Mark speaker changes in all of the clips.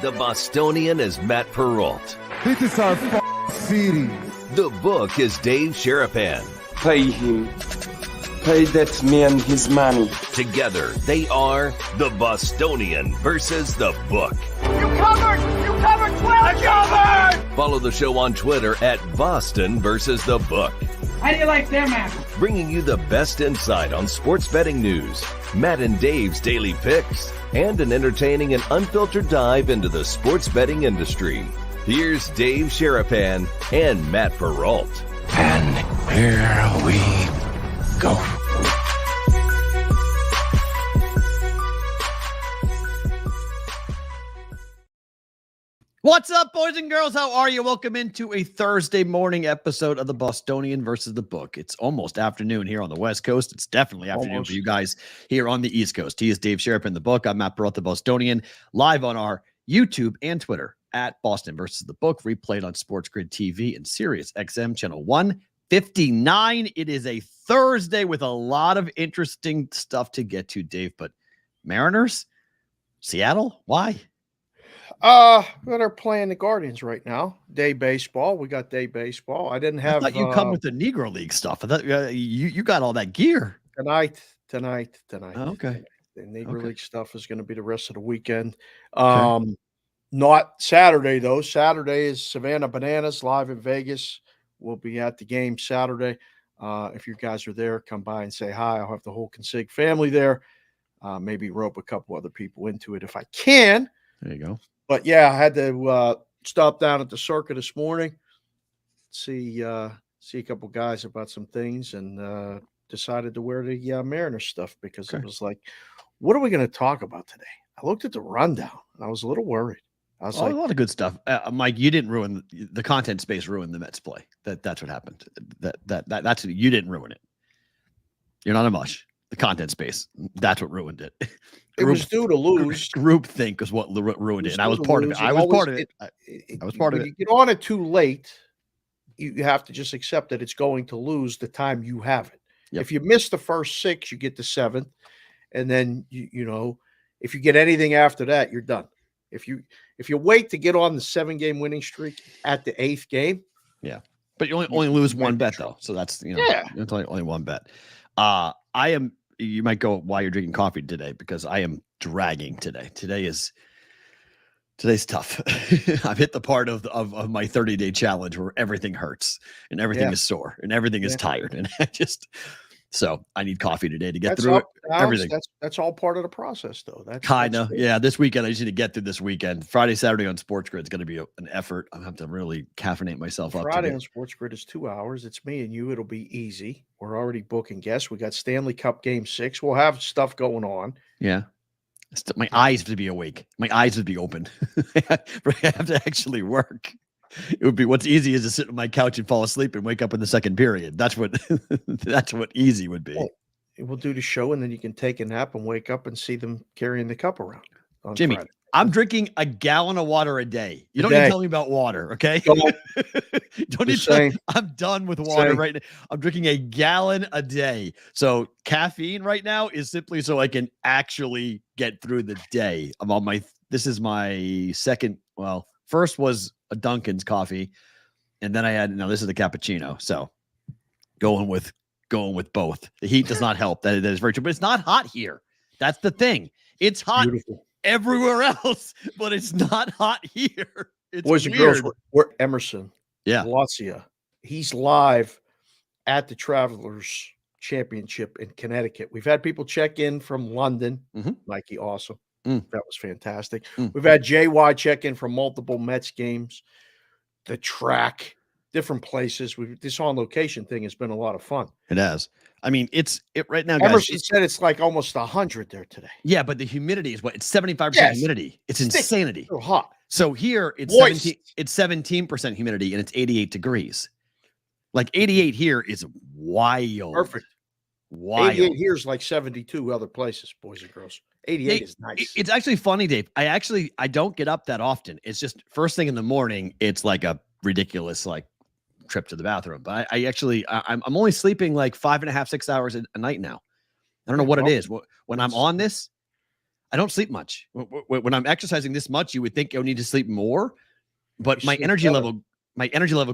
Speaker 1: The Bostonian is Matt Perrault.
Speaker 2: This is our city.
Speaker 1: The Book is Dave Sherapan.
Speaker 3: Pay him. Pay that man his money.
Speaker 1: Together, they are The Bostonian versus The Book.
Speaker 4: You covered 12! I covered!
Speaker 1: Follow the show on Twitter at Boston versus The Book.
Speaker 4: How do you like them apples?
Speaker 1: Bringing you the best insight on sports betting news, Matt and Dave's daily picks, and an entertaining and unfiltered dive into the sports betting industry. Here's Dave Sherapan and Matt Perrault.
Speaker 3: And here we go.
Speaker 5: What's up, boys and girls? How are you? Welcome into a Thursday morning episode of the Bostonian versus the Book. It's almost afternoon here on the West Coast. It's definitely afternoon for you guys here on the East Coast. He is Dave Sherapan, the Book. I'm Matt Perrault, the Bostonian, live on our YouTube and Twitter at Boston versus the Book, replayed on Sports Grid TV and Sirius XM channel 159. It is a Thursday with a lot of interesting stuff to get to, Dave. But Mariners, Seattle, why?
Speaker 6: They're playing the Guardians right now. Day baseball. We got day baseball. I didn't have.
Speaker 5: I thought you come with the Negro League stuff. I thought you got all that gear
Speaker 6: tonight.
Speaker 5: Oh, okay.
Speaker 6: The Negro League stuff is going to be the rest of the weekend. Not Saturday though. Saturday is Savannah Bananas live in Vegas. We'll be at the game Saturday. If you guys are there, come by and say hi. I'll have the whole Consig family there. Maybe rope a couple other people into it if I can.
Speaker 5: There you go.
Speaker 6: But yeah, I had to stop down at the Circa this morning, see a couple guys about some things, and decided to wear the Mariners stuff because it was like, what are we going to talk about today? I looked at the rundown and I was a little worried. I was like,
Speaker 5: a lot of good stuff. Mike, you didn't ruin the content space. Ruined the Mets play. That's what happened. That's you didn't ruin it. You're not a mush. The content space. That's what ruined it.
Speaker 6: It was due to lose.
Speaker 5: Groupthink is what ruined it. And I was part of it. I was part of it. I was part of it.
Speaker 6: You get on it too late, you have to just accept that it's going to lose the time you have it. Yep. If you miss the first 6, you get the 7th. And then, you know, if you get anything after that, you're done. If you wait to get on the 7-game winning streak at the 8th game.
Speaker 5: Yeah. But you only lose one bet, though. So that's, it's only one bet. You might go, why you're drinking coffee today? Because I am dragging today. Today's tough. I've hit the part of my 30-day challenge where everything hurts and everything is sore and everything is tired. And so I need coffee today to get through it. Everything.
Speaker 6: That's all part of the process, though. That's
Speaker 5: kind of. Yeah. This weekend, I just need to get through this weekend. Friday, Saturday on Sports Grid is going to be an effort. I have to really caffeinate myself up.
Speaker 6: Friday on Sports Grid is 2 hours. It's me and you. It'll be easy. We're already booking guests. We got Stanley Cup Game 6. We'll have stuff going on.
Speaker 5: Yeah. My eyes have to be awake. My eyes would be open. I have to actually work. It would be what's easy is to sit on my couch and fall asleep and wake up in the second period. That's what easy would be.
Speaker 6: Well, we'll do the show and then you can take a nap and wake up and see them carrying the cup around.
Speaker 5: Jimmy, Friday. I'm drinking a gallon of water a day. You don't need to tell me about water, okay? Don't need to. I'm done with water right now. I'm drinking a gallon a day. So caffeine right now is simply so I can actually get through the day. This is my second. Well, first was a Dunkin's coffee, and then I had this is the cappuccino. So going with both. The heat does not help. That is very true, but it's not hot here. That's the thing. It's hot everywhere else, but it's not hot here. It's
Speaker 6: boys and girls. We're Emerson.
Speaker 5: Yeah,
Speaker 6: Lazia. He's live at the Travelers Championship in Connecticut. We've had people check in from London. Mikey, awesome. That was fantastic. We've had JY check in from multiple Mets games, the track, different places. This on location thing has been a lot of fun.
Speaker 5: It has. I mean, it right now, guys.
Speaker 6: Emerson said it's like almost 100 there today.
Speaker 5: Yeah, but the humidity is what? It's 75% humidity. It's insanity.
Speaker 6: So hot.
Speaker 5: So here it's 17% humidity and it's 88 degrees. Like 88 here is wild.
Speaker 6: Perfect.
Speaker 5: Wild.
Speaker 6: 88 here is like 72 other places, boys and girls. 88 is nice.
Speaker 5: It's actually funny, Dave. I don't get up that often. It's just first thing in the morning. It's like a ridiculous trip to the bathroom. But I'm only sleeping like 5.5, 6 hours a night now. I don't know what it is. When I'm on this, I don't sleep much. When I'm exercising this much, you would think I would need to sleep more, but my energy level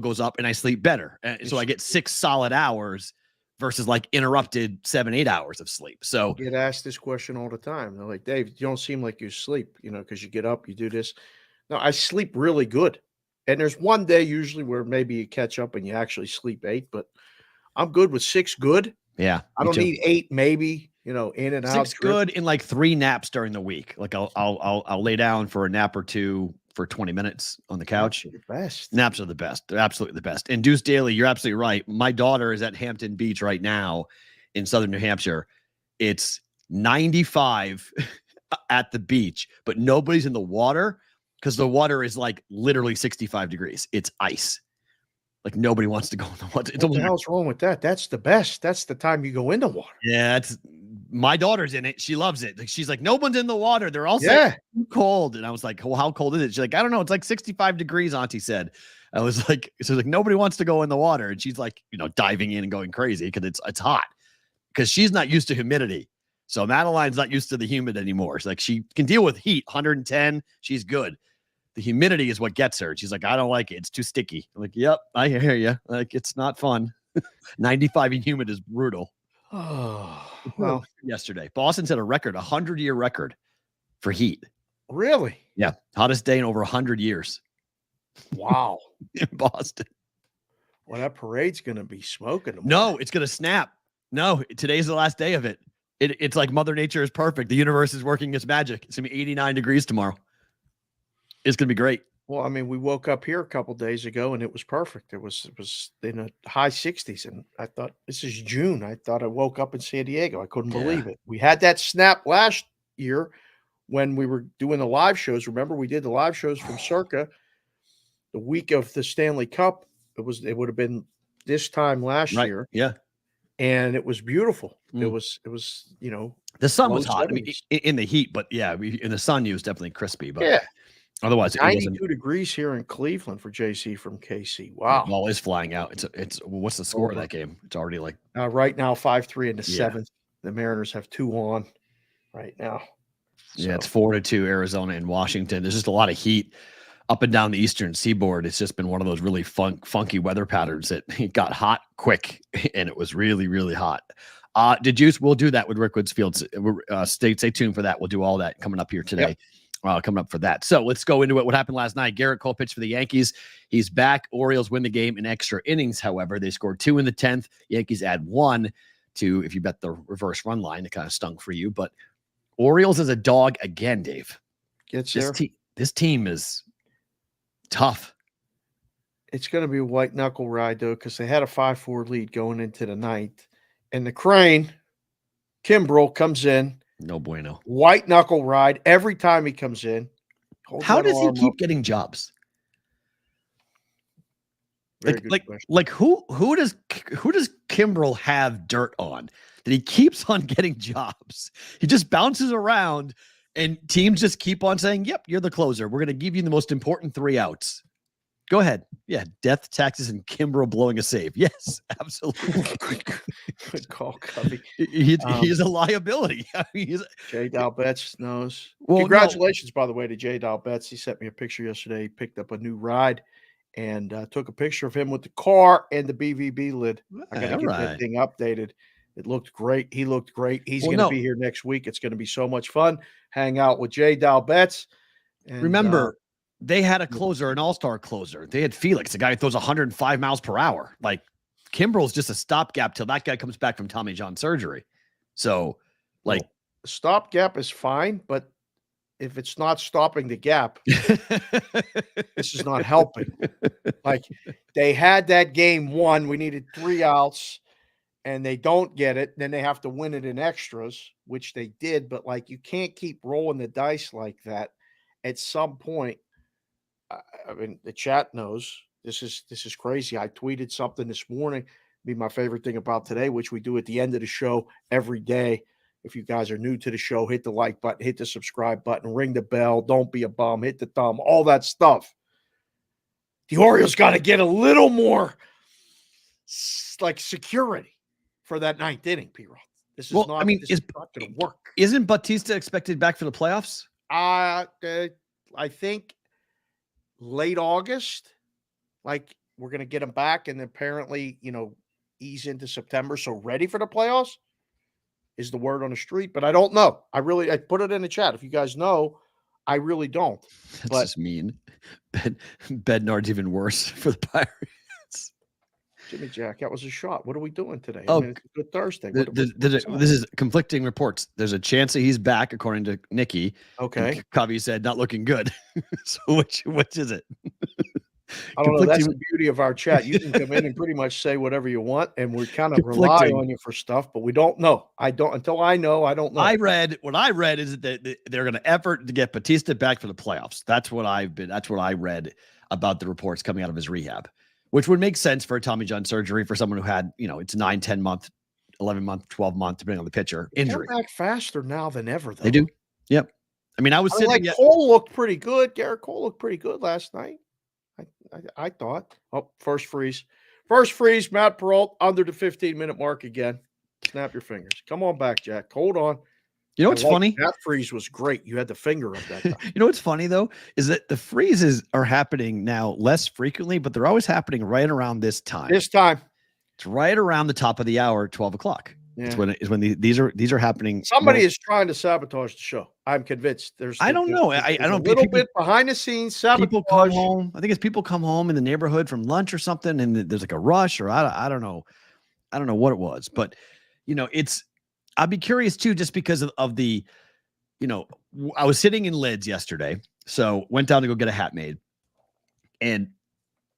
Speaker 5: goes up and I sleep better. So I get 6 solid hours versus like interrupted 7-8 hours of sleep. So
Speaker 6: I get asked this question all the time. They're like, Dave, you don't seem like you sleep, because you get up, you do this. No, I sleep really good. And there's one day usually where maybe you catch up and you actually sleep 8, but I'm good with 6 good.
Speaker 5: Yeah.
Speaker 6: I don't need 8, maybe, in and out.
Speaker 5: 6 good in like 3 naps during the week. Like I'll lay down for a nap or 2 for 20 minutes on the couch.
Speaker 6: Naps are the best.
Speaker 5: Naps are the best. They're absolutely the best. And Deuce Daly, you're absolutely right. My daughter is at Hampton Beach right now in southern New Hampshire. It's 95 at the beach, but nobody's in the water because the water is like literally 65 degrees. It's ice. Like nobody wants to go in the water.
Speaker 6: What the hell's wrong with that? That's the best. That's the time you go in the water.
Speaker 5: Yeah, my daughter's in it. She loves it. Like she's like, no one's in the water. They're all too cold. And I was like, well, how cold is it? She's like, I don't know. It's like 65 degrees, Auntie said. I was like, so like nobody wants to go in the water. And she's like, diving in and going crazy because it's hot. Because she's not used to humidity. So Madeline's not used to the humid anymore. She's like, she can deal with heat, 110. She's good. The humidity is what gets her. She's like, I don't like it. It's too sticky. I'm like, yep, I hear you. Like, it's not fun. 95 and humid is brutal.
Speaker 6: Oh, well,
Speaker 5: yesterday, Boston set a record, 100-year record for heat.
Speaker 6: Really?
Speaker 5: Yeah. Hottest day in over 100 years.
Speaker 6: Wow.
Speaker 5: In Boston.
Speaker 6: Well, that parade's going to be smoking.
Speaker 5: No, it's going to snap. No, today's the last day of it. It's like Mother Nature is perfect. The universe is working its magic. It's going to be 89 degrees tomorrow. It's going to be great.
Speaker 6: Well, I mean, we woke up here a couple days ago and it was perfect. It was in the high 60s. And I thought, this is June. I thought I woke up in San Diego. I couldn't believe it. We had that snap last year when we were doing the live shows. Remember, we did the live shows from Circa the week of the Stanley Cup. It would have been this time last year.
Speaker 5: Yeah.
Speaker 6: And it was beautiful. It was,
Speaker 5: the sun was hot. I mean, in the heat, but yeah, in the sun, it was definitely crispy. But
Speaker 6: yeah.
Speaker 5: Otherwise,
Speaker 6: 92 degrees here in Cleveland for JC from KC. Wow.
Speaker 5: The ball is flying out. It's what's the score of that game? It's already like
Speaker 6: right now 5-3 in the 7th. The Mariners have 2 on right now.
Speaker 5: Yeah, it's 4-2 Arizona and Washington. There's just a lot of heat up and down the eastern seaboard. It's just been one of those really funky weather patterns that it got hot quick and it was really, really hot. We'll do that with Rickwood Field. Stay tuned for that. We'll do all that coming up here today. Yep. Coming up for that. So let's go into it. What happened last night? Garrett Cole pitched for the Yankees. He's back. Orioles win the game in extra innings. However, they scored 2 in the 10th. Yankees add 1 to, if you bet the reverse run line, it kind of stunk for you. But Orioles is a dog again, Dave. This team is tough.
Speaker 6: It's going to be a white knuckle ride, though, because they had a 5-4 lead going into the 9th. And the Crane, Kimbrel, comes in.
Speaker 5: No bueno.
Speaker 6: White knuckle ride every time he comes in.
Speaker 5: How does he keep getting jobs? Like who does Kimbrel have dirt on that he keeps on getting jobs? He just bounces around and teams just keep on saying, yep, you're the closer. We're going to give you the most important 3 outs. Go ahead. Yeah. Death, taxes, and Kimbrel blowing a save. Yes, absolutely.
Speaker 6: Good call, Cubby.
Speaker 5: He's a liability.
Speaker 6: Jay Dalbetz knows. Well, congratulations, by the way, to Jay Dalbetz. He sent me a picture yesterday. He picked up a new ride and took a picture of him with the car and the BvB lid. I got to get that thing updated. It looked great. He looked great. He's going to be here next week. It's going to be so much fun. Hang out with Jay Dalbetz. And,
Speaker 5: remember, they had a closer, an all-star closer. They had Felix, a guy who throws 105 miles per hour. Like, Kimbrel's just a stopgap till that guy comes back from Tommy John surgery. So, like,
Speaker 6: stopgap is fine, but if it's not stopping the gap, this is not helping. Like, they had that game won. We needed 3 outs, and they don't get it. Then they have to win it in extras, which they did. But, like, you can't keep rolling the dice like that. At some point, I mean, the chat knows this is crazy. I tweeted something this morning, be my favorite thing about today, which we do at the end of the show every day. If you guys are new to the show, hit the like button, hit the subscribe button, ring the bell, don't be a bum, hit the thumb, all that stuff. The Orioles got to get a little more like security for that 9th inning, P-Rod. This is not. I mean, is not going to work.
Speaker 5: Isn't Batista expected back for the playoffs?
Speaker 6: I think late August. Like we're going to get him back, and apparently, ease into September. So ready for the playoffs is the word on the street. But I don't know. I put it in the chat. If you guys know, I really don't.
Speaker 5: That's just mean. Bednard's even worse for the Pirates.
Speaker 6: Jimmy Jack, that was a shot. What are we doing today?
Speaker 5: Oh,
Speaker 6: it's a good Thursday.
Speaker 5: This is conflicting reports. There's a chance that he's back, according to Nikki.
Speaker 6: Okay.
Speaker 5: Covey said not looking good. So which is it?
Speaker 6: I don't know. That's the beauty of our chat. You can come in and pretty much say whatever you want, and we kind of rely on you for stuff, but we don't know. I don't until I know. I don't know.
Speaker 5: What I read is that they're going to effort to get Batista back for the playoffs. That's what I read about the reports coming out of his rehab, which would make sense for a Tommy John surgery for someone who had, it's 9, 10 month, 11 month, 12 month, depending on the pitcher injury.
Speaker 6: They're back faster now than ever, though.
Speaker 5: They do. Yep. I mean,
Speaker 6: Cole looked pretty good. Garrett Cole looked pretty good last night. I thought. Oh, first freeze. Matt Peralt under the 15-minute mark again. Snap your fingers. Come on back, Jack. Hold on.
Speaker 5: You know what's funny?
Speaker 6: That freeze was great. You had the finger up that time.
Speaker 5: You know what's funny, though, is that the freezes are happening now less frequently, but they're always happening right around this time.
Speaker 6: It's
Speaker 5: right around the top of the hour, 12 o'clock. Yeah. It's when these are happening.
Speaker 6: Somebody is trying to sabotage the show. I'm convinced.
Speaker 5: I don't know. I don't know.
Speaker 6: A little bit behind the scenes. Sabotage.
Speaker 5: People come home. I think it's people come home in the neighborhood from lunch or something, and there's like a rush, or I don't know. I don't know what it was, but I'd be curious too, just because of the, I was sitting in Lids yesterday, so went down to go get a hat made, and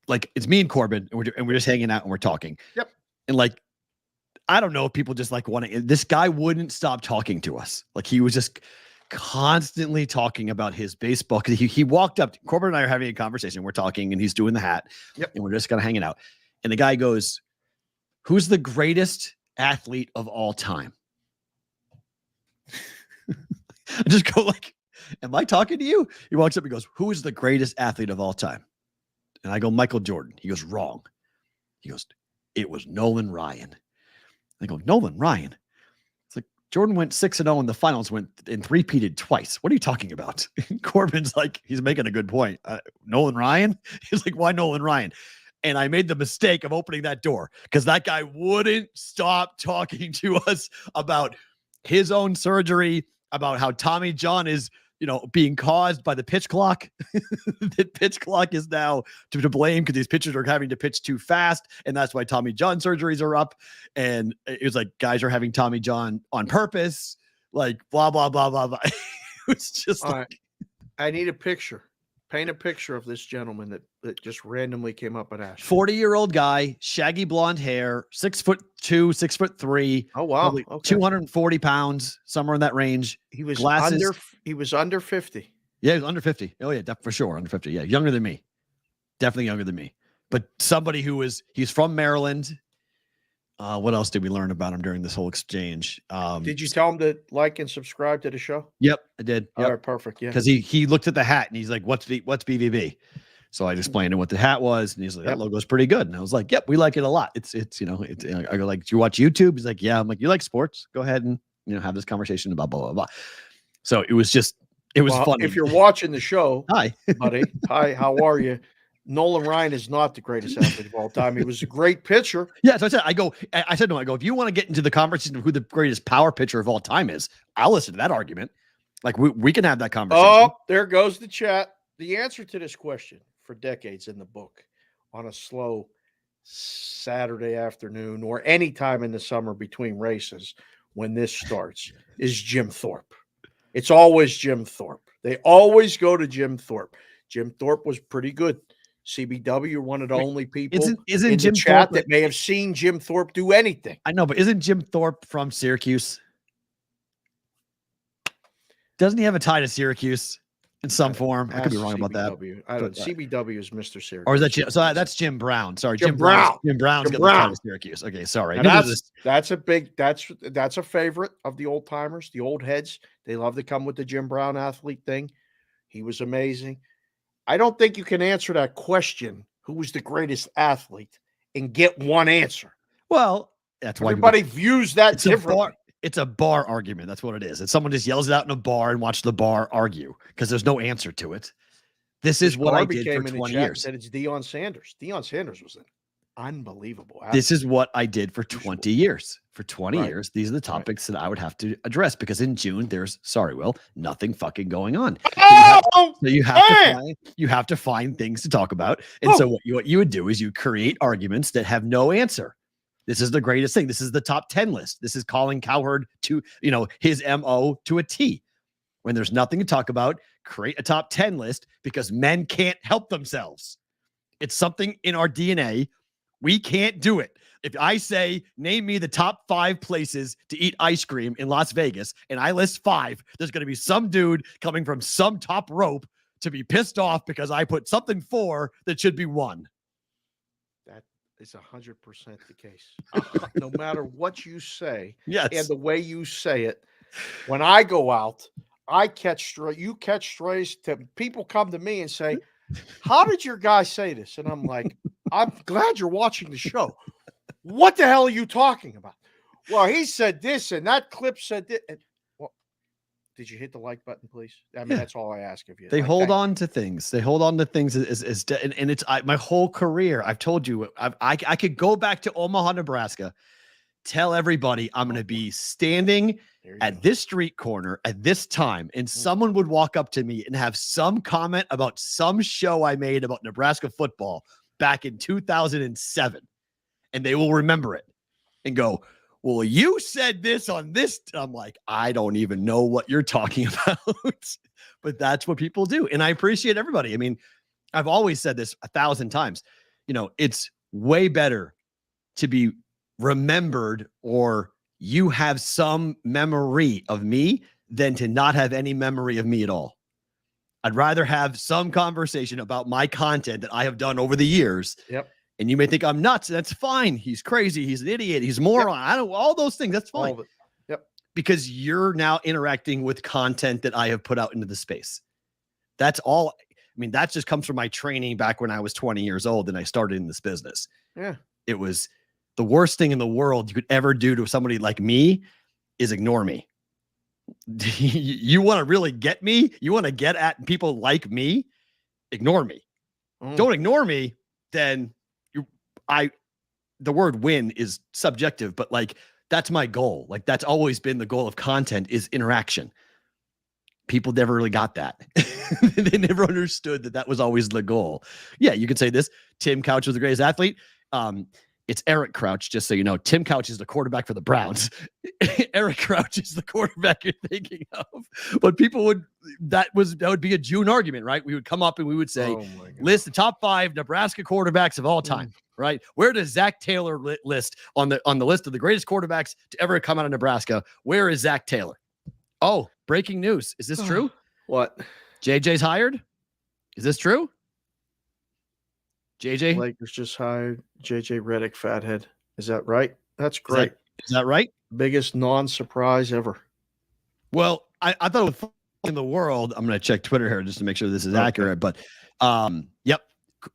Speaker 5: it's me and Corbin, and we're just hanging out and we're talking.
Speaker 6: Yep.
Speaker 5: And I don't know if people just want to. This guy wouldn't stop talking to us. He was just constantly talking about his baseball. Because he walked up. Corbin and I are having a conversation. We're talking, and he's doing the hat.
Speaker 6: Yep.
Speaker 5: And we're just kind of hanging out. And the guy goes, "Who's the greatest athlete of all time?" I just go "Am I talking to you?" He walks up and goes, "Who is the greatest athlete of all time?" And I go, "Michael Jordan." He goes, "Wrong." He goes, "It was Nolan Ryan." I go, "Nolan Ryan?" It's Jordan went 6-0 in the finals, went and three-peated twice. What are you talking about? Corbin's he's making a good point. Nolan Ryan? He's "Why Nolan Ryan?" And I made the mistake of opening that door because that guy wouldn't stop talking to us about his own surgery, about how Tommy John is, being caused by the pitch clock. The pitch clock is now to blame because these pitchers are having to pitch too fast. And that's why Tommy John surgeries are up. And it was guys are having Tommy John on purpose, blah, blah, blah, blah, blah. It was just
Speaker 6: all right. I need a picture. Paint a picture of this gentleman that just randomly came up at Ash.
Speaker 5: 40-year-old guy, shaggy blonde hair, 6'2", 6'3".
Speaker 6: Oh wow,
Speaker 5: okay. 240 pounds, somewhere in that range.
Speaker 6: He was
Speaker 5: glasses.
Speaker 6: He was under 50.
Speaker 5: Yeah, he was under 50. Oh yeah, for sure, under 50. Yeah, younger than me, definitely younger than me. But somebody he's from Maryland. What else did we learn about him during this whole exchange?
Speaker 6: Did you tell him to like and subscribe to the show?
Speaker 5: Yep, I did. Yep.
Speaker 6: All right, perfect. Yeah,
Speaker 5: because he looked at the hat and he's like, "What's BvB?" So I explained him what the hat was, and he's like, "That logo's pretty good." And I was like, "Yep, we like it a lot." It's I go "Do you watch YouTube?" He's like, "Yeah." I'm like, "You like sports? Go ahead and have this conversation about blah blah blah." So it was funny.
Speaker 6: If you're watching the show,
Speaker 5: hi,
Speaker 6: buddy. Hi, how are you? Nolan Ryan is not the greatest athlete of all time. He was a great pitcher.
Speaker 5: Yeah, so I said to him, if you want to get into the conversation of who the greatest power pitcher of all time is, I'll listen to that argument. We can have that conversation.
Speaker 6: Oh, there goes the chat. The answer to this question for decades in the book on a slow Saturday afternoon or any time in the summer between races when this starts is Jim Thorpe. It's always Jim Thorpe. They always go to Jim Thorpe. Jim Thorpe was pretty good. CBW, one of the only people
Speaker 5: isn't
Speaker 6: in
Speaker 5: Jim
Speaker 6: the chat
Speaker 5: Thorpe
Speaker 6: that may have seen Jim Thorpe do anything.
Speaker 5: I know, but isn't Jim Thorpe from Syracuse? Doesn't he have a tie to Syracuse in some form? I could be wrong about that.
Speaker 6: CBW is Mr. Syracuse.
Speaker 5: Or is that Jim? So that's Jim Brown. Sorry,
Speaker 6: Jim Brown.
Speaker 5: Jim Brown's got the tie to Syracuse. Okay, sorry.
Speaker 6: That's a favorite of the old timers, the old heads. They love to come with the Jim Brown athlete thing. He was amazing. I don't think you can answer that question, who was the greatest athlete, and get one answer.
Speaker 5: Well, that's why
Speaker 6: everybody views that differently.
Speaker 5: It's a bar argument. That's what it is. It's someone just yells it out in a bar and watch the bar argue because there's no answer to it. This is what I did for 20 years.
Speaker 6: Said it's Deion Sanders. Deion Sanders was an unbelievable athlete.
Speaker 5: This is what I did for 20 years. For 20 years, these are the topics that I would have to address because in June there's nothing fucking going on. So you have to find things to talk about. And so what you would do is you create arguments that have no answer. This is the greatest thing. This is the top 10 list. This is calling Cowherd to, his MO to a T. When there's nothing to talk about, create a top 10 list because men can't help themselves. It's something in our DNA. We can't do it. If I say, name me the top 5 places to eat ice cream in Las Vegas, and I list 5, there's going to be some dude coming from some top rope to be pissed off because I put something 4 that should be 1.
Speaker 6: That is 100% the case. No matter what you say,
Speaker 5: yes,
Speaker 6: and the way you say it, when I go out, I catch strays. You catch strays. People come to me and say, how did your guy say this? And I'm like, I'm glad you're watching the show. What the hell are you talking about? Well, he said this and that clip said this. And, well, did you hit the like button, please? I mean, that's all I ask of you.
Speaker 5: They hold on to things. They hold on to things and it's my whole career. I've told you, I could go back to Omaha, Nebraska, tell everybody I'm going to be standing at this street corner at this time, and someone would walk up to me and have some comment about some show I made about Nebraska football back in 2007. And they will remember it and go, well, you said this on this. I'm like, I don't even know what you're talking about, but that's what people do. And I appreciate everybody. I mean, I've always said this 1,000 times, it's way better to be remembered or you have some memory of me than to not have any memory of me at all. I'd rather have some conversation about my content that I have done over the years.
Speaker 6: Yep.
Speaker 5: And you may think I'm nuts. That's fine. He's crazy. He's an idiot. He's a moron. Yep. I don't all those things. That's fine.
Speaker 6: Yep.
Speaker 5: Because you're now interacting with content that I have put out into the space. That's all. I mean, that just comes from my training back when I was 20 years old and I started in this business.
Speaker 6: Yeah.
Speaker 5: It was the worst thing in the world you could ever do to somebody like me is ignore me. You want to really get me? You want to get at people like me? Ignore me. Don't ignore me. Then the word win is subjective, but like, that's my goal. Like that's always been the goal of content is interaction. People never really got that. They never understood that was always the goal. Yeah. You could say this, Tim Couch was the greatest athlete. It's Eric Crouch, just so you know. Tim Couch is the quarterback for the Browns. Eric Crouch is the quarterback you're thinking of. But people that would be a June argument, right? We would come up and we would say, list the top 5 Nebraska quarterbacks of all time, right? Where does Zach Taylor list on the list of the greatest quarterbacks to ever come out of Nebraska? Where is Zach Taylor? Oh, breaking news. Is this true?
Speaker 6: What?
Speaker 5: JJ's hired? Is this true? JJ?
Speaker 6: Lakers just hired JJ Redick, fathead. Is that right? That's great.
Speaker 5: Is that right?
Speaker 6: Biggest non-surprise ever.
Speaker 5: Well, I thought it was in the world. I'm going to check Twitter here just to make sure this is accurate. But, yep.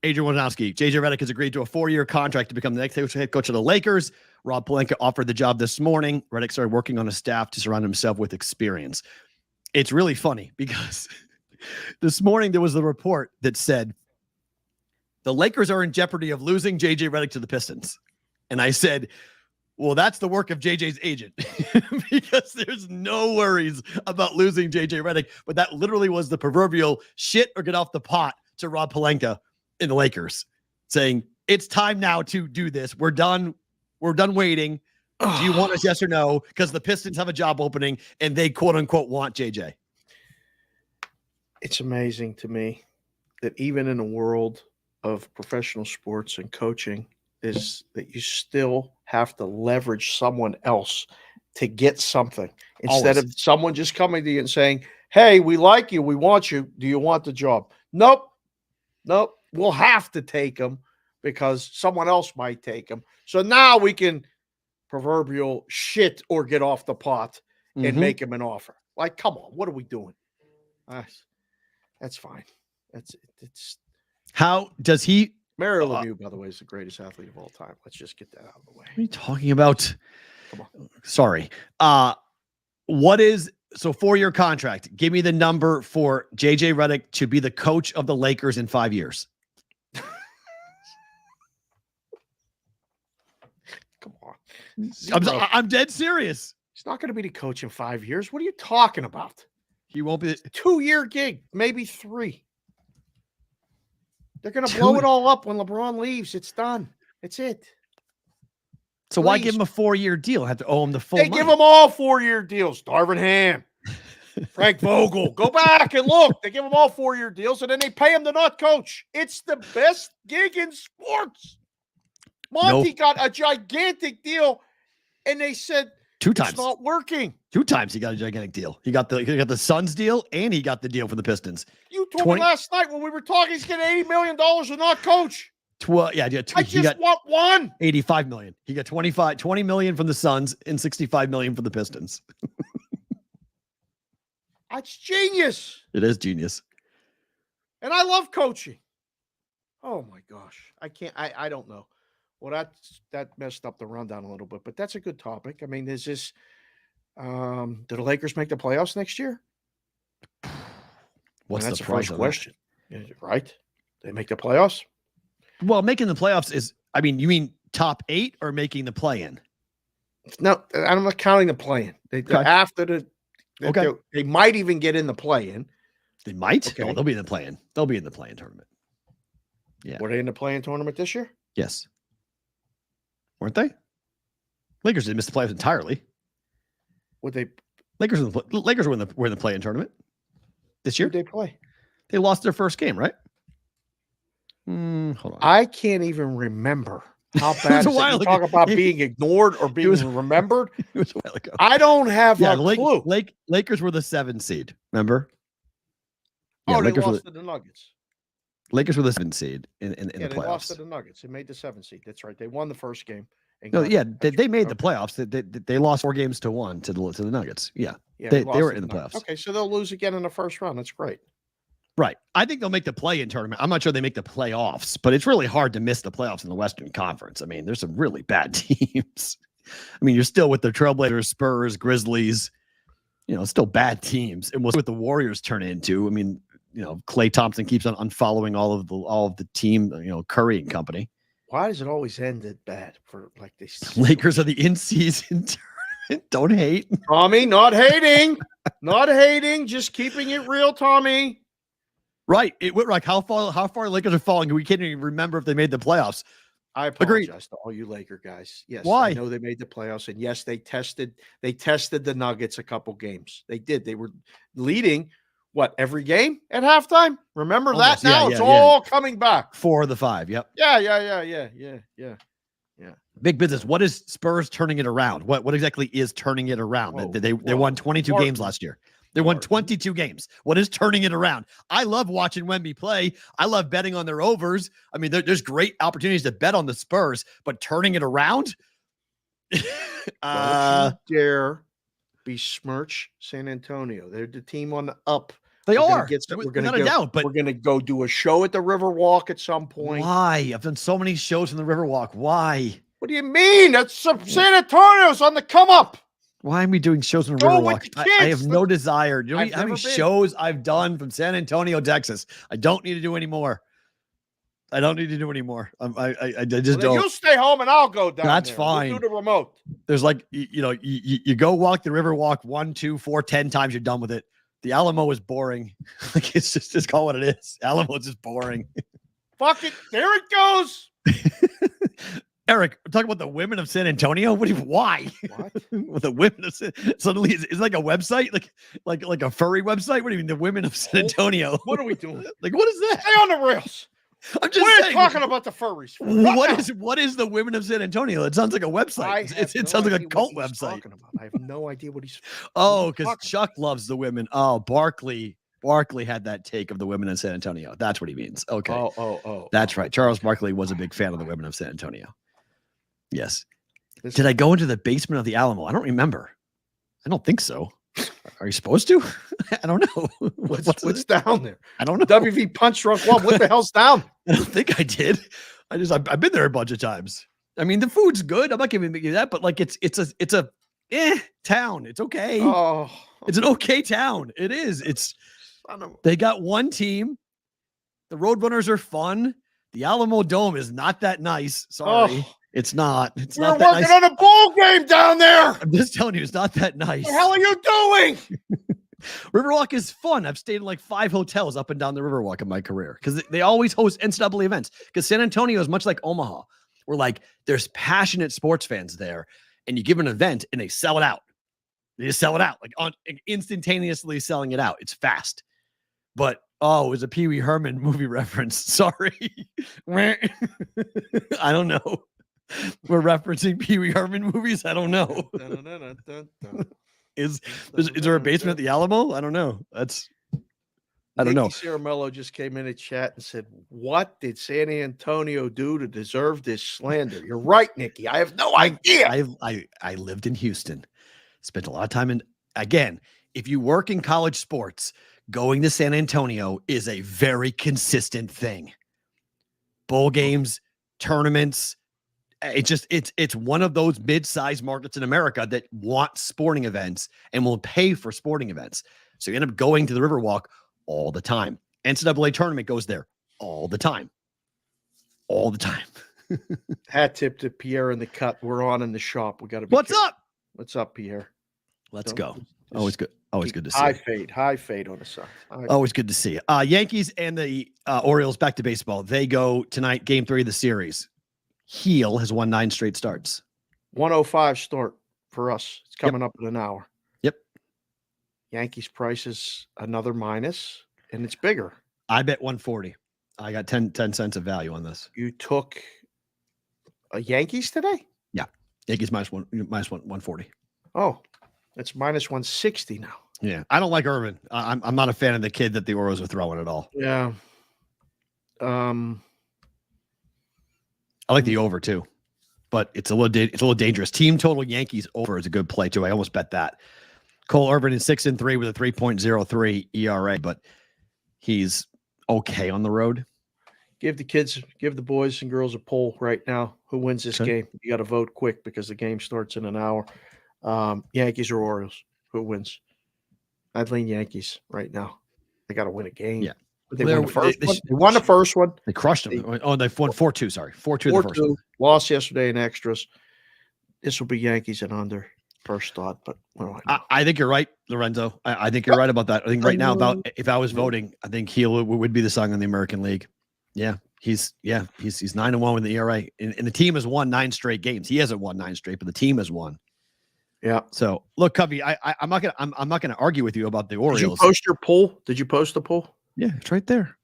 Speaker 5: Adrian Wojnarowski, JJ Redick has agreed to a 4-year contract to become the next head coach of the Lakers. Rob Pelinka offered the job this morning. Redick started working on a staff to surround himself with experience. It's really funny because this morning there was the report that said the Lakers are in jeopardy of losing JJ Redick to the Pistons. And I said, well, that's the work of JJ's agent because there's no worries about losing JJ Redick. But that literally was the proverbial shit or get off the pot to Rob Pelinka in the Lakers saying, it's time now to do this. We're done. We're done waiting. Do you want us? Yes or no? Because the Pistons have a job opening and they quote unquote want JJ.
Speaker 6: It's amazing to me that even in a world of professional sports and coaching is that you still have to leverage someone else to get something instead of someone just coming to you and saying, hey, we like you. We want you. Do you want the job? Nope. We'll have to take him because someone else might take him. So now we can proverbial shit or get off the pot and make him an offer. Like, come on, what are we doing? That's fine. It's
Speaker 5: how does he?
Speaker 6: Mario Lemieux, by the way, is the greatest athlete of all time. Let's just get that out of the way.
Speaker 5: What are you talking about?
Speaker 6: Come on.
Speaker 5: Sorry. What is so 4-year contract? Give me the number for JJ Redick to be the coach of the Lakers in 5 years.
Speaker 6: Come on.
Speaker 5: I'm dead serious.
Speaker 6: He's not going to be the coach in 5 years. What are you talking about?
Speaker 5: He won't be.
Speaker 6: 2-year gig, maybe 3. They're going to blow it all up when LeBron leaves. It's done. It's it.
Speaker 5: So why give him a 4-year deal? Have to owe him the full
Speaker 6: They
Speaker 5: money.
Speaker 6: give them all 4-year deals. Darvin Ham, Frank Vogel. Go back and look. They give them all 4-year deals, and then they pay him to not coach. It's the best gig in sports. Monty got a gigantic deal, and they said
Speaker 5: 2 times
Speaker 6: it's not working.
Speaker 5: 2 times he got a gigantic deal. He got the Suns deal, and he got the deal for the Pistons.
Speaker 6: You told me last night when we were talking, he's getting $80 million to not coach.
Speaker 5: I just
Speaker 6: want one.
Speaker 5: 85 million. He got 20 million from the Suns and 65 million from the Pistons.
Speaker 6: That's genius.
Speaker 5: It is genius.
Speaker 6: And I love coaching. Oh my gosh. I don't know. Well, that messed up the rundown a little bit, but that's a good topic. I mean, is this do the Lakers make the playoffs next year?
Speaker 5: That's
Speaker 6: the first question. Right? They make the playoffs?
Speaker 5: Well, making the playoffs is, I mean, you mean top 8 or making the play-in?
Speaker 6: No, I'm not counting the play-in. After they might even get in the play-in.
Speaker 5: They might?
Speaker 6: Okay.
Speaker 5: Oh, they'll be in the play-in. They'll be in the play-in tournament. Yeah.
Speaker 6: Were they in the play-in tournament this year?
Speaker 5: Yes. Weren't they? Lakers didn't miss the playoffs entirely.
Speaker 6: Would they?
Speaker 5: Lakers were in the play-in tournament this year.
Speaker 6: Who did they play?
Speaker 5: They lost their first game, right? Hold on.
Speaker 6: I can't even remember how bad
Speaker 5: it was a while
Speaker 6: you
Speaker 5: ago.
Speaker 6: talk about being ignored or being remembered.
Speaker 5: It was a while ago.
Speaker 6: I don't have a clue.
Speaker 5: Lakers were the 7th seed. Remember?
Speaker 6: Yeah,
Speaker 5: Lakers
Speaker 6: they lost to the Nuggets.
Speaker 5: Lakers were the 7th seed in the
Speaker 6: they
Speaker 5: playoffs.
Speaker 6: Lost to the Nuggets. They made the 7th seed. That's right. They won the first game.
Speaker 5: They made the playoffs. They lost 4-1 to the Nuggets. Yeah they were in the playoffs.
Speaker 6: Okay, so they'll lose again in the first round. That's great.
Speaker 5: Right. I think they'll make the play-in tournament. I'm not sure they make the playoffs, but it's really hard to miss the playoffs in the Western Conference. I mean, there's some really bad teams. I mean, you're still with the Trailblazers, Spurs, Grizzlies, still bad teams. And we'll see what the Warriors turn into. I mean, Klay Thompson keeps on unfollowing all of the team, Curry and company.
Speaker 6: Why does it always end it bad for like these?
Speaker 5: Lakers are the in-season tournament. Don't hate.
Speaker 6: Tommy, not hating. Not hating, just keeping it real, Tommy.
Speaker 5: Right. It went like how far Lakers are falling. We can't even remember if they made the playoffs.
Speaker 6: I apologize to all you Laker guys. Yes.
Speaker 5: Why?
Speaker 6: I know they made the playoffs. And yes, they tested the Nuggets a couple games. They did. They were leading every game at halftime? Remember that now? It's all coming back.
Speaker 5: 4 of the 5. Yep.
Speaker 6: Yeah.
Speaker 5: Big business. What is Spurs turning it around? What exactly is turning it around? They won 22 games last year. They won 22 games. What is turning it around? I love watching Wemby play. I love betting on their overs. I mean, there's great opportunities to bet on the Spurs, but turning it around?
Speaker 6: Don't you dare besmirch San Antonio. They're the team on the up.
Speaker 5: They are.
Speaker 6: We're going to go do a show at the Riverwalk at some point.
Speaker 5: Why? I've done so many shows in the Riverwalk. Why?
Speaker 6: What do you mean? That's San Antonio's on the come up.
Speaker 5: Why am I doing shows in the Riverwalk? I have no desire. You know how many shows I've done from San Antonio, Texas? I don't need to do any more. I just don't.
Speaker 6: You stay home and I'll go down.
Speaker 5: That's
Speaker 6: there.
Speaker 5: fine.
Speaker 6: We'll do the remote.
Speaker 5: There's you go walk the Riverwalk 1, 2, 4, 10 times. You're done with it. The Alamo is boring. It's just call what it is. Alamo is just boring.
Speaker 6: Fuck it. There it goes.
Speaker 5: Eric, we're talking about the women of San Antonio. Why?
Speaker 6: What?
Speaker 5: With the women of suddenly it's like a website, like a furry website. What do you mean, the women of San Antonio?
Speaker 6: What are we doing?
Speaker 5: What is that?
Speaker 6: Stay on the rails.
Speaker 5: I'm just
Speaker 6: We're
Speaker 5: saying,
Speaker 6: talking about the furries.
Speaker 5: What is the women of San Antonio? It sounds like a website. It sounds like a cult website.
Speaker 6: I have no idea what he's.
Speaker 5: Oh, because Chuck loves the women. Oh, Barkley had that take of the women in San Antonio. That's what he means. Okay.
Speaker 6: Oh.
Speaker 5: That's right. Charles Barkley was a big fan of the women of San Antonio. Yes. Did I go into the basement of the Alamo? I don't remember. I don't think so. Are you supposed to? I don't know.
Speaker 6: What's down there?
Speaker 5: I don't know.
Speaker 6: WV Punch Drunk Club. What the hell's down?
Speaker 5: I don't think I did. I've been there a bunch of times. I mean, the food's good. I'm not giving you that, but like it's a town. It's okay.
Speaker 6: Oh,
Speaker 5: it's an okay town. It is. They got one team. The Roadrunners are fun. The Alamo Dome is not that nice. Sorry.
Speaker 6: Oh.
Speaker 5: It's not. It's
Speaker 6: We're
Speaker 5: not that
Speaker 6: working
Speaker 5: nice.
Speaker 6: on a bowl game down there.
Speaker 5: I'm just telling you, it's not that nice.
Speaker 6: What the hell are you doing?
Speaker 5: Riverwalk is fun. I've stayed in like 5 hotels up and down the Riverwalk in my career because they always host NCAA events. Because San Antonio is much like Omaha, where like there's passionate sports fans there, and you give an event and they sell it out. They just sell it out, like instantaneously selling it out. It's fast. But it was a Pee Wee Herman movie reference. Sorry. I don't know. We're referencing Pee Wee Herman movies. I don't know. Is there a basement at the Alamo? I don't know. I don't know.
Speaker 6: Caramello just came in a chat and said, "What did San Antonio do to deserve this slander?" You're right, Nikki. I have no idea.
Speaker 5: I lived in Houston, spent a lot of time in. Again, if you work in college sports, going to San Antonio is a very consistent thing. Bowl games, tournaments. It's one of those mid-sized markets in America that want sporting events and will pay for sporting events. So you end up going to the Riverwalk all the time. NCAA tournament goes there all the time. All the time.
Speaker 6: Hat tip to Pierre in the cut. We're on in the shop. We got to be
Speaker 5: What's
Speaker 6: careful.
Speaker 5: up?
Speaker 6: What's up, Pierre?
Speaker 5: Let's go. Always good. Always good to see.
Speaker 6: High fade on the side.
Speaker 5: Always good to see. Yankees and the Orioles back to baseball. They go tonight, game 3 of the series. Heel has won 9 straight starts.
Speaker 6: 105 start for us. It's coming up in an hour.
Speaker 5: Yep.
Speaker 6: Yankees price is another minus, and it's bigger.
Speaker 5: I bet 140. I got 10 cents of value on this.
Speaker 6: You took a Yankees today?
Speaker 5: Yeah. Yankees minus 140.
Speaker 6: Oh, it's minus 160 now.
Speaker 5: Yeah. I don't like Irvin. I'm not a fan of the kid that the Orioles are throwing at all.
Speaker 6: Yeah.
Speaker 5: I like the over too, but it's a little dangerous. Team total Yankees over is a good play too. I almost bet that. Cole Irvin is 6-3 with a 3.03 ERA, but he's okay on the road.
Speaker 6: Give the boys and girls a poll right now. Who wins this game? You got to vote quick because the game starts in an hour. Yankees or Orioles? Who wins? I'd lean Yankees right now. They got to win a game.
Speaker 5: Yeah.
Speaker 6: They won the first one. They won the first one.
Speaker 5: They crushed them. They won 4-2. Sorry, 4-2 the first one.
Speaker 6: Lost yesterday in extras. This will be Yankees and under first thought, but
Speaker 5: I think you're right, Lorenzo. I think you're right about that. I think right now, if I was voting, I think Heel would be the song in the American League. Yeah, he's 9-1 with the ERA, and the team has won 9 straight games. He hasn't won 9 straight, but the team has won.
Speaker 6: Yeah.
Speaker 5: So look, Covey, I'm not gonna argue with you about the Orioles.
Speaker 6: Did you post your poll? Did you post the poll?
Speaker 5: Yeah, it's right there.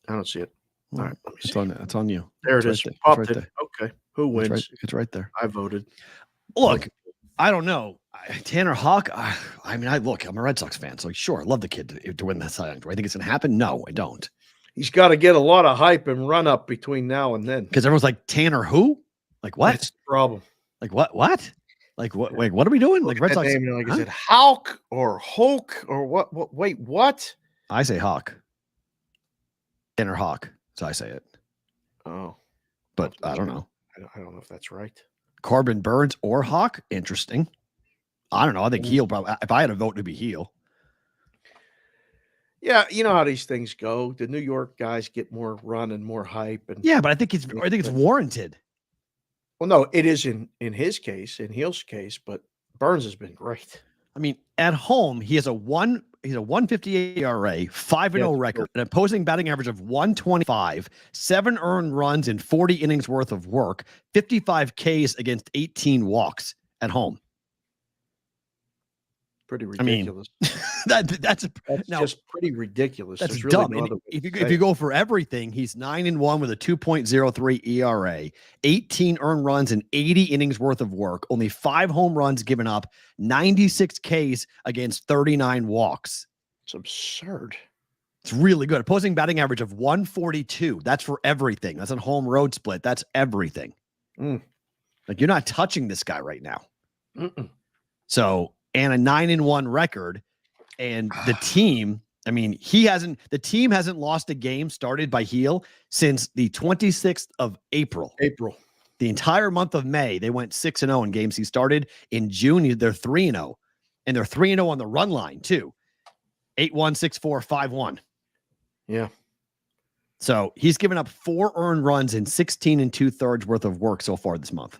Speaker 6: I don't see it. All right, let me see.
Speaker 5: It's on you.
Speaker 6: There it is. Popped it. Okay. Who wins?
Speaker 5: It's right there.
Speaker 6: I voted.
Speaker 5: Look, I don't know. Tanner Houck. I'm a Red Sox fan, so sure, I love the kid to win that Cy Young. Do I think it's going to happen? No, I don't.
Speaker 6: He's got to get a lot of hype and run up between now and then.
Speaker 5: Because everyone's like, Tanner who? Like what?
Speaker 6: That's the problem.
Speaker 5: Like what? What? Like what? Wait, what are we doing? Like Red Sox?
Speaker 6: Name, like I said, Houck or Hulk or what? Wait, what?
Speaker 5: I say Hawk. Tanner Hawk. So I say it.
Speaker 6: Oh,
Speaker 5: but I don't know.
Speaker 6: I don't know if that's right.
Speaker 5: Corbin Burns or Hawk. Interesting. I don't know. I think Heel probably. If I had a vote, it'd be Heel.
Speaker 6: Yeah, you know how these things go. The New York guys get more run and more hype, and
Speaker 5: yeah, but I think it's warranted.
Speaker 6: Well, no, it is in his case, in Heel's case, but Burns has been great.
Speaker 5: I mean, at home, he has a 158 ERA, 5-0 record, an opposing batting average of 125, 7 earned runs in 40 innings worth of work, 55 Ks against 18 walks at home.
Speaker 6: Pretty ridiculous.
Speaker 5: I mean, that's
Speaker 6: just pretty ridiculous.
Speaker 5: That's
Speaker 6: really
Speaker 5: dumb.
Speaker 6: No
Speaker 5: if you go for everything, he's 9-1 with a 2.03 ERA, 18 earned runs and 80 innings worth of work, only 5 home runs given up, 96 Ks against 39 walks.
Speaker 6: It's absurd.
Speaker 5: It's really good. Opposing batting average of 142. That's for everything. That's a home road split. That's everything. Like you're not touching this guy right now. So, and a 9-1 record, and the team, I mean, the team hasn't lost a game started by Heel since the 26th of April. The entire month of May, they went 6-0 in games he started. In June, they're 3-0. And they're 3-0 on the run line, too. 8-1, 6-4, 5-1.
Speaker 6: Yeah.
Speaker 5: So he's given up 4 earned runs in 16 2/3 worth of work so far this month.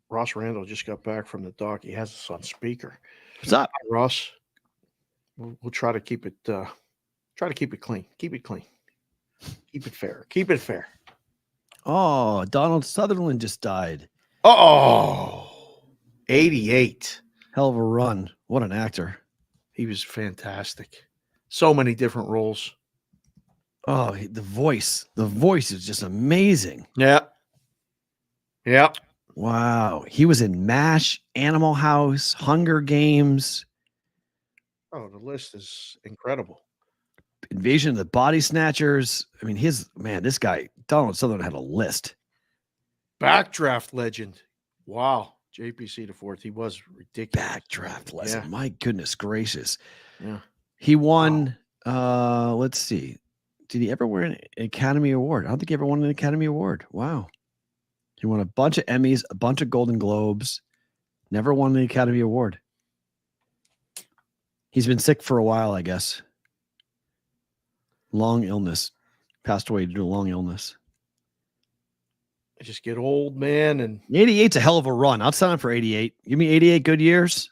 Speaker 6: Ross Randall just got back from the dock. He has us on speaker.
Speaker 5: What's up,
Speaker 6: Ross? We'll try to keep it. Try to keep it clean. Keep it clean. Keep it fair. Keep it fair.
Speaker 5: Oh, Donald Sutherland just died.
Speaker 6: Oh, 88.
Speaker 5: Hell of a run. What an actor.
Speaker 6: He was fantastic. So many different roles.
Speaker 5: Oh, the voice. The voice is just amazing.
Speaker 6: Yeah. Yeah.
Speaker 5: Wow. He was in MASH, Animal House, Hunger Games.
Speaker 6: Oh, the list is incredible.
Speaker 5: Invasion of the Body Snatchers. I mean, this guy, Donald Sutherland, had a list.
Speaker 6: Backdraft legend. Wow. JPC the fourth. He was ridiculous.
Speaker 5: Backdraft legend.
Speaker 6: Yeah.
Speaker 5: My goodness gracious.
Speaker 6: Yeah.
Speaker 5: He won, let's see. Did he ever win an Academy Award? I don't think he ever won an Academy Award. Wow. He won a bunch of Emmys, a bunch of Golden Globes. Never won the Academy Award. He's been sick for a while, I guess. Long illness. Passed away due to long illness.
Speaker 6: I just get old, man. And
Speaker 5: 88's a hell of a run. I'll sign up for 88. Give me 88 good years.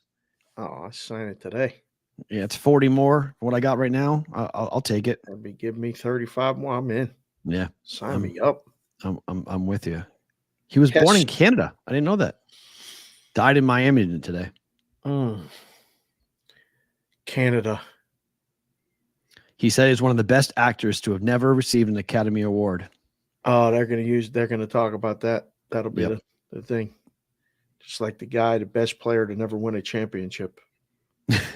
Speaker 6: oh, I sign it today.
Speaker 5: Yeah, it's 40 more. What I got right now, I'll take it.
Speaker 6: That'd be give me 35 more. I'm in.
Speaker 5: Yeah,
Speaker 6: Sign me up.
Speaker 5: I'm with you. He was born in Canada. I didn't know that. Died in Miami today.
Speaker 6: Canada.
Speaker 5: He said he's one of the best actors to have never received an Academy Award.
Speaker 6: Oh, they're going to talk about that. That'll be the thing. Just like the guy, the best player to never win a championship.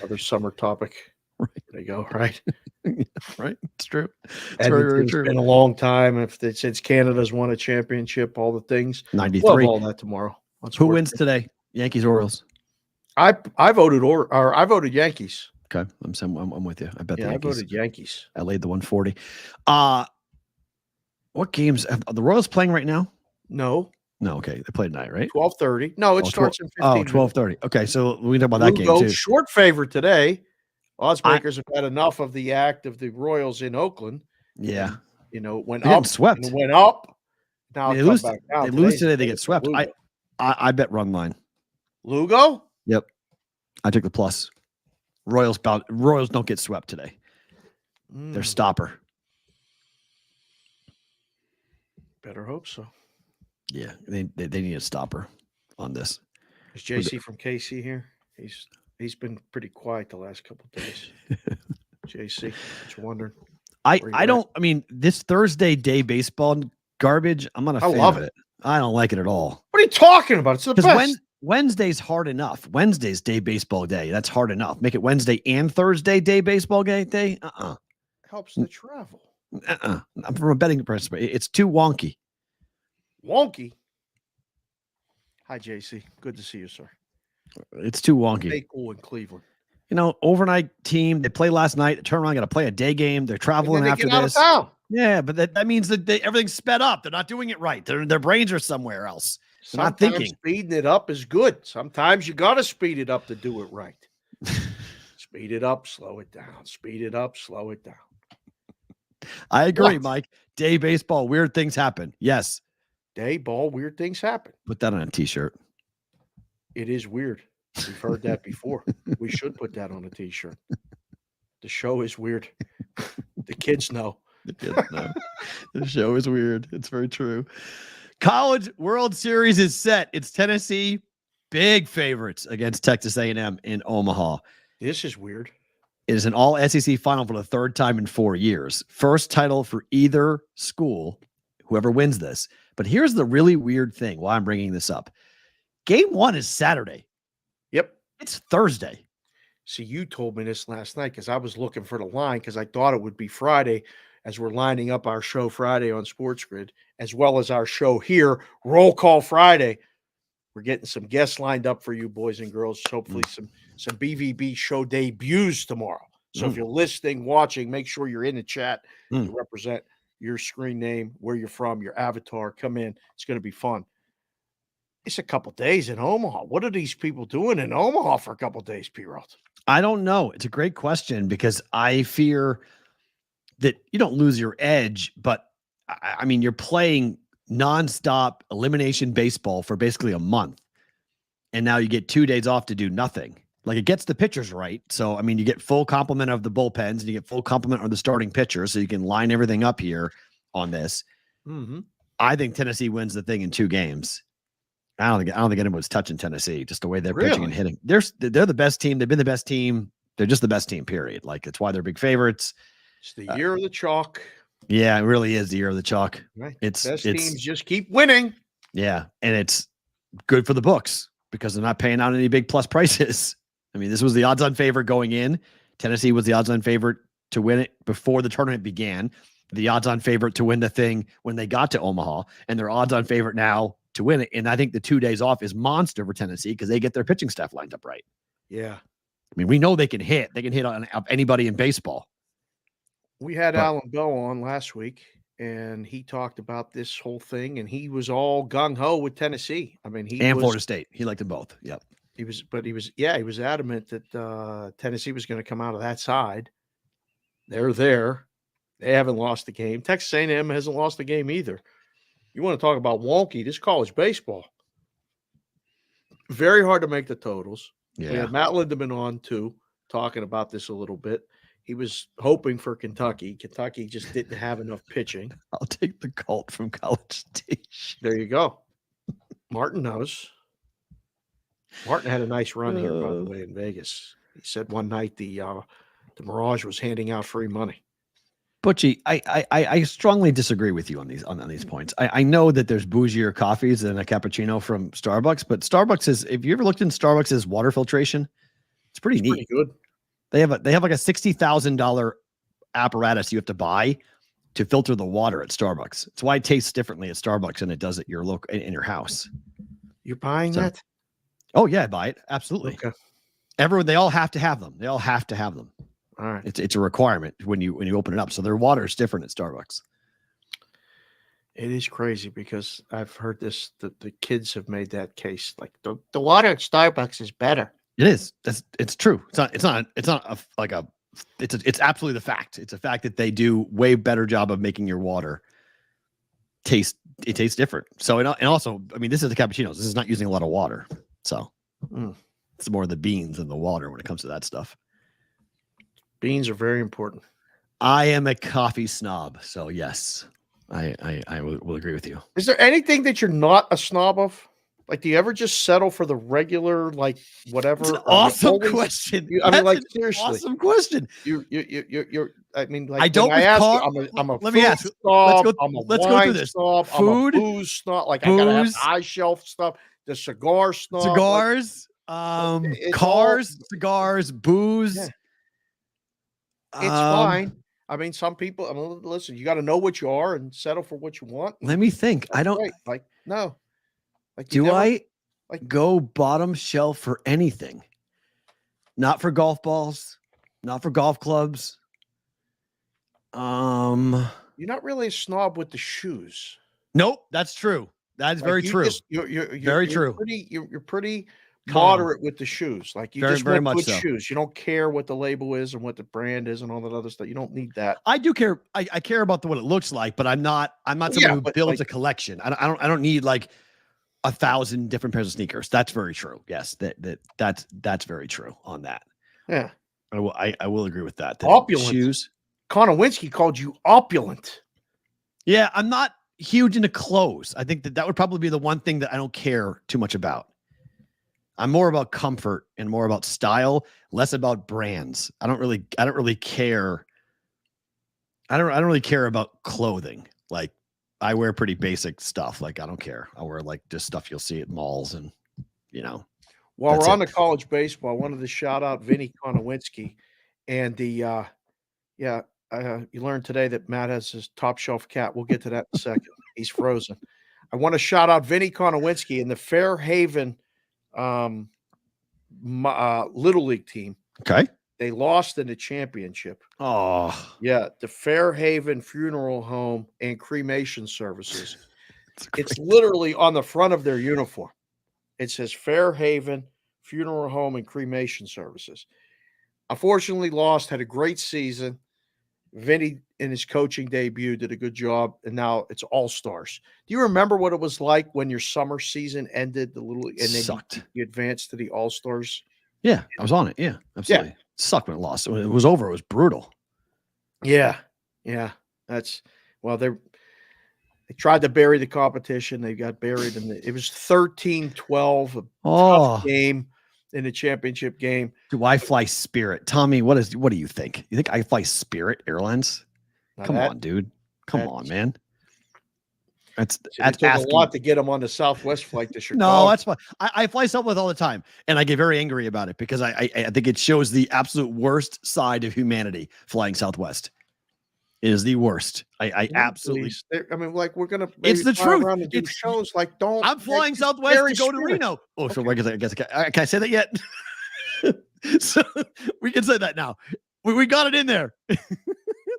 Speaker 6: Other summer topic.
Speaker 5: Right.
Speaker 6: There you go. Right.
Speaker 5: Right. It's true. It's
Speaker 6: And
Speaker 5: very, very
Speaker 6: it's
Speaker 5: true.
Speaker 6: been a long time. Since Canada's won a championship, all the things.
Speaker 5: 93.
Speaker 6: We'll have all that tomorrow.
Speaker 5: Who wins today? Yankees, Orioles.
Speaker 6: I voted Yankees.
Speaker 5: Okay, I'm with you. I bet the
Speaker 6: Yeah, I
Speaker 5: Yankees.
Speaker 6: voted Yankees.
Speaker 5: I laid the 140. What games are the Royals playing right now?
Speaker 6: No.
Speaker 5: No, okay. They played tonight, right?
Speaker 6: 12:30. No, it starts in 15 minutes.
Speaker 5: 12:30. Okay, so we can talk about that game too.
Speaker 6: Short favorite today. Oddsbreakers have had enough of the act of the Royals in Oakland.
Speaker 5: Yeah.
Speaker 6: It went
Speaker 5: They
Speaker 6: up.
Speaker 5: getting swept.
Speaker 6: And it went up. Now
Speaker 5: They
Speaker 6: it's
Speaker 5: lose.
Speaker 6: come back down.
Speaker 5: They lose
Speaker 6: Today's
Speaker 5: today. They get swept.
Speaker 6: Lugo.
Speaker 5: I bet run line.
Speaker 6: Lugo?
Speaker 5: Yep. I took the plus. Royals don't get swept today. They're stopper.
Speaker 6: Better hope so.
Speaker 5: Yeah, they need a stopper on this.
Speaker 6: Is JC from KC here? He's been pretty quiet the last couple of days. JC, just wondering.
Speaker 5: I mean, this Thursday day baseball garbage, I'm not a fan of it. I don't like it at all.
Speaker 6: What are you talking about? It's the best.
Speaker 5: Wednesday's hard enough. Wednesday's day baseball day. That's hard enough. Make it Wednesday and Thursday day baseball day.
Speaker 6: Helps the travel.
Speaker 5: I'm from a betting perspective. It's too wonky.
Speaker 6: Wonky. Hi, JC. Good to see you, sir.
Speaker 5: It's too wonky.
Speaker 6: Stay cool in Cleveland.
Speaker 5: Overnight team. They played last night. They turn around, got to play a day game. They're traveling after this. Yeah, but that means that everything's sped up. They're not doing it right. Their brains are somewhere else. They're not thinking.
Speaker 6: Speeding it up is good. Sometimes you got to speed it up to do it right. Speed it up, slow it down. Speed it up, slow it down.
Speaker 5: I agree, Mike. Day baseball, weird things happen. Yes.
Speaker 6: Day ball, weird things happen.
Speaker 5: Put that on a t-shirt.
Speaker 6: It is weird. We've heard that before. We should put that on a t-shirt. The show is weird. The kids know.
Speaker 5: The kids know. The show is weird. It's very true. College World Series is set. It's Tennessee, big favorites against Texas A&M in Omaha.
Speaker 6: This is weird.
Speaker 5: It is an all-SEC final for the third time in 4 years. First title for either school, whoever wins this. But here's the really weird thing why I'm bringing this up. Game 1 is Saturday.
Speaker 6: Yep.
Speaker 5: It's Thursday.
Speaker 6: See, you told me this last night because I was looking for the line because I thought it would be Friday as we're lining up our show Friday on Sports Grid, as well as our show here, Roll Call Friday. We're getting some guests lined up for you, boys and girls. Hopefully some BvB show debuts tomorrow. So if you're listening, watching, make sure you're in the chat. You represent your screen name, where you're from, your avatar. Come in. It's going to be fun. It's a couple days in Omaha. What are these people doing in Omaha for a couple days, P-Rod?
Speaker 5: I don't know. It's a great question because I fear that you don't lose your edge, but I mean, you're playing nonstop elimination baseball for basically a month. And now you get 2 days off to do nothing. Like, it gets the pitchers right. So, I mean, you get full complement of the bullpens and you get full complement of the starting pitchers. So you can line everything up here on this. I think Tennessee wins the thing in 2 games. I don't think anyone's touching Tennessee, just the way they're pitching and hitting. They're the best team. They've been the best team. They're just the best team, period. Like, it's why they're big favorites.
Speaker 6: It's the year of the chalk.
Speaker 5: Yeah, it really is the year of the chalk.
Speaker 6: Right.
Speaker 5: It's
Speaker 6: teams just keep winning.
Speaker 5: Yeah, and it's good for the books because they're not paying out any big plus prices. I mean, this was the odds-on favorite going in. Tennessee was the odds-on favorite to win it before the tournament began. The odds-on favorite to win the thing when they got to Omaha, and they're odds-on favorite now to win it. And I think the 2 days off is monster for Tennessee because they get their pitching staff lined up right.
Speaker 6: Yeah.
Speaker 5: I mean, we know they can hit. They can hit on anybody in baseball.
Speaker 6: We had Alan Bell on last week, and he talked about this whole thing, and he was all gung-ho with Tennessee. I mean,
Speaker 5: Florida State. He liked them both. Yep.
Speaker 6: He was adamant that Tennessee was going to come out of that side. They're there. They haven't lost the game. Texas A&M hasn't lost the game either. You want to talk about wonky? This college baseball. Very hard to make the totals.
Speaker 5: Yeah.
Speaker 6: We had Matt Lindemann on too, talking about this a little bit. He was hoping for Kentucky. Kentucky just didn't have enough pitching.
Speaker 5: I'll take the Colt from College Station.
Speaker 6: There you go. Martin knows. Martin had a nice run here, by the way, in Vegas. He said one night the Mirage was handing out free money.
Speaker 5: Butchie, I strongly disagree with you on these points. I know that there's bougier coffees than a cappuccino from Starbucks, but Starbucks is, if you ever looked in Starbucks' water filtration, it's pretty neat.
Speaker 6: Pretty good.
Speaker 5: They have like a $60,000 apparatus you have to buy to filter the water at Starbucks. It's why it tastes differently at Starbucks than it does at your local in your house.
Speaker 6: You're buying that?
Speaker 5: Oh yeah, I buy it. Absolutely.
Speaker 6: Okay.
Speaker 5: They all have to have them. They all have to have them.
Speaker 6: All right.
Speaker 5: It's a requirement when you open it up. So their water is different at Starbucks.
Speaker 6: It is crazy because I've heard this, that the kids have made that case. Like the water at Starbucks is better.
Speaker 5: It is. It's true. It's absolutely the fact. It's a fact that they do way better job of making your water tastes different. So, and also, I mean, this is the cappuccinos. This is not using a lot of water. So it's more the beans than the water when it comes to that stuff.
Speaker 6: Beans are very important.
Speaker 5: I am a coffee snob. So yes, I will agree with you.
Speaker 6: Is there anything that you're not a snob of? Like, do you ever just settle for the regular, like, whatever?
Speaker 5: It's an awesome question.
Speaker 6: I mean, like, seriously.
Speaker 5: Awesome question.
Speaker 6: You're I mean, like,
Speaker 5: I don't
Speaker 6: I'm a
Speaker 5: let me ask.
Speaker 6: snob.
Speaker 5: Let's go through this.
Speaker 6: Snob,
Speaker 5: Food,
Speaker 6: I'm a booze snob. Like, I gotta have the high shelf stuff. The cigar snob.
Speaker 5: Cigars, cars, cigars, booze.
Speaker 6: Yeah. It's fine. I mean, some people, listen, you got to know what you are and settle for what you want.
Speaker 5: Let me think. I don't
Speaker 6: no. Like,
Speaker 5: I go bottom shelf for anything? Not for golf balls, not for golf clubs.
Speaker 6: You're not really a snob with the shoes.
Speaker 5: Nope, that's true. That is very true.
Speaker 6: You're
Speaker 5: very true.
Speaker 6: You're pretty moderate with the shoes. Like, you just want good shoes. You don't care what the label is and what the brand is and all that other stuff. You don't need that.
Speaker 5: I do care. I care about what it looks like, but I'm not someone who builds a collection. I don't need like 1,000 different pairs of sneakers. That's very true. Yes, that's very true on that.
Speaker 6: Yeah,
Speaker 5: I will agree with that.
Speaker 6: Opulent
Speaker 5: shoes.
Speaker 6: Konowinski called you opulent.
Speaker 5: Yeah, I'm not huge into clothes. I think that would probably be the one thing that I don't care too much about. I'm more about comfort and more about style, less about brands. I don't really care. I don't really care about clothing. Like, I wear pretty basic stuff. Like, I don't care. I wear like just stuff you'll see at malls and,
Speaker 6: While we're on the college baseball, I wanted to shout out Vinny Konowinski and you learned today that Matt has his top shelf cat. We'll get to that in a second. He's frozen. I want to shout out Vinny Konowinski and the Fairhaven Little League team.
Speaker 5: Okay.
Speaker 6: They lost in the championship.
Speaker 5: Oh,
Speaker 6: yeah, the Fairhaven Funeral Home and Cremation Services. It's literally on the front of their uniform. It says Fairhaven Funeral Home and Cremation Services. Unfortunately, lost. Had a great season. Vinny, in his coaching debut, did a good job, and now it's All-Stars. Do you remember what it was like when your summer season ended? And then
Speaker 5: sucked.
Speaker 6: You advanced to the All-Stars.
Speaker 5: Yeah, I was on it. Yeah, absolutely. Yeah. Sucked when it lost. When it was over, it was brutal.
Speaker 6: Yeah. They tried to bury the competition. They got buried it was 13-12, a tough game in the championship game.
Speaker 5: Do I fly Spirit? Tommy, what do you think? You think I fly Spirit Airlines? Come on, dude. Come on, man. That's
Speaker 6: a lot to get them on the Southwest flight to Chicago.
Speaker 5: No, that's fine. I fly Southwest all the time, and I get very angry about it because I think it shows the absolute worst side of humanity. Flying Southwest is the worst. I absolutely.
Speaker 6: I mean, like we're gonna.
Speaker 5: It's the truth.
Speaker 6: It's shows like don't.
Speaker 5: I'm flying Southwest to go to Reno. Oh, so I guess can I say that yet? So we can say that now. We got it in there.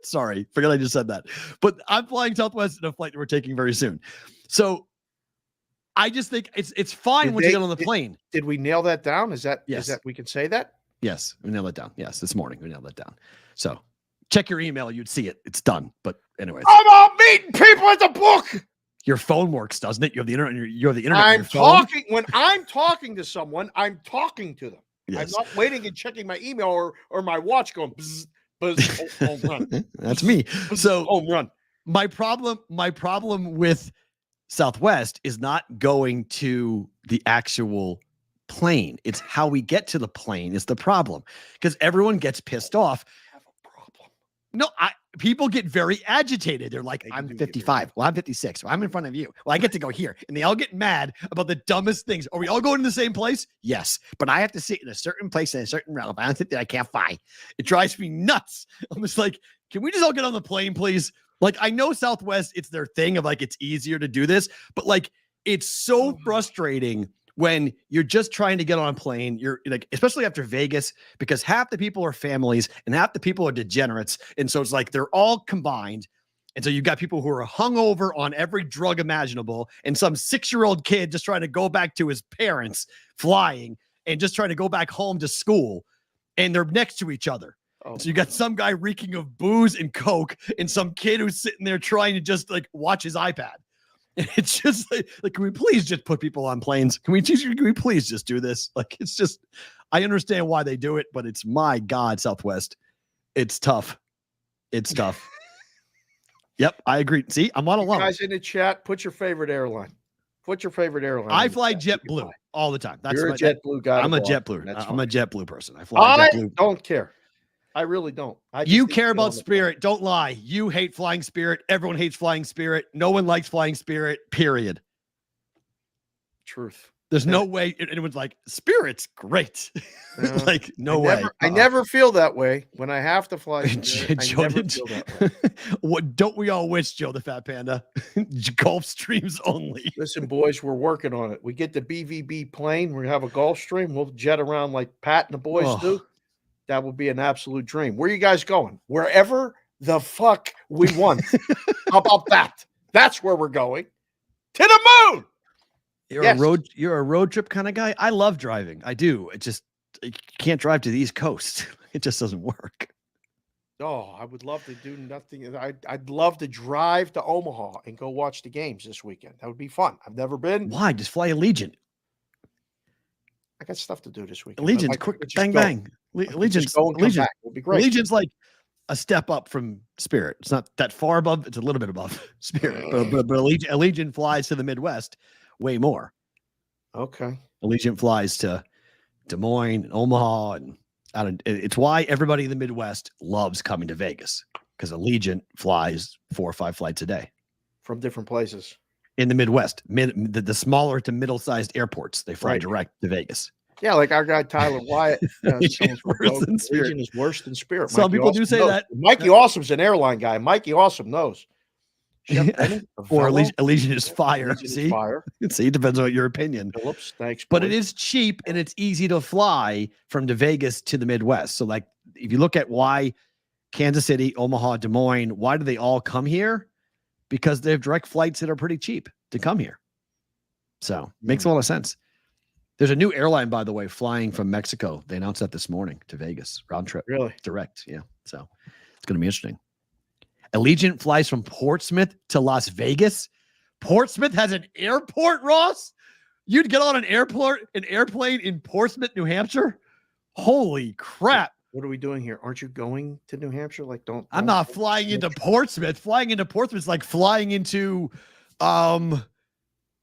Speaker 5: Sorry, forget I just said that. But I'm flying Southwest in a flight that we're taking very soon. So I just think it's fine when you get on the plane.
Speaker 6: Did we nail that down? Is that
Speaker 5: yes.
Speaker 6: Is that we can say that?
Speaker 5: Yes, we nailed it down. Yes, this morning we nailed that down. So check your email, you'd see it. It's done. But anyways.
Speaker 6: I'm out meeting people at the book.
Speaker 5: Your phone works, doesn't it? You have the internet. You have the internet.
Speaker 6: I'm talking when I'm talking to someone, I'm talking to them.
Speaker 5: Yes.
Speaker 6: I'm not waiting and checking my email or my watch going bzz. Home run.
Speaker 5: That's me. So
Speaker 6: home run.
Speaker 5: My problem with Southwest is not going to the actual plane. It's how we get to the plane is the problem because everyone gets pissed off.
Speaker 6: I have a problem.
Speaker 5: No, people get very agitated. They're like, I'm 55. Well, I'm 56. Well, I'm in front of you. Well, I get to go here. And they all get mad about the dumbest things. Are we all going to the same place? Yes. But I have to sit in a certain place in a certain route. If I don't sit there, I can't fly. It drives me nuts. I'm just like, can we just all get on the plane, please? Like, I know Southwest, it's their thing of like, it's easier to do this. But like, it's so frustrating when you're just trying to get on a plane, you're like, especially after Vegas, because half the people are families and half the people are degenerates. And so it's like, they're all combined. And so you've got people who are hungover on every drug imaginable and some 6-year-old kid just trying to go back to his parents flying and just trying to go back home to school. And they're next to each other. Oh, so you got some guy reeking of booze and coke and some kid who's sitting there trying to just like watch his iPad. It's just like, can we please just put people on planes? Can we please just do this? Like, it's just, I understand why they do it, but it's my God, Southwest. It's tough. It's tough. Yep, I agree. See, I'm not alone.
Speaker 6: Guys in the chat, put your favorite airline. What's your favorite airline?
Speaker 5: I fly JetBlue all the time.
Speaker 6: You're a JetBlue guy.
Speaker 5: I'm a JetBlue. I'm a JetBlue person. I fly JetBlue.
Speaker 6: Don't care. I really don't.
Speaker 5: You care about Spirit. Don't lie. You hate flying Spirit. Everyone hates flying Spirit. No one likes flying Spirit, period.
Speaker 6: Truth.
Speaker 5: There's no way anyone's like, Spirit's great. Like, no way.
Speaker 6: I never feel that way when I have to fly Spirit. I never feel that way.
Speaker 5: What don't we all wish, Joe the Fat Panda? Gulfstreams only.
Speaker 6: Listen, boys, we're working on it. We get the BvB plane. We're going to have a Gulfstream. We'll jet around like Pat and the boys do. That would be an absolute dream. Where are you guys going? Wherever the fuck we want. How about that? That's where we're going. To the moon.
Speaker 5: You're a road trip kind of guy. I love driving. I do. You can't drive to the East Coast. It just doesn't work.
Speaker 6: Oh, I would love to do nothing. I'd love to drive to Omaha and go watch the games this weekend. That would be fun. I've never been.
Speaker 5: Why? Just fly Allegiant.
Speaker 6: I got stuff to do this weekend.
Speaker 5: Allegiant's quick, bang, bang. Allegiant's Allegiant would be great. Allegiant's like a step up from Spirit. It's not that far above. It's a little bit above Spirit, but Allegiant flies to the Midwest way more.
Speaker 6: Okay.
Speaker 5: Allegiant flies to Des Moines and Omaha, and it's why everybody in the Midwest loves coming to Vegas because Allegiant flies 4 or 5 flights a day
Speaker 6: from different places.
Speaker 5: In the Midwest, the smaller to middle-sized airports, they fly direct to Vegas.
Speaker 6: Yeah, like our guy Tyler Wyatt.
Speaker 5: Is worse than Spirit.
Speaker 6: Allegiant is worse than Spirit.
Speaker 5: Some people do say that.
Speaker 6: Mikey Awesome's an airline guy. Mikey Awesome knows.
Speaker 5: Or Allegiant is fire. See, it depends on your opinion.
Speaker 6: Phillips, thanks.
Speaker 5: But it is cheap and it's easy to fly from Vegas to the Midwest. So, like, if you look at why Kansas City, Omaha, Des Moines, why do they all come here? Because they have direct flights that are pretty cheap to come here. So makes a lot of sense. There's a new airline, by the way, flying from Mexico. They announced that this morning to Vegas, round trip.
Speaker 6: Really?
Speaker 5: Direct. Yeah. So it's going to be interesting. Allegiant flies from Portsmouth to Las Vegas. Portsmouth has an airport, Ross? You'd get on an airplane in Portsmouth, New Hampshire? Holy crap.
Speaker 6: What are we doing here? Aren't you going to New Hampshire? Like,
Speaker 5: I'm not flying into Portsmouth. Flying into Portsmouth is like flying into, I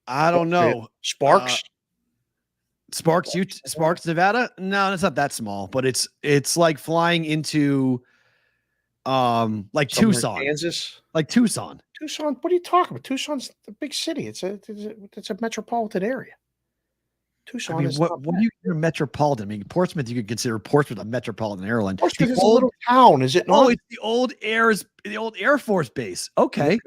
Speaker 5: don't know.
Speaker 6: Sparks?
Speaker 5: Sparks, Nevada? No, it's not that small, but it's like flying into, like
Speaker 6: Somewhere
Speaker 5: Tucson,
Speaker 6: Kansas,
Speaker 5: like Tucson.
Speaker 6: Tucson. What are you talking about? Tucson's a big city. It's a metropolitan area. Tucson.
Speaker 5: I mean,
Speaker 6: is
Speaker 5: what do you consider metropolitan? I mean, Portsmouth, you could consider Portsmouth a metropolitan airline.
Speaker 6: Portsmouth is a little town, is it not?
Speaker 5: Oh, it's the old Air Force Base. Okay.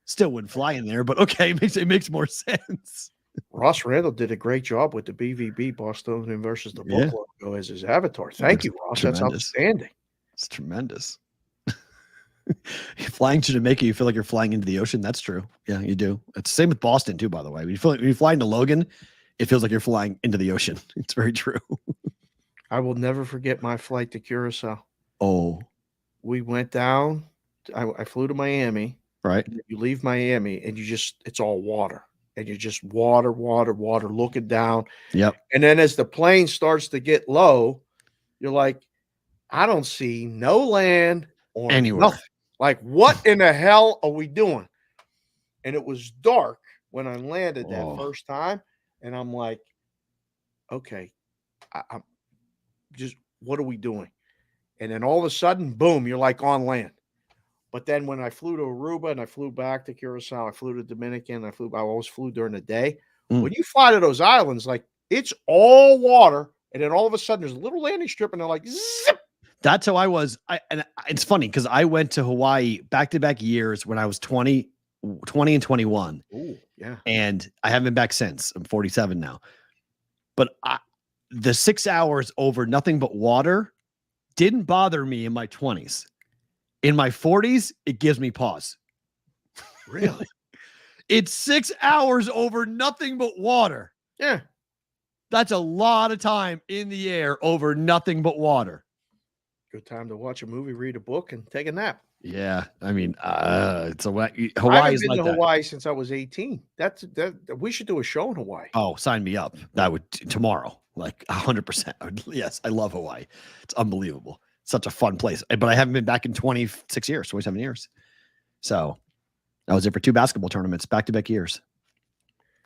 Speaker 5: Still wouldn't fly in there, but okay, it makes more sense.
Speaker 6: Ross Randall did a great job with the BvB Boston versus the book logo as his avatar. Thank you, Ross.
Speaker 5: Tremendous.
Speaker 6: That's outstanding.
Speaker 5: It's tremendous. Flying to Jamaica, you feel like you're flying into the ocean. That's true. Yeah, you do. It's the same with Boston too, by the way. When you fly into Logan, it feels like you're flying into the ocean. It's very true.
Speaker 6: I will never forget my flight to Curacao.
Speaker 5: Oh,
Speaker 6: we went down. I flew to Miami.
Speaker 5: Right.
Speaker 6: You leave Miami and it's all water. And you're just water, looking down.
Speaker 5: Yep.
Speaker 6: And then as the plane starts to get low, you're like, I don't see no land or
Speaker 5: anywhere.
Speaker 6: Nothing. Like, what in the hell are we doing? And it was dark when I landed that first time. And I'm like, okay, I'm just, what are we doing? And then all of a sudden, boom, you're like on land. But then when I flew to Aruba and I flew back to Curacao, I I always flew during the day. When you fly to those islands, like, it's all water. And then all of a sudden there's a little landing strip and they're like, zip.
Speaker 5: That's how I was. And it's funny because I went to Hawaii back-to-back years when I was 20 and 21.
Speaker 6: Ooh, yeah.
Speaker 5: And I haven't been back since. I'm 47 now. But the 6 hours over nothing but water didn't bother me in my 20s. In my 40s, it gives me pause.
Speaker 6: Really?
Speaker 5: It's 6 hours over nothing but water.
Speaker 6: Yeah.
Speaker 5: That's a lot of time in the air over nothing but water.
Speaker 6: Good time to watch a movie, read a book, and take a nap.
Speaker 5: Yeah, I mean, it's Hawaii.
Speaker 6: I
Speaker 5: Is
Speaker 6: haven't been
Speaker 5: like
Speaker 6: to Hawaii since I was 18. We should do a show in Hawaii.
Speaker 5: Oh, sign me up. That would tomorrow, like 100%. Yes, I love Hawaii. It's unbelievable. Such a fun place. But I haven't been back in 27 years. So I was there for 2 basketball tournaments, back-to-back years.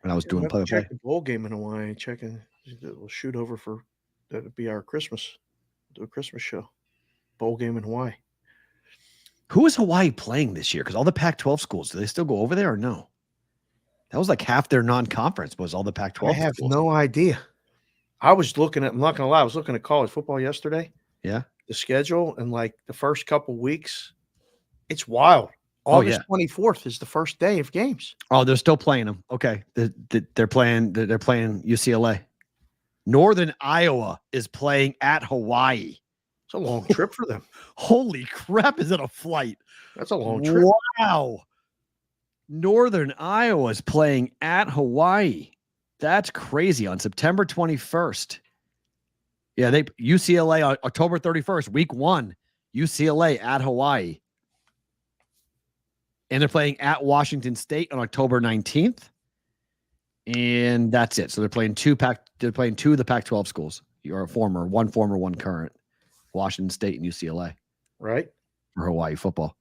Speaker 5: When I was doing play-by-play.
Speaker 6: Check the bowl game in Hawaii. We'll shoot over for that'll be our Christmas. Do a Christmas show. Bowl game in Hawaii.
Speaker 5: Who is Hawaii playing this year? Because all the Pac-12 schools, do they still go over there or no? That was like half their non-conference was all the Pac-12
Speaker 6: I have
Speaker 5: schools.
Speaker 6: no idea. I'm not going to lie, I was looking at college football yesterday.
Speaker 5: Yeah.
Speaker 6: The schedule and like the first couple weeks, it's wild. August 24th is the first day of games.
Speaker 5: Oh, they're still playing them. Okay. They're playing UCLA. Northern Iowa is playing at Hawaii.
Speaker 6: It's a long trip for them.
Speaker 5: Holy crap, is it a flight?
Speaker 6: That's a long trip.
Speaker 5: Wow. Northern Iowa is playing at Hawaii. That's crazy on September 21st. Yeah, UCLA on October 31st, week 1, UCLA at Hawaii. And they're playing at Washington State on October 19th. And that's it. So they're playing two of the Pac-12 schools. You're one former, one current. Washington State and UCLA.
Speaker 6: Right.
Speaker 5: For Hawaii football.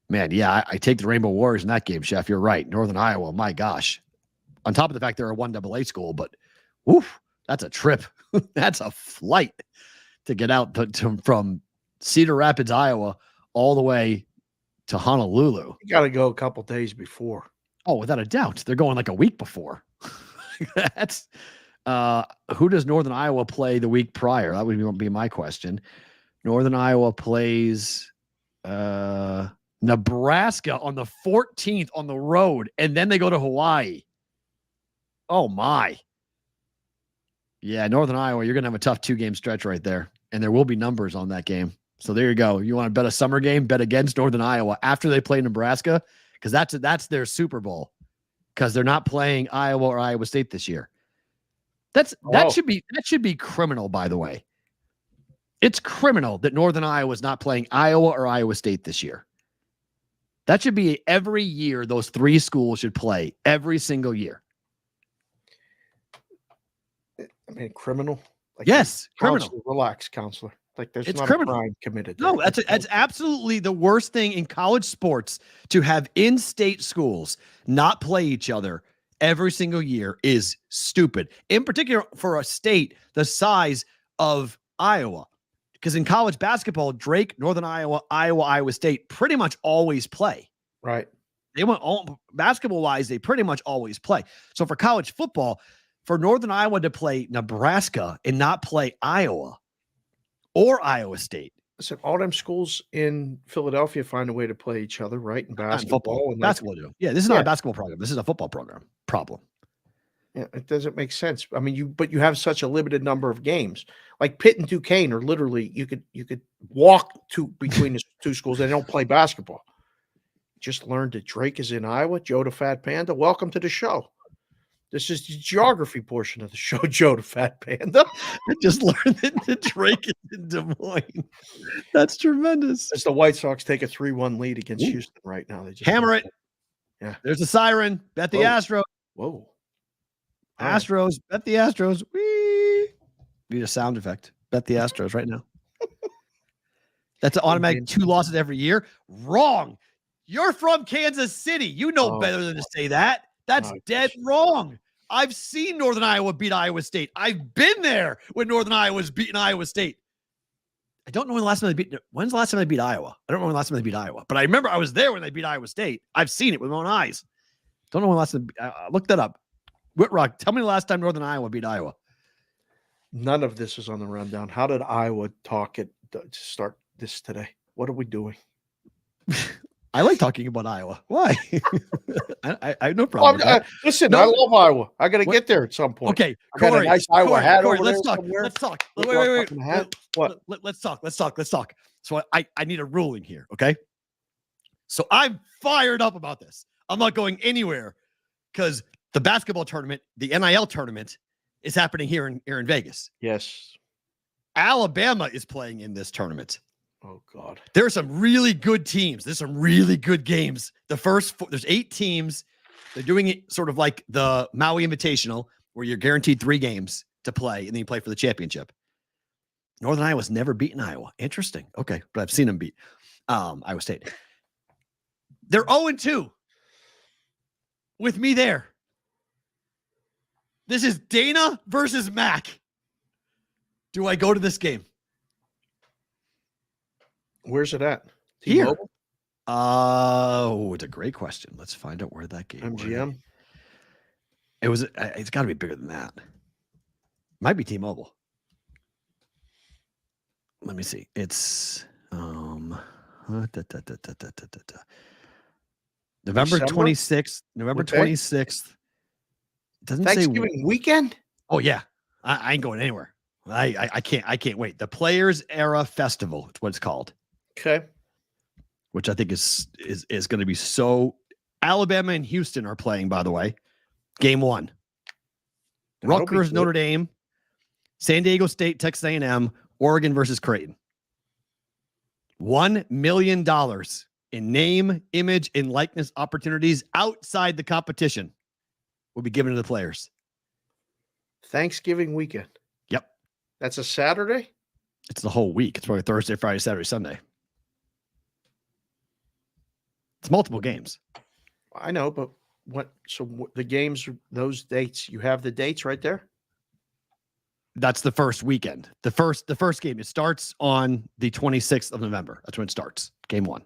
Speaker 5: Man, yeah, I take the Rainbow Warriors in that game, Chef. You're right. Northern Iowa, my gosh. On top of the fact they're a 1AA school, but woof, that's a trip. That's a flight to get out from Cedar Rapids, Iowa, all the way to Honolulu.
Speaker 6: You got to go a couple days before.
Speaker 5: Oh, without a doubt. They're going like a week before. That's who does Northern Iowa play the week prior? That would be my question. Northern Iowa plays Nebraska on the 14th on the road, and then they go to Hawaii. Oh, my. Yeah, Northern Iowa, you're going to have a tough 2-game stretch right there. and there will be numbers on that game. So there you go. You want to bet a summer game? Bet against Northern Iowa after they play Nebraska, because that's their Super Bowl. Because they're not playing Iowa or Iowa State this year. That should be criminal, by the way. It's criminal that Northern Iowa is not playing Iowa or Iowa State this year. That should be every year. Those three schools should play every single year.
Speaker 6: I mean, criminal. Like,
Speaker 5: yes, criminal.
Speaker 6: Relax, counselor. Like there's
Speaker 5: it's
Speaker 6: not
Speaker 5: criminal.
Speaker 6: a crime committed.
Speaker 5: No, that's absolutely the worst thing in college sports, to have in-state schools not play each other every single year is stupid. In particular, for a state the size of Iowa. Because in college basketball, Drake, Northern Iowa, Iowa State pretty much always play.
Speaker 6: Right.
Speaker 5: They went all basketball-wise, they pretty much always play. So for college football, for Northern Iowa to play Nebraska and not play Iowa or Iowa State.
Speaker 6: Listen, all them schools in Philadelphia find a way to play each other, right? In basketball.
Speaker 5: And basketball do. Yeah, this is not a basketball program. This is a football problem.
Speaker 6: Yeah, it doesn't make sense. I mean, you have such a limited number of games. Like Pitt and Duquesne are literally you could walk between the two schools. They don't play basketball. Just learned that Drake is in Iowa. Joe the Fat Panda, welcome to the show. This is the geography portion of the show, Joe the Fat Panda.
Speaker 5: I just learned that Drake is in Des Moines. That's tremendous.
Speaker 6: As the White Sox take a 3-1 lead against Houston right now. They just
Speaker 5: hammer it.
Speaker 6: Yeah.
Speaker 5: There's a siren. Bet the Astros.
Speaker 6: Whoa.
Speaker 5: Astros. Bet the Astros. Whee. Need a sound effect. Bet the Astros right now. That's an automatic 2 losses every year. Wrong. You're from Kansas City. You know better than to say that. That's dead wrong. I've seen Northern Iowa beat Iowa State. I've been there when Northern Iowa's beaten Iowa State. I don't know when the last time they beat. When's the last time they beat Iowa? I don't know when the last time they beat Iowa, but I remember I was there when they beat Iowa State. I've seen it with my own eyes. Don't know when the last time. Look that up. Whitrock, tell me the last time Northern Iowa beat Iowa.
Speaker 6: None of this is on the rundown. How did Iowa talk to start this today? What are we doing?
Speaker 5: I like talking about Iowa. Why? I have no problem.
Speaker 6: Listen, I love Iowa. I got to get there at some point.
Speaker 5: Okay,
Speaker 6: I got a nice Iowa hat over
Speaker 5: let's
Speaker 6: there
Speaker 5: talk.
Speaker 6: somewhere.
Speaker 5: Let's talk.
Speaker 6: Wait. What?
Speaker 5: Let's talk. So I need a ruling here, okay? So I'm fired up about this. I'm not going anywhere because the basketball tournament, the NIL tournament, is happening here in Vegas.
Speaker 6: Yes.
Speaker 5: Alabama is playing in this tournament.
Speaker 6: Oh, God.
Speaker 5: There are some really good teams. There's some really good games. There's 8 teams. They're doing it sort of like the Maui Invitational, where you're guaranteed 3 games to play, and then you play for the championship. Northern Iowa's never beaten Iowa. Interesting. Okay, but I've seen them beat Iowa State. They're 0-2 with me there. This is Dana versus Mac. Do I go to this game?
Speaker 6: Where's it at?
Speaker 5: Here.
Speaker 6: T-Mobile?
Speaker 5: It's a great question. Let's find out where that game
Speaker 6: MGM.
Speaker 5: It's got to be bigger than that. Might be T-Mobile. Let me see. It's November 26th. November 26th. Doesn't
Speaker 6: Thanksgiving
Speaker 5: say
Speaker 6: weekend?
Speaker 5: Oh yeah. I ain't going anywhere. I can't wait. The Players Era Festival, it's what it's called.
Speaker 6: Okay.
Speaker 5: Which I think is going to be so. Alabama and Houston are playing, by the way. Game 1. Rutgers, Notre Dame, San Diego State, Texas A&M, Oregon versus Creighton. $1 million in name, image, and likeness opportunities outside the competition will be given to the players.
Speaker 6: Thanksgiving weekend.
Speaker 5: Yep.
Speaker 6: That's a Saturday?
Speaker 5: It's the whole week. It's probably Thursday, Friday, Saturday, Sunday. It's multiple games.
Speaker 6: I know, but the games, those dates, you have the dates right there?
Speaker 5: That's the first weekend. The first game, it starts on the 26th of November. That's when it starts. Game 1.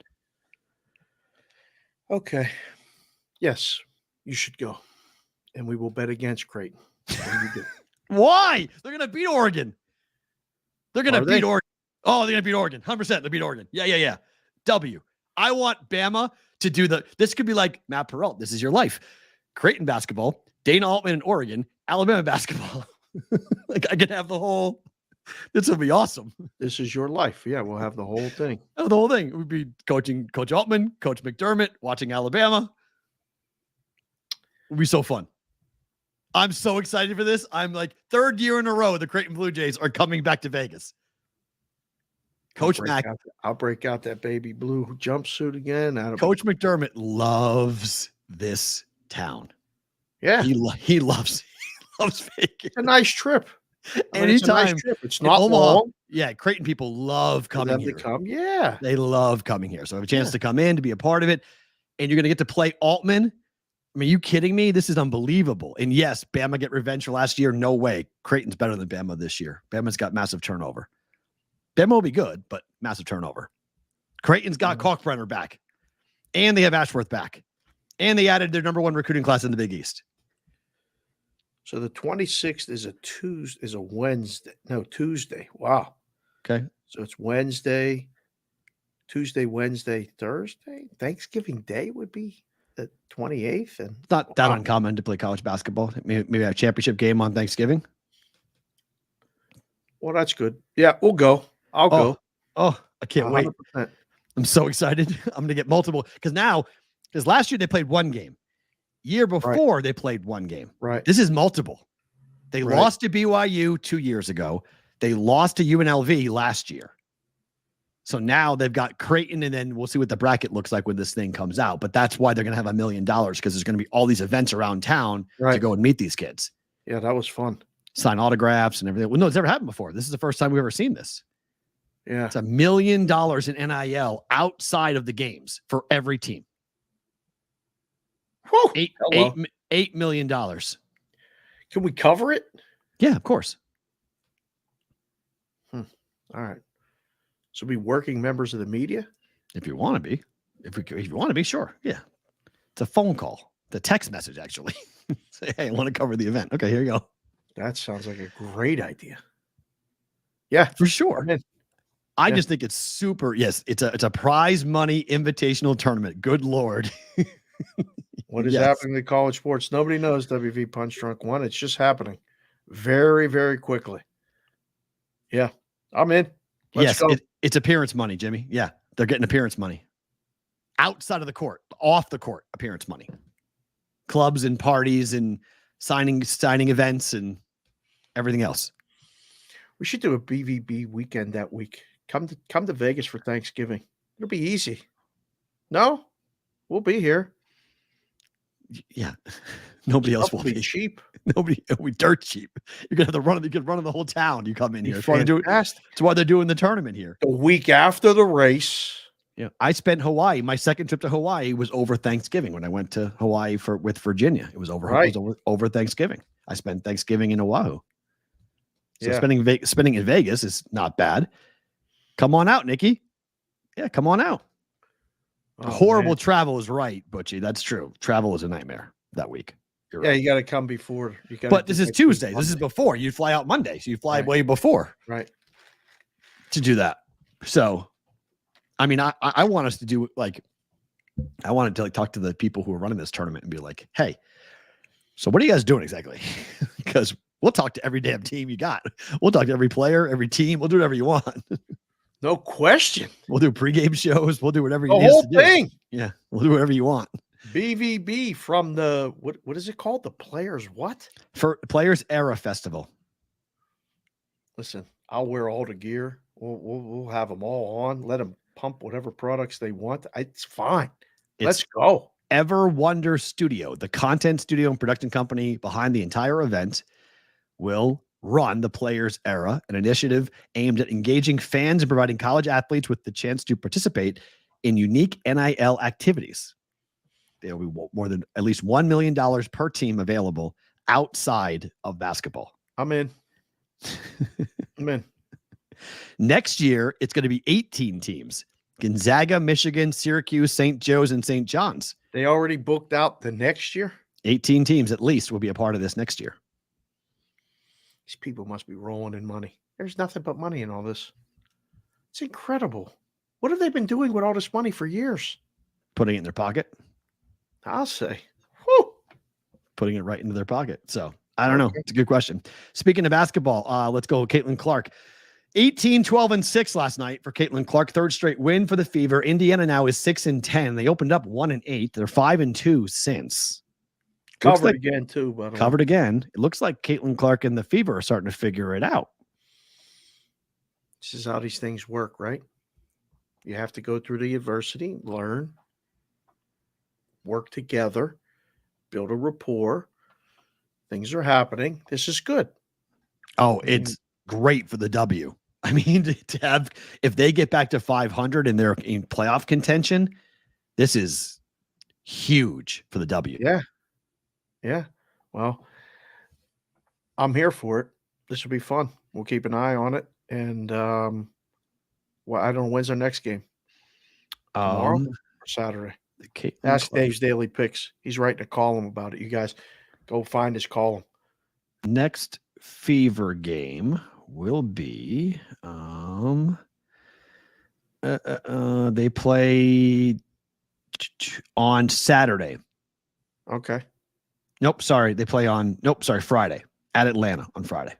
Speaker 6: Okay. Yes, you should go. And we will bet against Creighton.
Speaker 5: Why? They're going to beat Oregon. They're going to beat Oregon. Oh, they're going to beat Oregon. 100%. They'll beat Oregon. Yeah. W. I want Bama to do this could be like Matt Perrault. This is your life. Creighton basketball, Dana Altman in Oregon, Alabama basketball. Like I could have the whole This will be awesome.
Speaker 6: This is your life. Yeah, we'll have the whole thing.
Speaker 5: Oh, the whole thing. We'd be coaching Coach Altman, Coach McDermott, watching Alabama. It'll be so fun. I'm so excited for this. I'm like, third year in a row, the Creighton Blue Jays are coming back to Vegas. Coach Mac.
Speaker 6: I'll break out that baby blue jumpsuit again.
Speaker 5: Coach McDermott loves this town.
Speaker 6: Yeah.
Speaker 5: He loves Vegas.
Speaker 6: It's a nice trip.
Speaker 5: Anytime.
Speaker 6: It's a nice trip. It's not
Speaker 5: Omaha,
Speaker 6: long.
Speaker 5: Yeah, Creighton people love coming here.
Speaker 6: Yeah.
Speaker 5: They love coming here. So I have a chance to come in, to be a part of it. And you're going to get to play Altman. I mean, are you kidding me? This is unbelievable. And yes, Bama get revenge for last year. No way. Creighton's better than Bama this year. Bama's got massive turnover. Bama will be good, but massive turnover. Creighton's got Kalkbrenner back. And they have Ashworth back. And they added their number one recruiting class in the Big East.
Speaker 6: So the 26th is a Wednesday. No, Tuesday. Wow.
Speaker 5: Okay.
Speaker 6: So it's Wednesday, Tuesday, Wednesday, Thursday. Thanksgiving Day would be the 28th. And
Speaker 5: it's not that uncommon to play college basketball. Maybe a championship game on Thanksgiving.
Speaker 6: Well, that's good. Yeah, we'll go. I'll go.
Speaker 5: Oh, I can't 100%. Wait. I'm so excited. I'm going to get multiple. Because last year they played one game. Year before they played one game.
Speaker 6: Right.
Speaker 5: This is multiple. They lost to BYU 2 years ago. They lost to UNLV last year. So now they've got Creighton, and then we'll see what the bracket looks like when this thing comes out. But that's why they're going to have $1 million, because there's going to be all these events around town to go and meet these kids.
Speaker 6: Yeah, that was fun.
Speaker 5: Sign autographs and everything. Well, no, it's never happened before. This is the first time we've ever seen this.
Speaker 6: Yeah.
Speaker 5: It's $1 million in NIL outside of the games for every team.
Speaker 6: Whew,
Speaker 5: $8 million.
Speaker 6: Can we cover it?
Speaker 5: Yeah, of course.
Speaker 6: All right. So be working members of the media?
Speaker 5: If you want to be. If you want to be, sure. Yeah. It's a phone call. The text message, actually. Say, hey, I want to cover the event. Okay, here you go.
Speaker 6: That sounds like a great idea. Yeah.
Speaker 5: For sure. I just think it's super. Yes, it's a prize money invitational tournament. Good Lord.
Speaker 6: What is happening to college sports? Nobody knows WV Punch Drunk 1. It's just happening very, very quickly. Yeah, I'm in. Let's go.
Speaker 5: It's appearance money, Jimmy. Yeah, they're getting appearance money. Outside of the court, off the court, appearance money. Clubs and parties and signing events and everything else.
Speaker 6: We should do a BvB weekend that week. Come to Vegas for Thanksgiving. It'll be easy. No? We'll be here.
Speaker 5: Yeah. Nobody else will be
Speaker 6: cheap.
Speaker 5: Nobody will be dirt cheap. You're gonna have to run. You could run in the whole town. You come in here. That's
Speaker 6: why
Speaker 5: they're doing the tournament here.
Speaker 6: The week after the race.
Speaker 5: Yeah. I spent Hawaii. My second trip to Hawaii was over Thanksgiving when I went to Hawaii with Virginia. It was over Thanksgiving. I spent Thanksgiving in Oahu. So spending in Vegas is not bad. Come on out, Nikki. Yeah, come on out. Horrible travel is right, Butchie. That's true. Travel is a nightmare that week. You're right.
Speaker 6: You got to come before.
Speaker 5: But this is Tuesday. This is before. You fly out Monday, so you fly way before.
Speaker 6: Right.
Speaker 5: To do that. So, I mean, I want us to do I wanted to talk to the people who are running this tournament and be like, hey, so what are you guys doing exactly? Because we'll talk to every damn team you got. We'll talk to every player, every team. We'll do whatever you want.
Speaker 6: No question.
Speaker 5: We'll do pregame shows. We'll do whatever you
Speaker 6: need. The whole thing.
Speaker 5: Yeah. We'll do whatever you want.
Speaker 6: BvB from the, what is it called? The Players what?
Speaker 5: For Players Era Festival.
Speaker 6: Listen, I'll wear all the gear. We'll have them all on. Let them pump whatever products they want. It's fine. Let's go.
Speaker 5: Ever Wonder Studio, the content studio and production company behind the entire event, will run the Players Era, an initiative aimed at engaging fans and providing college athletes with the chance to participate in unique NIL activities. There will be more than at least $1 million per team available outside of basketball.
Speaker 6: I'm in. I'm in.
Speaker 5: Next year, it's going to be 18 teams. Gonzaga, Michigan, Syracuse, St. Joe's, and St. John's.
Speaker 6: They already booked out the next year?
Speaker 5: 18 teams at least will be a part of this next year.
Speaker 6: These people must be rolling in money. There's nothing but money in all this. It's incredible. What have they been doing with all this money for years?
Speaker 5: Putting it in their pocket.
Speaker 6: I'll say. Whew.
Speaker 5: Putting it right into their pocket. So I don't know. It's a good question. Speaking of basketball, let's go. Caitlin Clark. 18, 12, and 6 last night for Caitlin Clark. Third straight win for the Fever. Indiana now is 6-10. They opened up 1-8. They're 5-2 since.
Speaker 6: Covered again, too. By the way.
Speaker 5: Covered again. It looks like Caitlin Clark and the Fever are starting to figure it out.
Speaker 6: This is how these things work, right? You have to go through the adversity, learn, work together, build a rapport. Things are happening. This is good.
Speaker 5: Oh, it's great for the W. I mean, to have, if they get back to 500 and they're in playoff contention, this is huge for the W.
Speaker 6: Yeah. Yeah. Well, I'm here for it. This will be fun. We'll keep an eye on it. And well, I don't know, when's our next game? Tomorrow or Saturday? Ask Dave's Daily Picks. He's writing a column about it. You guys go find his column.
Speaker 5: Next Fever game will be they play on Saturday.
Speaker 6: Okay.
Speaker 5: They play on Friday at Atlanta on Friday.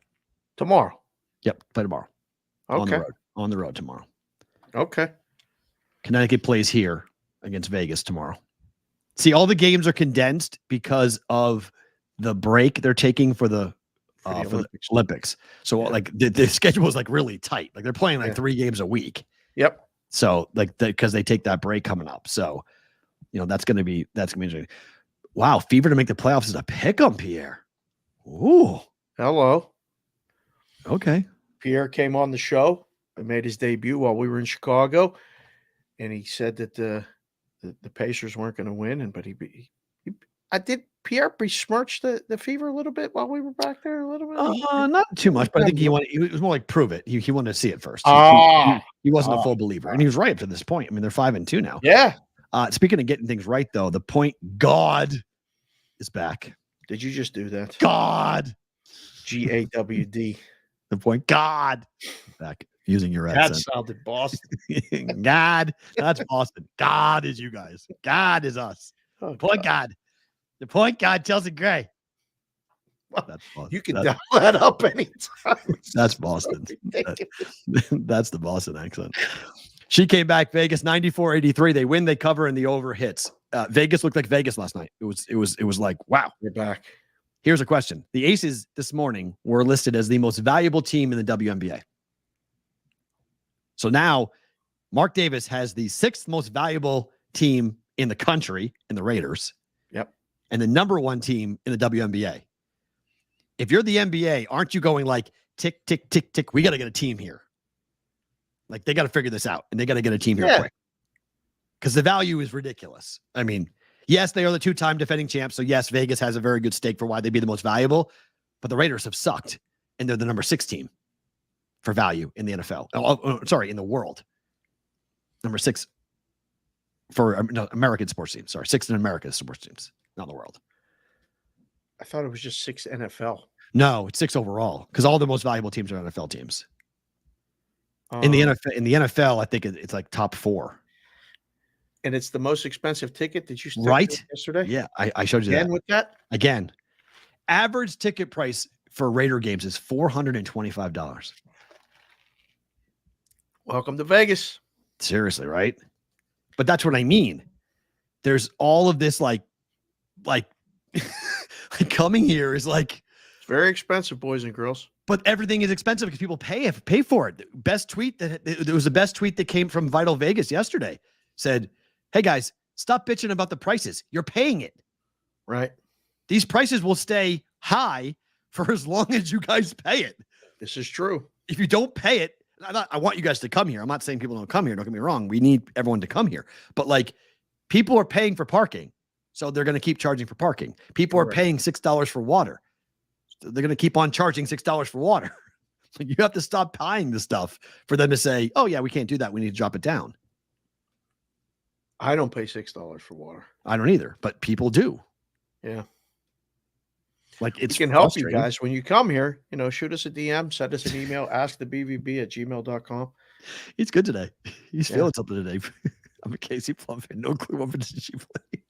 Speaker 6: Tomorrow.
Speaker 5: Yep, play tomorrow.
Speaker 6: Okay.
Speaker 5: On the road tomorrow.
Speaker 6: Okay.
Speaker 5: Connecticut plays here against Vegas tomorrow. See, all the games are condensed because of the break they're taking for the Olympics. So like the schedule is like really tight. Like they're playing like 3 games a week.
Speaker 6: Yep.
Speaker 5: So like because they take that break coming up. So that's gonna be interesting. Wow, Fever to make the playoffs is a pick'em, Pierre. Ooh.
Speaker 6: Hello.
Speaker 5: Okay.
Speaker 6: Pierre came on the show and made his debut while we were in Chicago, and he said that the Pacers weren't going to win, but did Pierre besmirch the Fever a little bit while we were back there a little bit?
Speaker 5: Not too much, but I think he was more like prove it. He wanted to see it first. He wasn't a full believer, and he was right up to this point. I mean, they're 5-2 now.
Speaker 6: Yeah.
Speaker 5: Speaking of getting things right, though, the point God is back.
Speaker 6: Did you just do that?
Speaker 5: God.
Speaker 6: GAWD.
Speaker 5: The point God back using your accent.
Speaker 6: That sounded Boston.
Speaker 5: God, that's Boston. God is you guys. God is us.
Speaker 6: Oh,
Speaker 5: point God. The point God, Chelsea Gray.
Speaker 6: That's Boston. You can dial that up anytime.
Speaker 5: That's Boston. That's the Boston accent. She came back, Vegas 94-83. They win, they cover, and the over hits. Vegas looked like Vegas last night. It was like, wow.
Speaker 6: We're back.
Speaker 5: Here's a question. The Aces this morning were listed as the most valuable team in the WNBA. So now Mark Davis has the 6th most valuable team in the country in the Raiders.
Speaker 6: Yep.
Speaker 5: And the number 1 team in the WNBA. If you're the NBA, aren't you going like tick, tick, tick, tick? We got to get a team here. Like they got to figure this out and they got to get a team here quick. Because the value is ridiculous. I mean, yes, they are the 2-time defending champs. So yes, Vegas has a very good stake for why they'd be the most valuable, but the Raiders have sucked and they're the number 6 team for value in the NFL. In the world. Number 6 for American sports teams. 6th in America's sports teams, not the world.
Speaker 6: I thought it was just 6 NFL.
Speaker 5: No, it's 6 overall because all the most valuable teams are NFL teams. In the NFL, I think it's like top 4.
Speaker 6: And it's the most expensive ticket that you stick
Speaker 5: with
Speaker 6: yesterday?
Speaker 5: Yeah, I showed you
Speaker 6: Again with that?
Speaker 5: Again. Average ticket price for Raider games is $425.
Speaker 6: Welcome to Vegas.
Speaker 5: Seriously, right? But that's what I mean. There's all of this like coming here is like
Speaker 6: it's very expensive, boys and girls.
Speaker 5: But everything is expensive because people pay for it. Best tweet there was the best tweet that came from Vital Vegas yesterday. Said, hey guys, stop bitching about the prices. You're paying it.
Speaker 6: Right.
Speaker 5: These prices will stay high for as long as you guys pay it.
Speaker 6: This is true.
Speaker 5: If you don't pay it, I want you guys to come here. I'm not saying people don't come here. Don't get me wrong. We need everyone to come here. But like people are paying for parking. So they're going to keep charging for parking. People are paying $6 for water. So they're going to keep on charging $6 for water. You have to stop buying the stuff for them to say, oh yeah, we can't do that. We need to drop it down.
Speaker 6: I don't pay $6 for water.
Speaker 5: I don't either, but people do.
Speaker 6: Yeah.
Speaker 5: Like
Speaker 6: it can help you guys when you come here, shoot us a DM, send us an email, askthebvb@gmail.com.
Speaker 5: He's good today. He's feeling something today. I'm a Casey Plum fan. No clue what position she plays.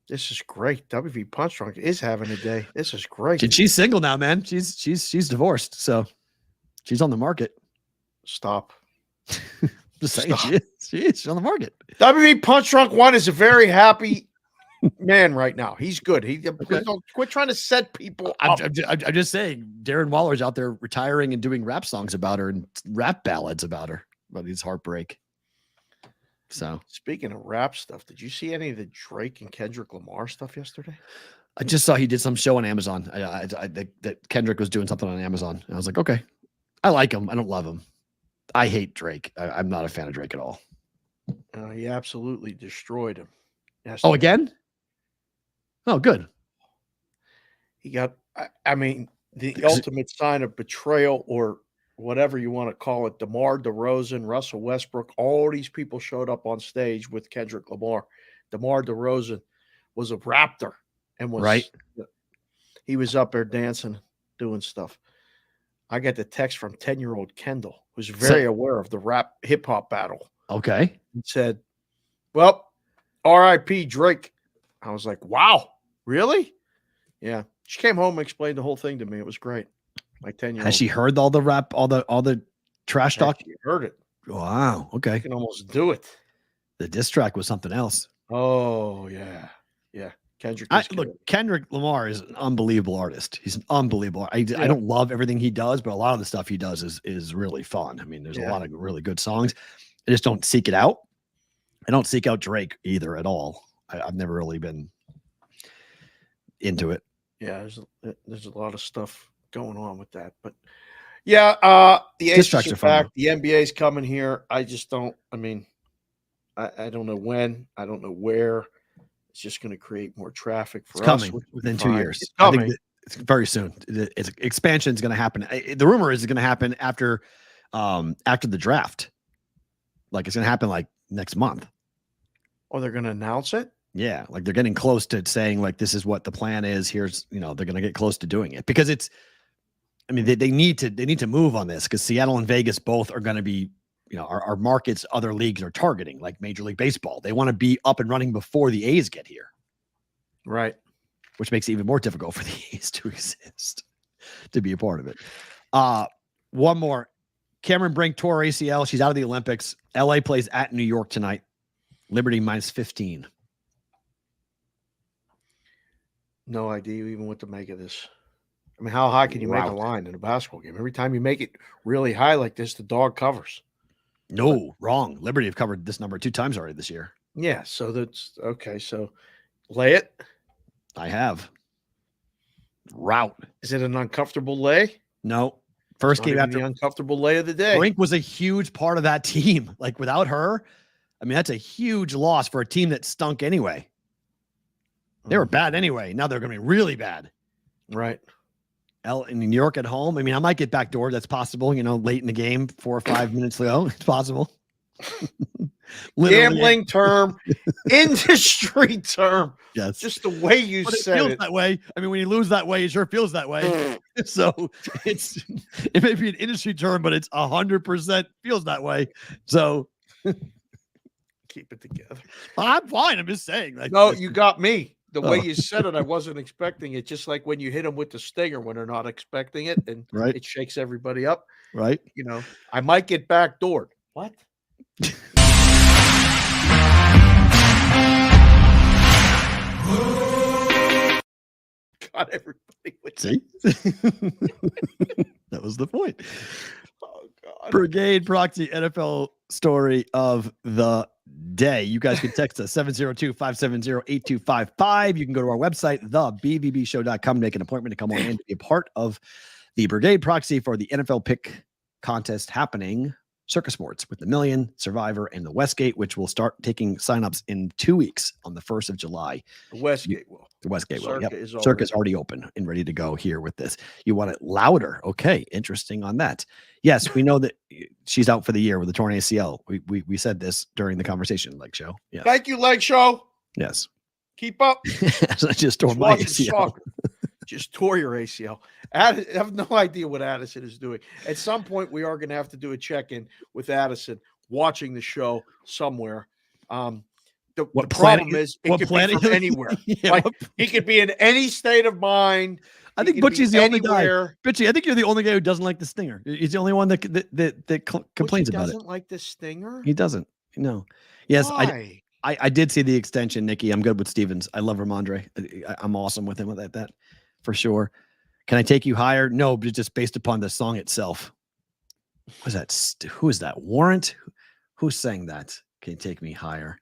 Speaker 6: This is great. WV Punch Drunk is having a day. This is great.
Speaker 5: And she's single now, man. She's divorced, so she's on the market.
Speaker 6: Stop.
Speaker 5: Just saying, she's on the market.
Speaker 6: WvB Punch Drunk One is a very happy man right now. He's good. Don't quit trying to set people up.
Speaker 5: I'm just saying, Darren Waller's out there retiring and doing rap songs about her and rap ballads about her, about his heartbreak. So,
Speaker 6: speaking of rap stuff, did you see any of the Drake and Kendrick Lamar stuff yesterday?
Speaker 5: I just saw he did some show on Amazon. That Kendrick was doing something on Amazon. And I was like, okay, I like him. I don't love him. I hate Drake. I'm not a fan of Drake at all.
Speaker 6: He absolutely destroyed him. Yesterday.
Speaker 5: Oh, again? Oh, good.
Speaker 6: He got, I mean, the ultimate sign of betrayal, or whatever you want to call it. DeMar DeRozan, Russell Westbrook, all these people showed up on stage with Kendrick Lamar. DeMar DeRozan was a Raptor and was
Speaker 5: right.
Speaker 6: He was up there dancing, doing stuff. I got the text from 10-year-old Kendall, who's very aware of the rap hip hop battle.
Speaker 5: Okay.
Speaker 6: He said, well, R.I.P. Drake. I was like, wow, really? Yeah. She came home and explained the whole thing to me. It was great. My 10-year-old.
Speaker 5: Has she heard all the rap, all the trash talk?
Speaker 6: She heard it.
Speaker 5: Wow. Okay.
Speaker 6: You can almost do it.
Speaker 5: The diss track was something else.
Speaker 6: Oh, yeah. Yeah.
Speaker 5: Kendrick Lamar is an unbelievable artist. He's an unbelievable. I don't love everything he does, but a lot of the stuff he does is really fun. I mean, there's a lot of really good songs. I just don't seek it out. I don't seek out Drake either at all. I've never really been into it.
Speaker 6: Yeah, there's a lot of stuff going on with that, but yeah, the Aces are back. The NBA is coming here. I just don't. I mean, I don't know when. I don't know where. It's just going to create more traffic for us.
Speaker 5: It's coming within 2 years. I think it's very soon. Expansion is going to happen. The rumor is it's going to happen after the draft. Like it's going to happen like next month.
Speaker 6: Oh, they're going to announce it?
Speaker 5: Yeah, like they're getting close to saying like this is what the plan is. Here's, they're going to get close to doing it because it's. I mean, they need to move on this because Seattle and Vegas both are going to be. Our markets, other leagues are targeting, like Major League Baseball. They want to be up and running before the A's get here.
Speaker 6: Right.
Speaker 5: Which makes it even more difficult for the A's to exist, to be a part of it. One more. Cameron Brink tore ACL. She's out of the Olympics. LA plays at New York tonight. Liberty -15.
Speaker 6: No idea even what to make of this. I mean, how high can you make a line in a basketball game? Every time you make it really high like this, the dog covers.
Speaker 5: No, wrong. Liberty have covered this number 2 times already this year.
Speaker 6: Yeah, so that's okay. So lay it.
Speaker 5: I have. Route.
Speaker 6: Is it an uncomfortable lay?
Speaker 5: No. First game after
Speaker 6: the uncomfortable lay of the day.
Speaker 5: Brink was a huge part of that team. Like without her, I mean, that's a huge loss for a team that stunk anyway. They were bad anyway. Now they're going to be really bad.
Speaker 6: Right.
Speaker 5: In New York at home. I mean, I might get backdoored. That's possible. Late in the game, 4 or 5 minutes ago. It's possible.
Speaker 6: Gambling term, industry term.
Speaker 5: Yes.
Speaker 6: Just the way you said
Speaker 5: it. Feels that way. I mean, when you lose that way, it sure feels that way. So it may be an industry term, but it's 100% feels that way. So
Speaker 6: keep it together.
Speaker 5: I'm fine. I'm just saying.
Speaker 6: No, you got me. The way you said it, I wasn't expecting it. Just like when you hit them with the stinger when they're not expecting it, and it shakes everybody up.
Speaker 5: Right.
Speaker 6: I might get backdoored. What? Got everybody with
Speaker 5: see. That was the point.
Speaker 6: Oh God.
Speaker 5: Brigade Proxy NFL story of the day. You guys can text us 702-570-8255. You can go to our website, thebvbshow.com, make an appointment to come on in to be a part of the Brigade Proxy for the NFL pick contest happening Circus Sports with the Million, Survivor, and the Westgate, which will start taking signups in 2 weeks on the 1st of July.
Speaker 6: The Westgate will.
Speaker 5: The Westgate will.
Speaker 6: Yep.
Speaker 5: Circus already open and ready to go here with this. You want it louder. Okay. Interesting on that. Yes, we know that she's out for the year with a torn ACL. We said this during the conversation, Leg Show. Yes.
Speaker 6: Thank you, Leg Show.
Speaker 5: Yes.
Speaker 6: Keep up.
Speaker 5: I just tore my ACL.
Speaker 6: Just tore your ACL. I have no idea what Addison is doing. At some point, we are going to have to do a check-in with Addison watching the show somewhere. The problem is it could be from anywhere. Yeah, like he could be in any state of mind.
Speaker 5: I think Butchie's the only guy. Butchie, I think you're the only guy who doesn't like the stinger. He's the only one that complains about it.
Speaker 6: Doesn't like the stinger?
Speaker 5: He doesn't. No. Yes,
Speaker 6: Why?
Speaker 5: I did see the extension, Nikki. I'm good with Stevens. I love Ramondre. I'm awesome with him with that for sure. Can I take you higher? No, but just based upon the song itself. Was that? Who is that? Warrant? Who sang that? Can you take me higher?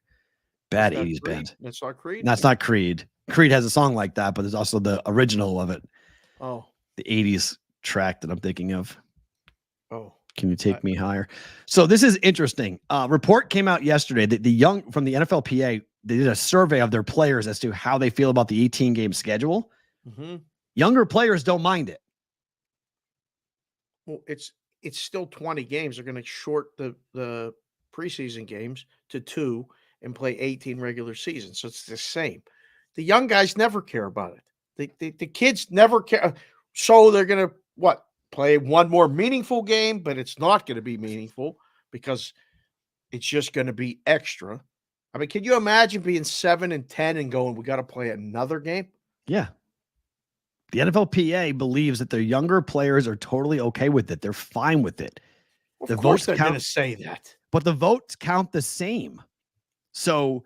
Speaker 5: Bad 80s band.
Speaker 6: That's not Creed?
Speaker 5: That's not Creed. Creed has a song like that, but there's also the original of it.
Speaker 6: Oh.
Speaker 5: The 80s track that I'm thinking of.
Speaker 6: Oh.
Speaker 5: Can you take me higher? So this is interesting. Report came out yesterday that the young from the NFLPA, they did a survey of their players as to how they feel about the 18-game schedule.
Speaker 6: Mm-hmm.
Speaker 5: Younger players don't mind it.
Speaker 6: Well, it's still 20 games. They're going to short the preseason games to 2 and play 18 regular seasons. So it's the same. The young guys never care about it. The kids never care. So they're going to, play one more meaningful game, but it's not going to be meaningful because it's just going to be extra. I mean, can you imagine being 7-10 and going, we got to play another game?
Speaker 5: Yeah. The NFLPA believes that their younger players are totally okay with it. They're fine with it.
Speaker 6: Of course they're going to say that.
Speaker 5: But the votes count the same. So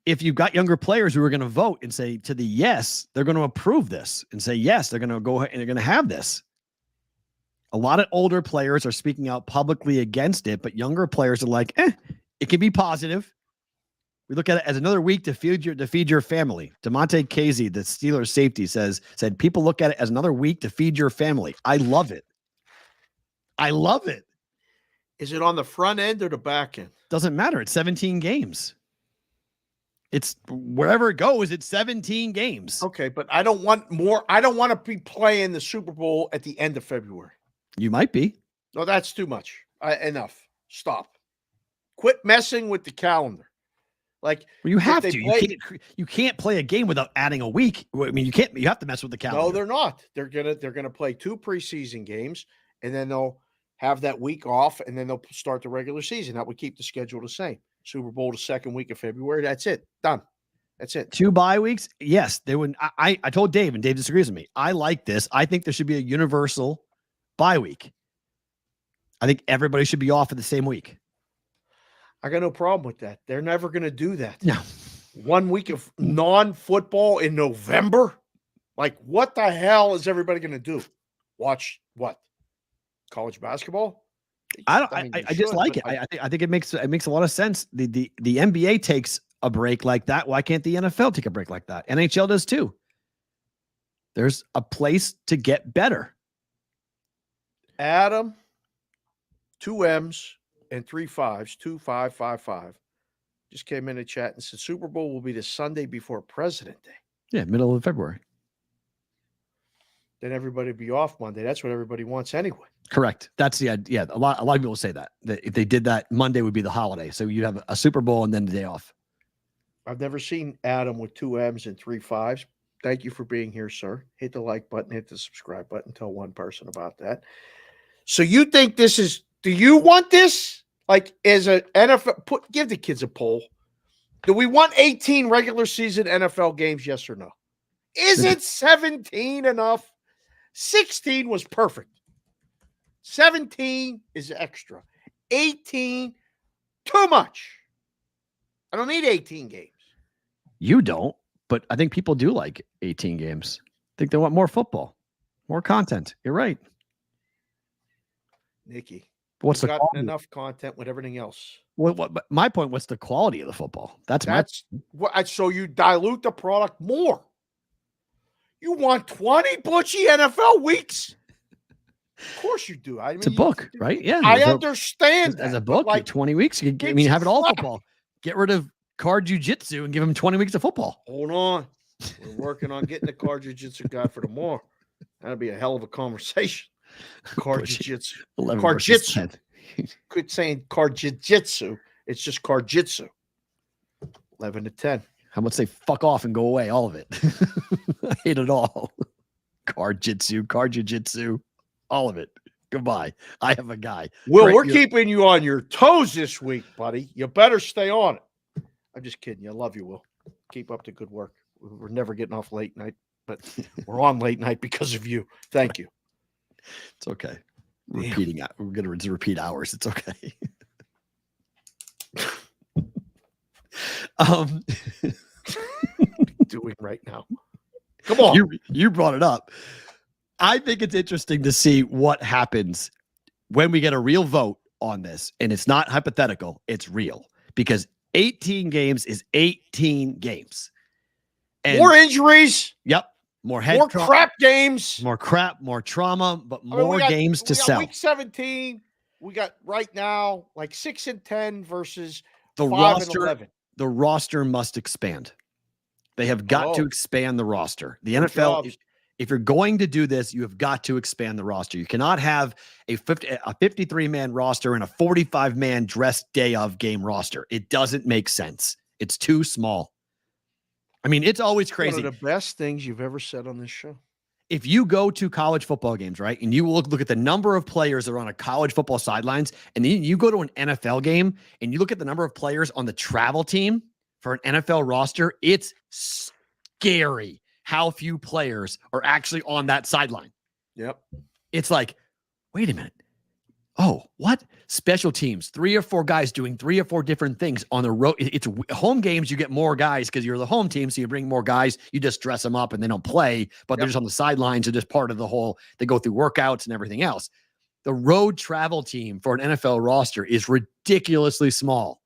Speaker 5: if you've got younger players who are going to vote and say to the yes, they're going to approve this and say yes, they're going to go ahead and they're going to have this. A lot of older players are speaking out publicly against it, but younger players are like, it can be positive. We look at it as another week to feed your family. DeMonte Casey, the Steelers safety, said people look at it as another week to feed your family. I love it. I love it.
Speaker 6: Is it on the front end or the back end?
Speaker 5: Doesn't matter. It's 17 games. It's wherever it goes, it's 17 games.
Speaker 6: Okay, but I don't want more. I don't want to be playing the Super Bowl at the end of February.
Speaker 5: You might be.
Speaker 6: No, that's too much. Enough. Stop. Quit messing with the calendar. Like,
Speaker 5: well, you have to. You can't play a game without adding a week. I mean, you can't. You have to mess with the calendar.
Speaker 6: No, they're not. They're gonna play 2 preseason games, and then they'll have that week off, and then they'll start the regular season. That would keep the schedule the same. Super Bowl the second week of February. That's it. Done. That's it. 2
Speaker 5: bye weeks. Yes, they would. I told Dave, and Dave disagrees with me. I like this. I think there should be a universal bye week. I think everybody should be off at the same week.
Speaker 6: I got no problem with that. They're never going to do that.
Speaker 5: No.
Speaker 6: 1 week of non-football in November? Like, what the hell is everybody going to do? Watch what? College basketball?
Speaker 5: I just like it. I think it makes a lot of sense. The NBA takes a break like that. Why can't the NFL take a break like that? NHL does too. There's a place to get better.
Speaker 6: Adam, 2 M's and 3 5s, 2555. Just came in the chat and said Super Bowl will be the Sunday before President Day.
Speaker 5: Yeah, middle of February.
Speaker 6: Then everybody will be off Monday. That's what everybody wants anyway.
Speaker 5: Correct. That's the idea. Yeah, a lot of people say that if they did that, Monday would be the holiday. So you'd have a Super Bowl and then the day off.
Speaker 6: I've never seen Adam with 2 M's and 3 5s. Thank you for being here, sir. Hit the like button, hit the subscribe button. Tell one person about that. So you think this is, do you want this? Like, as an NFL, give the kids a poll. Do we want 18 regular season NFL games? Yes or no? Is it 17 enough? 16 was perfect. 17 is extra. 18, too much. I don't need 18 games.
Speaker 5: You don't, but I think people do like 18 games. I think they want more football, more content. You're right.
Speaker 6: Nikki,
Speaker 5: what's the quality?
Speaker 6: Enough content with everything else.
Speaker 5: What my point, what's the quality of the football? That's
Speaker 6: what. So you dilute the product more. You want 20 Butchie NFL weeks? Of course you do. I mean,
Speaker 5: it's a book, right? Yeah,
Speaker 6: I understand.
Speaker 5: As a book, like 20 weeks. Have it all football. Get rid of card jiu-jitsu and give them 20 weeks of football.
Speaker 6: Hold on. We're working on getting the card jiu-jitsu guy for tomorrow. That'll be a hell of a conversation. Card jiu-jitsu. Card jitsu. Quit saying card jiu-jitsu. It's just card jitsu. 11-10.
Speaker 5: How about say fuck off and go away? All of it. I hate it all. Card jiu-jitsu, all of it. Goodbye. I have a guy.
Speaker 6: Will, we're keeping you on your toes this week, buddy. You better stay on it. I'm just kidding you. I love you, Will. Keep up the good work. We're never getting off late night. but we're on late night because of you. Thank you.
Speaker 5: It's okay. Repeating out. We're going to repeat hours. It's okay.
Speaker 6: What are you doing right now? Come on.
Speaker 5: You brought it up. I think it's interesting to see what happens when we get a real vote on this. And it's not hypothetical. It's real. Because 18 games is 18 games. And
Speaker 6: more injuries.
Speaker 5: Yep. More
Speaker 6: crap games.
Speaker 5: More crap, more trauma, but more games to sell.
Speaker 6: Week 17, we got right now like 6 and 10 versus
Speaker 5: the
Speaker 6: 5
Speaker 5: roster,
Speaker 6: and 11.
Speaker 5: The roster must expand. They have got to expand the roster. The NFL, if you're going to do this, you have got to expand the roster. You cannot have a 53-man roster and a 45-man dress day of game roster. It doesn't make sense. It's too small. I mean, it's always crazy.
Speaker 6: One of the best things you've ever said on this show.
Speaker 5: If you go to college football games, right, and you look at the number of players that are on a college football sidelines, and then you go to an NFL game and you look at the number of players on the travel team for an NFL roster, it's scary how few players are actually on that sideline.
Speaker 6: Yep.
Speaker 5: It's like, wait a minute. Oh, what? Special teams, 3 or 4 guys doing 3 or 4 different things on the road. It's home games. You get more guys because you're the home team. So you bring more guys. You just dress them up and they don't play, but they're just on the sidelines. They're just part of the whole, they go through workouts and everything else. The road travel team for an NFL roster is ridiculously small.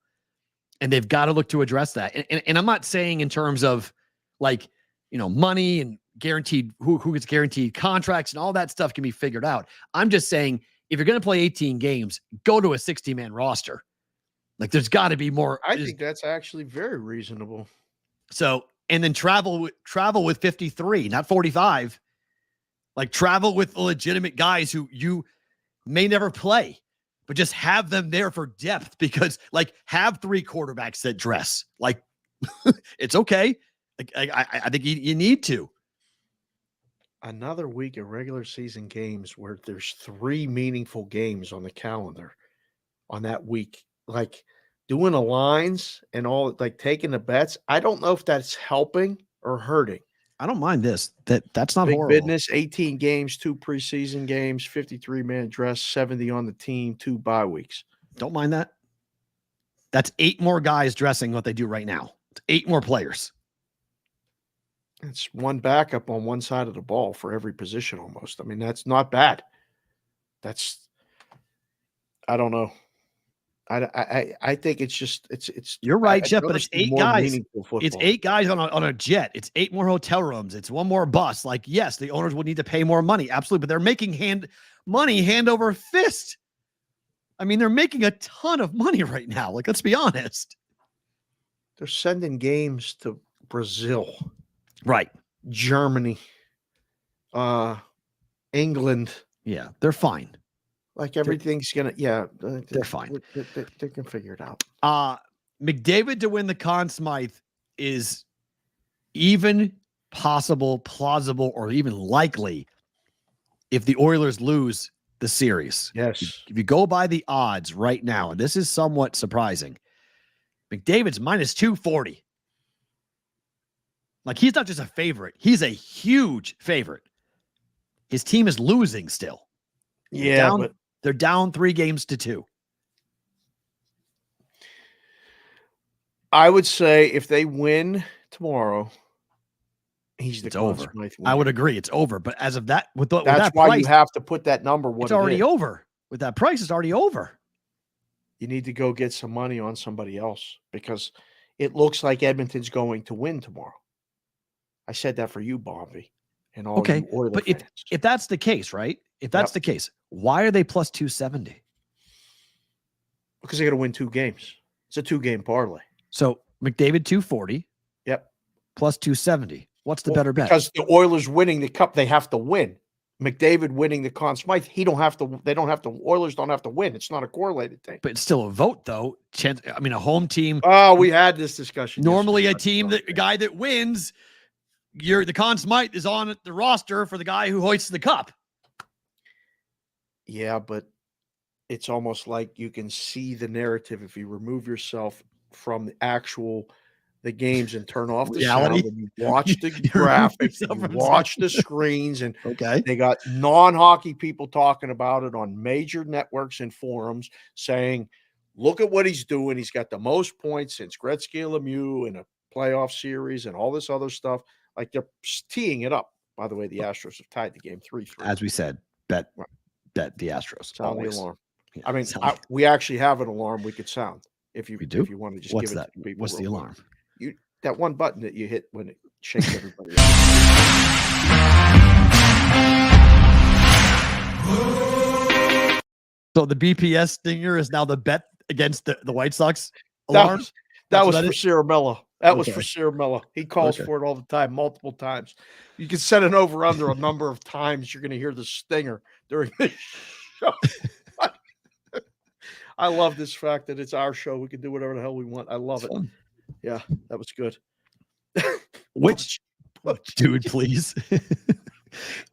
Speaker 5: And they've got to look to address that. And I'm not saying in terms of like, money and guaranteed who gets guaranteed contracts and all that stuff can be figured out. I'm just saying, if you're going to play 18 games, go to a 60-man roster. Like there's got to be more.
Speaker 6: I think that's actually very reasonable.
Speaker 5: So, and then travel with 53, not 45. Like travel with legitimate guys who you may never play, but just have them there for depth because like have 3 quarterbacks that dress like it's okay. Like I think you need to.
Speaker 6: Another week of regular season games where there's 3 meaningful games on the calendar on that week, like doing the lines and all, like taking the bets. I don't know if that's helping or hurting.
Speaker 5: I don't mind this. That's not
Speaker 6: big
Speaker 5: horrible.
Speaker 6: Business, 18 games, 2 preseason games, 53-man dress, 70 on the team, 2 bye weeks.
Speaker 5: Don't mind that. That's 8 more guys dressing what they do right now. It's 8 more players.
Speaker 6: It's 1 backup on one side of the ball for every position almost. I mean, that's not bad. I don't know. I think it's just it's.
Speaker 5: You're right, Jeff, but it's 8 guys. It's 8 guys on a jet. It's 8 more hotel rooms. It's 1 more bus. Like, yes, the owners would need to pay more money, absolutely, but they're making hand over fist. I mean, they're making a ton of money right now. Like, let's be honest.
Speaker 6: They're sending games to Brazil.
Speaker 5: Right.
Speaker 6: Germany, England.
Speaker 5: Yeah, they're fine.
Speaker 6: Like everything's
Speaker 5: they're fine.
Speaker 6: They can figure it out.
Speaker 5: McDavid to win the Conn Smythe is even possible, plausible, or even likely if the Oilers lose the series.
Speaker 6: Yes.
Speaker 5: If you go by the odds right now, and this is somewhat surprising, McDavid's minus 240. Like, he's not just a favorite. He's a huge favorite. His team is losing still.
Speaker 6: Yeah,
Speaker 5: they're down 3 games to 2.
Speaker 6: I would say if they win tomorrow, he's
Speaker 5: over. I would agree. It's over. But as of that, that's
Speaker 6: that why price, you have to put that number.
Speaker 5: It's already over. With that price, it's already over.
Speaker 6: You need to go get some money on somebody else because it looks like Edmonton's going to win tomorrow. I said that for you, Bobby, and all you Oilers
Speaker 5: but
Speaker 6: fans.
Speaker 5: If that's the case, right? If that's the case, why are they plus 270?
Speaker 6: Because they got to win 2 games. It's a 2-game parlay.
Speaker 5: So McDavid 240.
Speaker 6: Yep.
Speaker 5: Plus 270. What's the better bet?
Speaker 6: Because the Oilers winning the cup, they have to win. McDavid winning the Conn Smythe, they don't have to. Oilers don't have to win. It's not a correlated thing.
Speaker 5: But it's still a vote, though. A home team.
Speaker 6: Oh, we had this discussion.
Speaker 5: Normally, a team a guy that wins. The Conn Smythe is on the roster for the guy who hoists the cup.
Speaker 6: Yeah, but it's almost like you can see the narrative if you remove yourself from the actual the games and turn off the
Speaker 5: Reality?
Speaker 6: sound, and you watch the graphics, and you watch the screens, and
Speaker 5: okay,
Speaker 6: they got non-hockey people talking about it on major networks and forums saying, look at what he's doing. He's got the most points since Gretzky and Lemieux in a playoff series and all this other stuff. Like, they're teeing it up. By the way, the Astros have tied the game 3-3.
Speaker 5: As we said, bet the Astros.
Speaker 6: Sound the alarm.
Speaker 5: Yeah,
Speaker 6: I mean, we actually have an alarm we could sound if you
Speaker 5: do?
Speaker 6: If you want to just
Speaker 5: What's
Speaker 6: give it
Speaker 5: that?
Speaker 6: to people.
Speaker 5: What's the alarm?
Speaker 6: That one button that you hit when it shakes everybody.
Speaker 5: So the BPS stinger is now the bet against the White Sox alarm?
Speaker 6: That was for Ciaramella. That was
Speaker 5: Okay.
Speaker 6: for Ciaramella. He calls
Speaker 5: Okay.
Speaker 6: for it all the time, multiple times. You can set it over under a number of times. You're going to hear the stinger during the show. I love this fact that it's our show. We can do whatever the hell we want. I love it.
Speaker 5: Fun.
Speaker 6: Yeah, that was good.
Speaker 5: Which dude, please.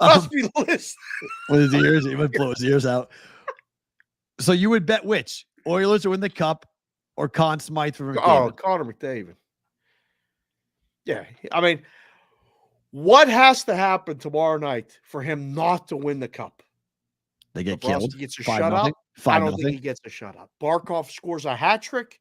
Speaker 6: Must be listening.
Speaker 5: With his ears, he would blow his ears out. So you would bet which? Oilers to win the cup or Conn Smythe for McDavid?
Speaker 6: Oh, Connor McDavid. Yeah, I mean, what has to happen tomorrow night for him not to win the cup?
Speaker 5: They get
Speaker 6: Bobrovsky
Speaker 5: killed.
Speaker 6: gets a
Speaker 5: 5-0.
Speaker 6: shutout. I don't think he gets a shutout. Barkov scores a hat trick.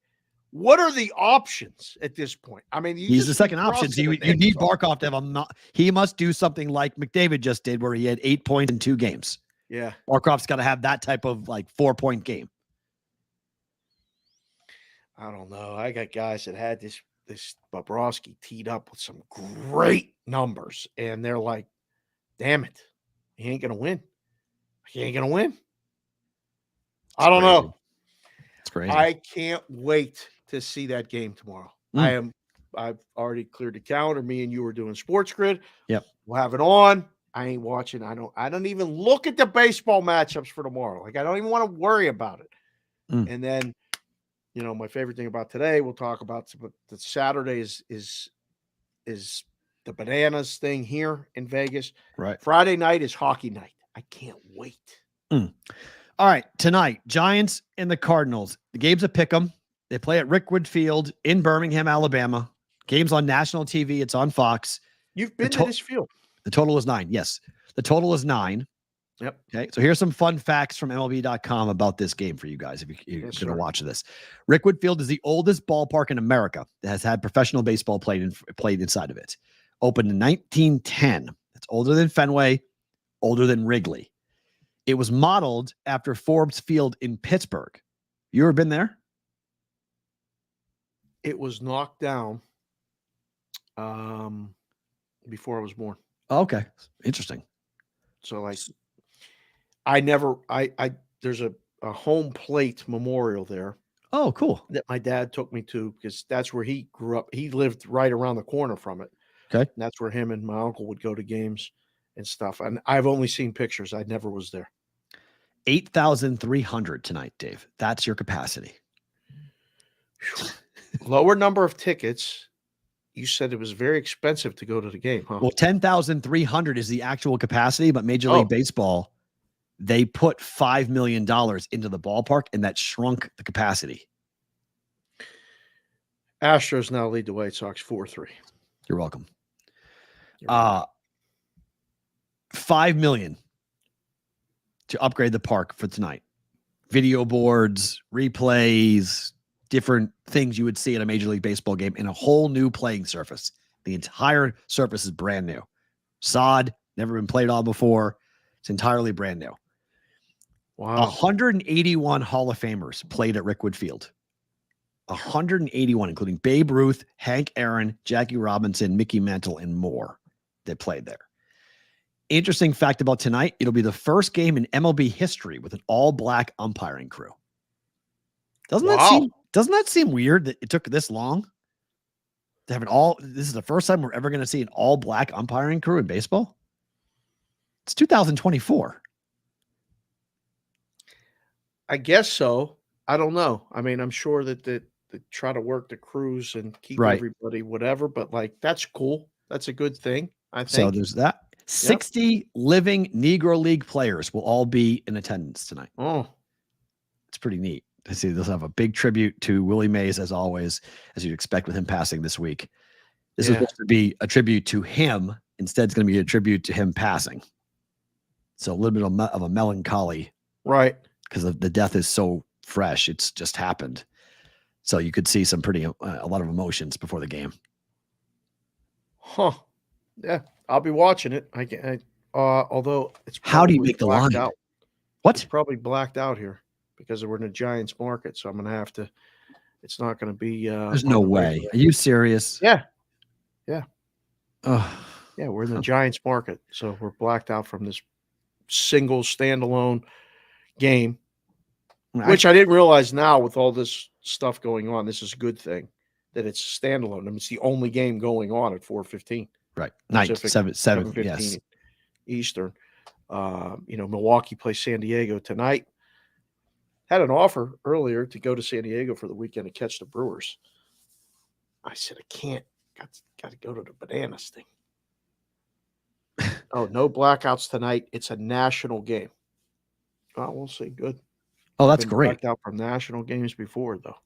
Speaker 6: What are the options at this point? I mean,
Speaker 5: he's the second option. So you need Barkov to have he must do something like McDavid just did, where he had 8 points in 2 games.
Speaker 6: Yeah,
Speaker 5: Barkov's got to have that type of 4-point game.
Speaker 6: I don't know. I got guys that had this Bobrovsky teed up with some great numbers, and they're like, "Damn it, he ain't gonna win. He ain't gonna win." I don't know.
Speaker 5: It's crazy.
Speaker 6: I can't wait to see that game tomorrow. I've already cleared the calendar. Me and you are doing Sports Grid.
Speaker 5: Yep.
Speaker 6: We'll have it on. I ain't watching. I don't even look at the baseball matchups for tomorrow. Like, I don't even want to worry about it. And then, my favorite thing about today, we'll talk about, but the Saturday is the bananas thing here in Vegas.
Speaker 5: Right.
Speaker 6: Friday night is hockey night. I can't wait.
Speaker 5: All right, tonight, Giants and the Cardinals. The game's a pick'em. They play at Rickwood Field in Birmingham, Alabama. Game's on national TV. It's on Fox.
Speaker 6: You've been to this field.
Speaker 5: The total is 9. Yes, the total is 9.
Speaker 6: Yep.
Speaker 5: Okay, so here's some fun facts from MLB.com about this game for you guys if you're going to watch this. Rickwood Field is the oldest ballpark in America that has had professional baseball played inside of it. Opened in 1910. It's older than Fenway, older than Wrigley. It was modeled after Forbes Field in Pittsburgh. You ever been there?
Speaker 6: It was knocked down before I was born.
Speaker 5: Oh, okay. Interesting.
Speaker 6: So there's a home plate memorial there.
Speaker 5: Oh, cool.
Speaker 6: That my dad took me to, because that's where he grew up. He lived right around the corner from it.
Speaker 5: Okay.
Speaker 6: And that's where him and my uncle would go to games and stuff. And I've only seen pictures. I never was there.
Speaker 5: 8,300 tonight, Dave. That's your capacity.
Speaker 6: Lower number of tickets. You said it was very expensive to go to the game, huh?
Speaker 5: Well, 10,300 is the actual capacity, but Major League Baseball, they put $5 million into the ballpark, and that shrunk the capacity.
Speaker 6: Astros now lead the White Sox 4-3.
Speaker 5: You're welcome. $5 million to upgrade the park for tonight. Video boards, replays, different things you would see at a Major League Baseball game, and a whole new playing surface. The entire surface is brand new. Sod, never been played on before. It's entirely brand new.
Speaker 6: Wow.
Speaker 5: 181 Hall of Famers played at Rickwood Field. 181, including Babe Ruth, Hank Aaron, Jackie Robinson, Mickey Mantle, and more that played there. Interesting fact about tonight, it'll be the first game in MLB history with an all-black umpiring crew. Doesn't that seem weird that it took this long to have this is the first time we're ever going to see an all-black umpiring crew in baseball? It's 2024.
Speaker 6: I guess so. I don't know. I mean, I'm sure that they try to work the crews and keep everybody whatever, but that's cool. That's a good thing, I think.
Speaker 5: So there's that. 60 living Negro League players will all be in attendance tonight.
Speaker 6: Oh,
Speaker 5: it's pretty neat. I see they'll have a big tribute to Willie Mays, as always, as you'd expect with him passing this week. This is supposed to be a tribute to him. Instead, it's going to be a tribute to him passing. So a little bit of a melancholy.
Speaker 6: Right.
Speaker 5: Because the death is so fresh. It's just happened. So you could see some a lot of emotions before the game.
Speaker 6: Huh. Yeah. I'll be watching it. Although it's
Speaker 5: how do you make the line?
Speaker 6: Out.
Speaker 5: What?
Speaker 6: It's probably blacked out here because we're in a Giants market. So I'm going to have to, it's not going to be.
Speaker 5: There's no way. Are you serious?
Speaker 6: Yeah. Yeah. Yeah. We're in the Giants market. So we're blacked out from this single standalone game, which I didn't realize now with all this stuff going on. This is a good thing that it's standalone. I mean, it's the only game going on at 4:15.
Speaker 5: Right. Night, 7:15. Yes.
Speaker 6: Eastern. Milwaukee plays San Diego tonight. Had an offer earlier to go to San Diego for the weekend to catch the Brewers. I said, I can't. Got to go to the Bananas thing. Oh, no blackouts tonight. It's a national game. Oh, we'll see. Good.
Speaker 5: Oh, that's great.
Speaker 6: Blacked out from national games before, though.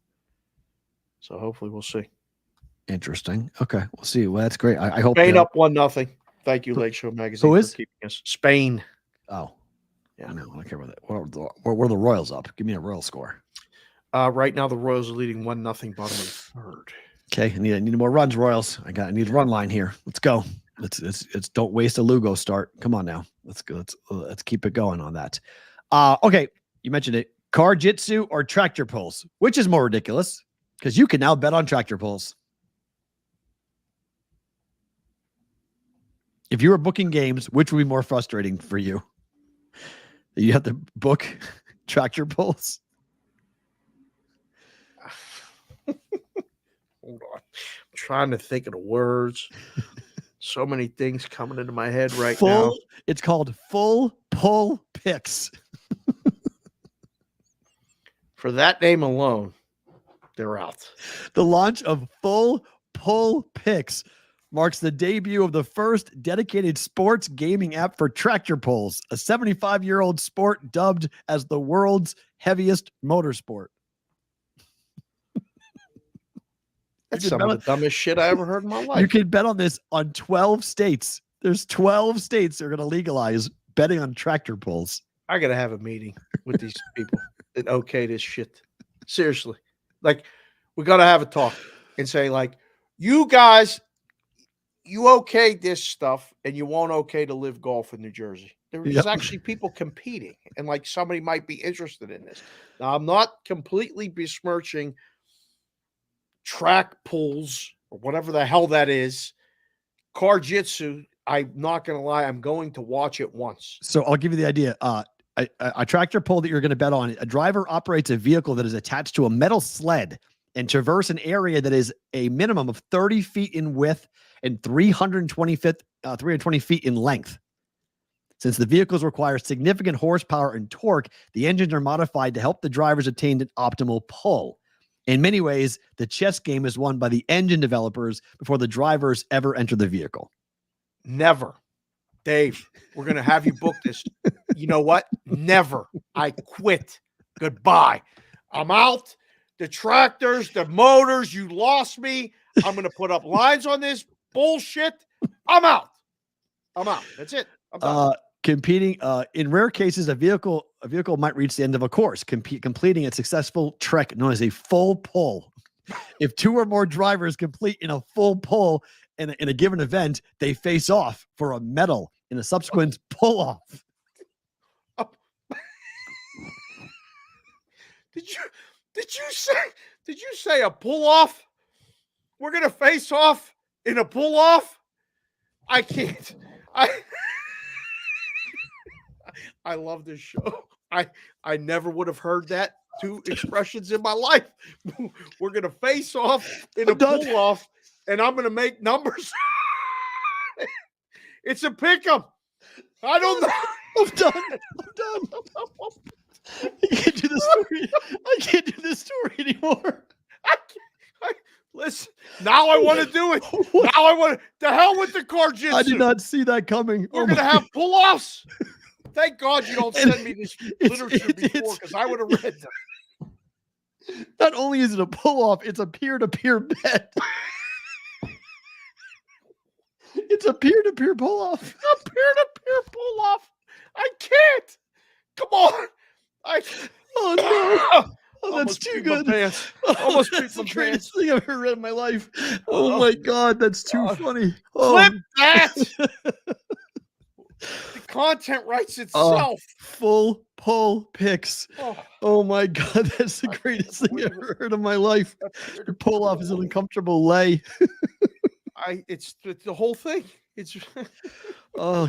Speaker 6: So hopefully we'll see.
Speaker 5: Interesting. Okay, we'll see. Well, that's great. I hope
Speaker 6: Spain up 1-0. Thank you, Lake Show Magazine.
Speaker 5: Who is
Speaker 6: keeping us. Spain?
Speaker 5: Oh, yeah. No, I don't care about that. Where are the Royals up? Give me a Royal score.
Speaker 6: Right now the Royals are leading 1-0, bottom of the third.
Speaker 5: Okay, I need more runs, Royals. I need a run line here. Let's go. Let's don't waste a Lugo start. Come on now. Let's go. Let's keep it going on that. Okay, you mentioned it. Car jitsu or tractor pulls? Which is more ridiculous? Because you can now bet on tractor pulls. If you were booking games, which would be more frustrating for you? You have to book tractor pulls.
Speaker 6: Hold on. I'm trying to think of the words. So many things coming into my head right now.
Speaker 5: It's called full pull picks.
Speaker 6: For that name alone, they're out.
Speaker 5: The launch of full pull picks marks the debut of the first dedicated sports gaming app for tractor pulls, a 75-year-old sport dubbed as the world's heaviest motorsport.
Speaker 6: That's some of the dumbest shit I ever heard in my life.
Speaker 5: You can bet on this on 12 states. There's 12 states that are going to legalize betting on tractor pulls.
Speaker 6: I got to have a meeting with these people that okay this shit. Seriously. Like, we got to have a talk and say, like, you guys, you okay this stuff and you won't okay to live golf in New Jersey. There's actually people competing and, like, somebody might be interested in this. Now, I'm not completely besmirching track pulls or whatever the hell that is. Car jitsu, I'm not going to lie, I'm going to watch it once.
Speaker 5: So I'll give you the idea. A tractor pull that you're going to bet on. A driver operates a vehicle that is attached to a metal sled and traverse an area that is a minimum of 30 feet in width and 320 feet in length. Since the vehicles require significant horsepower and torque, the engines are modified to help the drivers attain an optimal pull. In many ways, the chess game is won by the engine developers before the drivers ever enter the vehicle.
Speaker 6: Never. Dave, we're going to have you book this. You know what? Never. I quit. Goodbye. I'm out. The tractors, the motors, you lost me. I'm going to put up lines on this bullshit. I'm out. That's it. I'm done.
Speaker 5: Competing in rare cases, a vehicle might reach the end of a course, completing a successful trek known as a full pull. If two or more drivers complete in a full pull in a given event, they face off for a medal in a subsequent pull off.
Speaker 6: Did you say a pull off? We're gonna face off in a pull off? I can't. I love this show. I never would have heard that two expressions in my life. We're going to face off in a pull off, and I'm going to make numbers. It's a pick'em. I don't know.
Speaker 5: I'm done. I can't do this story. I can't do this story anymore.
Speaker 6: Listen, now I want to do it. Now I want to. The hell with the car jitsu.
Speaker 5: I did not see that coming.
Speaker 6: We're going to have pull-offs. Thank God you don't send me this literature before, because I would have read them.
Speaker 5: Not only is it a pull-off, it's a peer-to-peer bet. It's a peer-to-peer pull-off.
Speaker 6: A peer-to-peer pull-off. I can't. Come on.
Speaker 5: Oh, no. Oh, that's too good.
Speaker 6: Almost
Speaker 5: that's the
Speaker 6: beat my
Speaker 5: greatest
Speaker 6: pants.
Speaker 5: thing I've ever read in my life. Oh, my God. That's too funny.
Speaker 6: Clip that. The content writes itself.
Speaker 5: Full pull picks. Oh, my God. That's the greatest thing I've ever heard in my life. Your pull-off is an uncomfortable lay.
Speaker 6: It's the whole thing. It's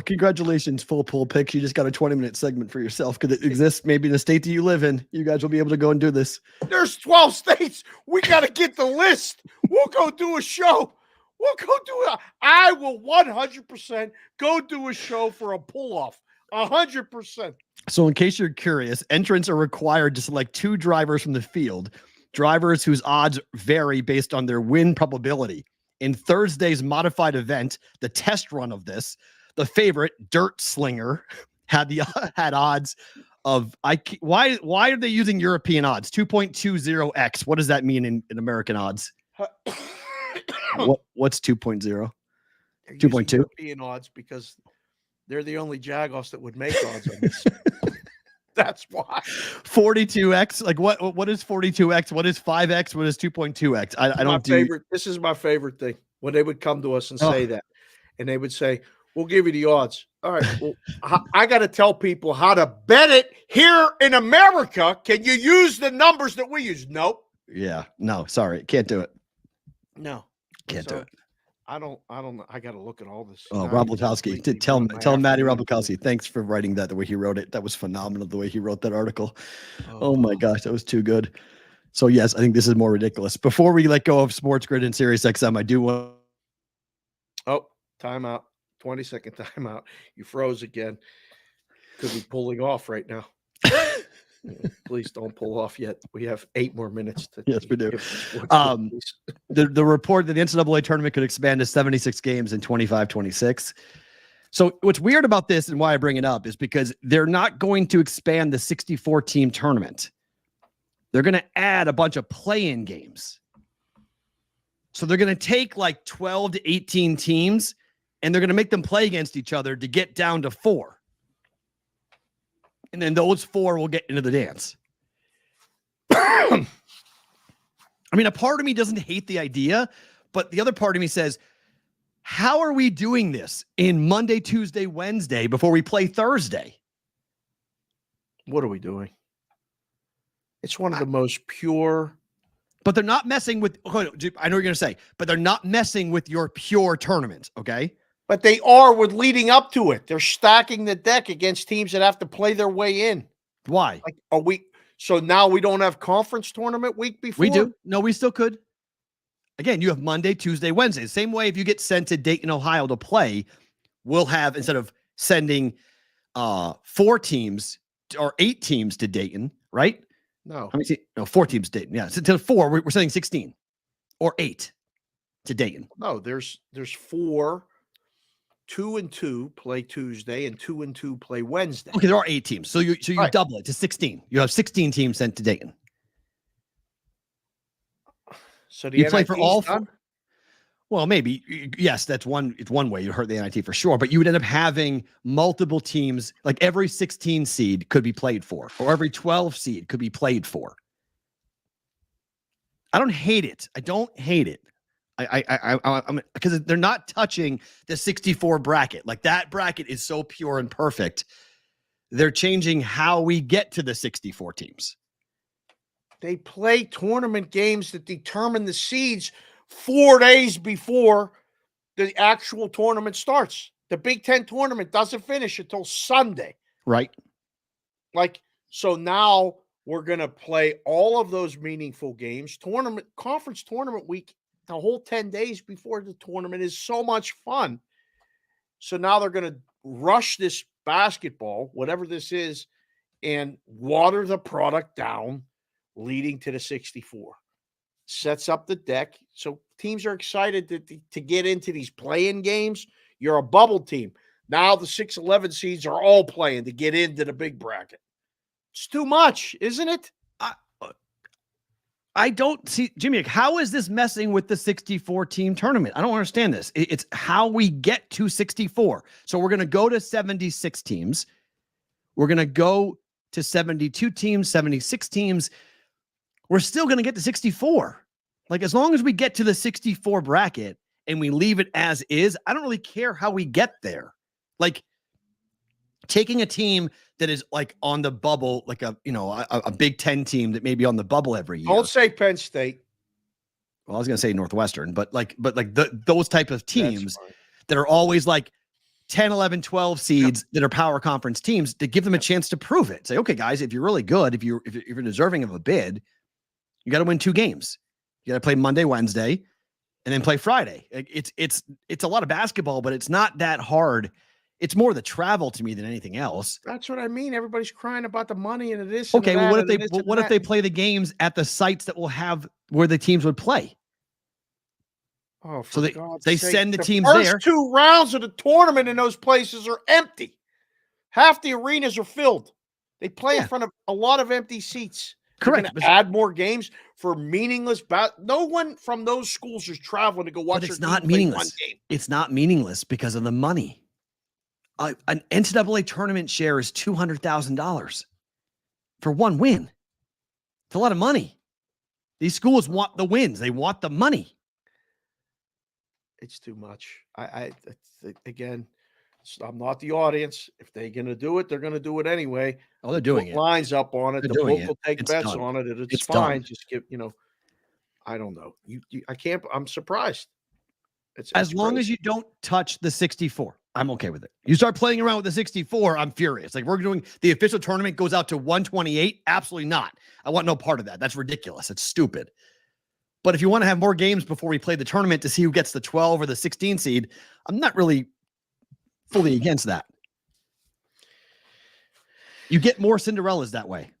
Speaker 5: congratulations, full pull picks. You just got a 20-minute segment for yourself because it exists maybe in the state that you live in. You guys will be able to go and do this.
Speaker 6: There's 12 states. We got to get the list. We'll go do a show. We'll go do it. I will 100% go do a show for a pull-off. 100%.
Speaker 5: So in case you're curious, entrants are required to select 2 drivers from the field, drivers whose odds vary based on their win probability. In Thursday's modified event, the test run of this, the favorite, Dirt Slinger, had odds of why are they using European odds? 2.20x. What does that mean in American odds? What's 2.0? 2.2?
Speaker 6: European odds because they're the only Jagoffs that would make odds on this. That's why.
Speaker 5: 42x. Like what is 42x? What is 5x? What is 2.2x? I don't do.
Speaker 6: This is my favorite thing when they would come to us and say that, and they would say, "We'll give you the odds." All right. Well, I got to tell people how to bet it here in America. Can you use the numbers that we use? Nope.
Speaker 5: Yeah. No. Sorry. Can't do it.
Speaker 6: No.
Speaker 5: Can't do it.
Speaker 6: I don't know. I got to look at all this.
Speaker 5: Oh, Rob Bukowski. Tell Matty Rob Bukowski. Thanks for writing that the way he wrote it. That was phenomenal the way he wrote that article. Oh my gosh, that was too good. So yes, I think this is more ridiculous. Before we let go of Sports Grid and Sirius XM, I do want.
Speaker 6: Oh, timeout. 20-second timeout. You froze again. Could be pulling off right now. Please don't pull off yet. We have 8 more minutes to.
Speaker 5: Yes, we do. The report that the NCAA tournament could expand to 76 games in 25-26. So what's weird about this and why I bring it up is because they're not going to expand the 64-team tournament. They're going to add a bunch of play-in games. So they're going to take like 12 to 18 teams and they're going to make them play against each other to get down to 4. And then those 4 will get into the dance. I mean, a part of me doesn't hate the idea, but the other part of me says, how are we doing this in Monday, Tuesday, Wednesday before we play Thursday?
Speaker 6: What are we doing? It's one of the most pure.
Speaker 5: But they're not messing with, I know what you're going to say, but they're not messing with your pure tournament, okay?
Speaker 6: But they are with leading up to it. They're stacking the deck against teams that have to play their way in.
Speaker 5: Why?
Speaker 6: Like so now we don't have conference tournament week before?
Speaker 5: We do. No, we still could. Again, you have Monday, Tuesday, Wednesday. The same way if you get sent to Dayton, Ohio to play, we'll have, instead of sending 4 teams or 8 teams to Dayton, right?
Speaker 6: No.
Speaker 5: 4 teams to Dayton. Yeah. So to 4, we're sending 16 or 8 to Dayton.
Speaker 6: No, there's 4. 2 and 2 play Tuesday, and 2 and 2 play Wednesday.
Speaker 5: Okay, there are 8 teams, so you
Speaker 6: right.
Speaker 5: double it to 16. You have 16 teams sent to Dayton.
Speaker 6: So
Speaker 5: you play for all 4. Well, maybe yes, that's one. It's one way you hurt the NIT for sure, but you would end up having multiple teams. Like every 16 seed could be played for, or every 12 seed could be played for. I don't hate it. I don't hate it. I'm because they're not touching the 64 bracket. Like that bracket is so pure and perfect. They're changing how we get to the 64 teams.
Speaker 6: They play tournament games that determine the seeds 4 days before the actual tournament starts. The Big Ten tournament doesn't finish until Sunday.
Speaker 5: Right.
Speaker 6: Like, so now we're going to play all of those meaningful games. Conference tournament week, the whole 10 days before the tournament is so much fun. So now they're going to rush this basketball, whatever this is, and water the product down, leading to the 64. Sets up the deck. So teams are excited to get into these play-in games. You're a bubble team. Now the 6-11 seeds are all playing to get into the big bracket. It's too much, isn't it?
Speaker 5: I don't see, Jimmy, how is this messing with the 64 team tournament? I don't understand this. It's how we get to 64. So we're going to go to 76 teams. We're going to go to 72 teams, 76 teams. We're still going to get to 64. Like, as long as we get to the 64 bracket and we leave it as is, I don't really care how we get there. Like, taking a team that is like on the bubble, like a Big Ten team that may be on the bubble every year.
Speaker 6: Don't say Penn State.
Speaker 5: Well, I was going to say Northwestern, but those type of teams that are always like 10, 11, 12 seeds that are power conference teams, to give them a chance to prove it. Say, okay, guys, if you're really good, if you're deserving of a bid, you got to win 2 games. You got to play Monday, Wednesday, and then play Friday. It's a lot of basketball, but it's not that hard. It's more the travel to me than anything else.
Speaker 6: That's what I mean. Everybody's crying about the money and this.
Speaker 5: Okay,
Speaker 6: and
Speaker 5: well,
Speaker 6: that,
Speaker 5: what if they play the games at the sites that will have where the teams would play?
Speaker 6: Oh,
Speaker 5: so they send the teams
Speaker 6: there.
Speaker 5: there.
Speaker 6: First 2 rounds of the tournament in those places are empty. Half the arenas are filled. They play in front of a lot of empty seats.
Speaker 5: Correct.
Speaker 6: Add more games for meaningless. No one from those schools is traveling to go watch.
Speaker 5: But it's not meaningless. It's not meaningless because of the money. An NCAA tournament share is $200,000 for one win. It's a lot of money. These schools want the wins. They want the money.
Speaker 6: It's too much. Again, I'm not the audience. If they're going to do it, they're going to do it anyway.
Speaker 5: Oh, they're doing it.
Speaker 6: Lines up on it.
Speaker 5: They're
Speaker 6: The
Speaker 5: doing
Speaker 6: book
Speaker 5: it.
Speaker 6: will take
Speaker 5: It's
Speaker 6: bets
Speaker 5: done.
Speaker 6: on it. It's
Speaker 5: It's
Speaker 6: fine.
Speaker 5: done.
Speaker 6: Just give, I don't know. I can't. I'm surprised.
Speaker 5: As long as you don't touch the 64, I'm okay with it. You start playing around with the 64, I'm furious. Like, we're doing the official tournament goes out to 128. Absolutely not. I want no part of that. That's ridiculous. It's stupid. But if you want to have more games before we play the tournament to see who gets the 12 or the 16 seed, I'm not really fully against that. You get more Cinderellas that way.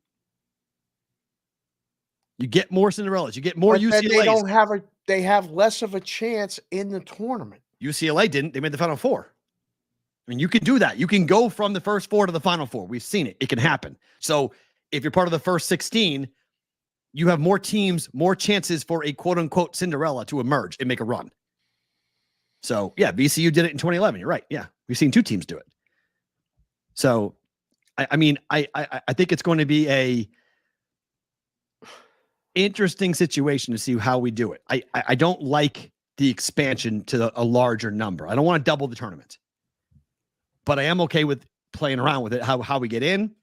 Speaker 5: You get more Cinderellas. You get more UCLAs.
Speaker 6: They have less of a chance in the tournament.
Speaker 5: UCLA didn't. They made the Final Four. I mean, you can do that. You can go from the first 4 to the Final Four. We've seen it. It can happen. So if you're part of the first 16, you have more teams, more chances for a quote-unquote Cinderella to emerge and make a run. So, yeah, VCU did it in 2011. You're right. Yeah, we've seen 2 teams do it. So, I mean, I think it's going to be a interesting situation to see how we do it. I don't like the expansion to a larger number. I don't want to double the tournament, but I am okay with playing around with it. How we get in.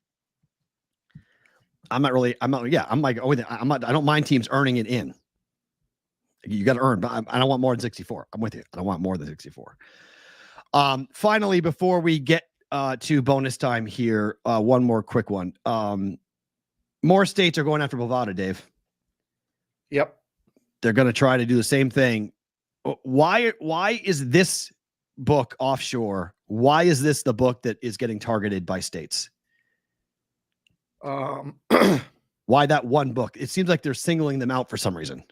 Speaker 5: I don't mind teams earning it in. You got to earn, but I don't want more than 64. I'm with you. I don't want more than 64. Finally, before we get to bonus time here, one more quick one. More states are going after Bovada, Dave.
Speaker 6: Yep.
Speaker 5: They're going to try to do the same thing. Why is this book Offshore? Why is this the book that is getting targeted by states? Why that one book? It seems like they're singling them out for some reason.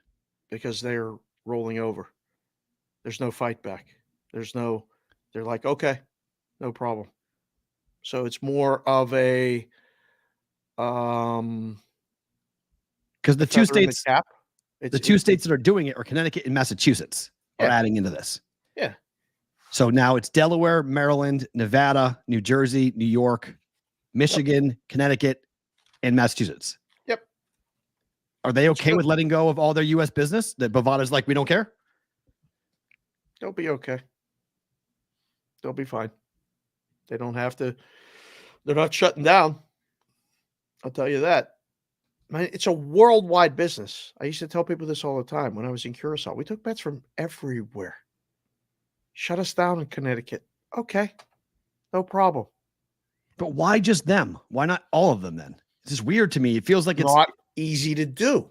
Speaker 6: Because they're rolling over. There's no fight back. They're like, okay, no problem. So it's more of a because
Speaker 5: the 2 states the 2 states that are doing it are Connecticut and Massachusetts are adding into this.
Speaker 6: Yeah.
Speaker 5: So now it's Delaware, Maryland, Nevada, New Jersey, New York, Michigan, Connecticut, and Massachusetts.
Speaker 6: Yep.
Speaker 5: Are they okay with letting go of all their U.S. business? That Bovada's like, we don't care?
Speaker 6: They'll be okay. They'll be fine. They don't have to. They're not shutting down. I'll tell you that. Man, it's a worldwide business. I used to tell people this all the time when I was in Curacao. We took bets from everywhere. Shut us down in Connecticut. Okay. No problem.
Speaker 5: But why just them? Why not all of them then? It's just weird to me. It feels like it's
Speaker 6: not easy to do.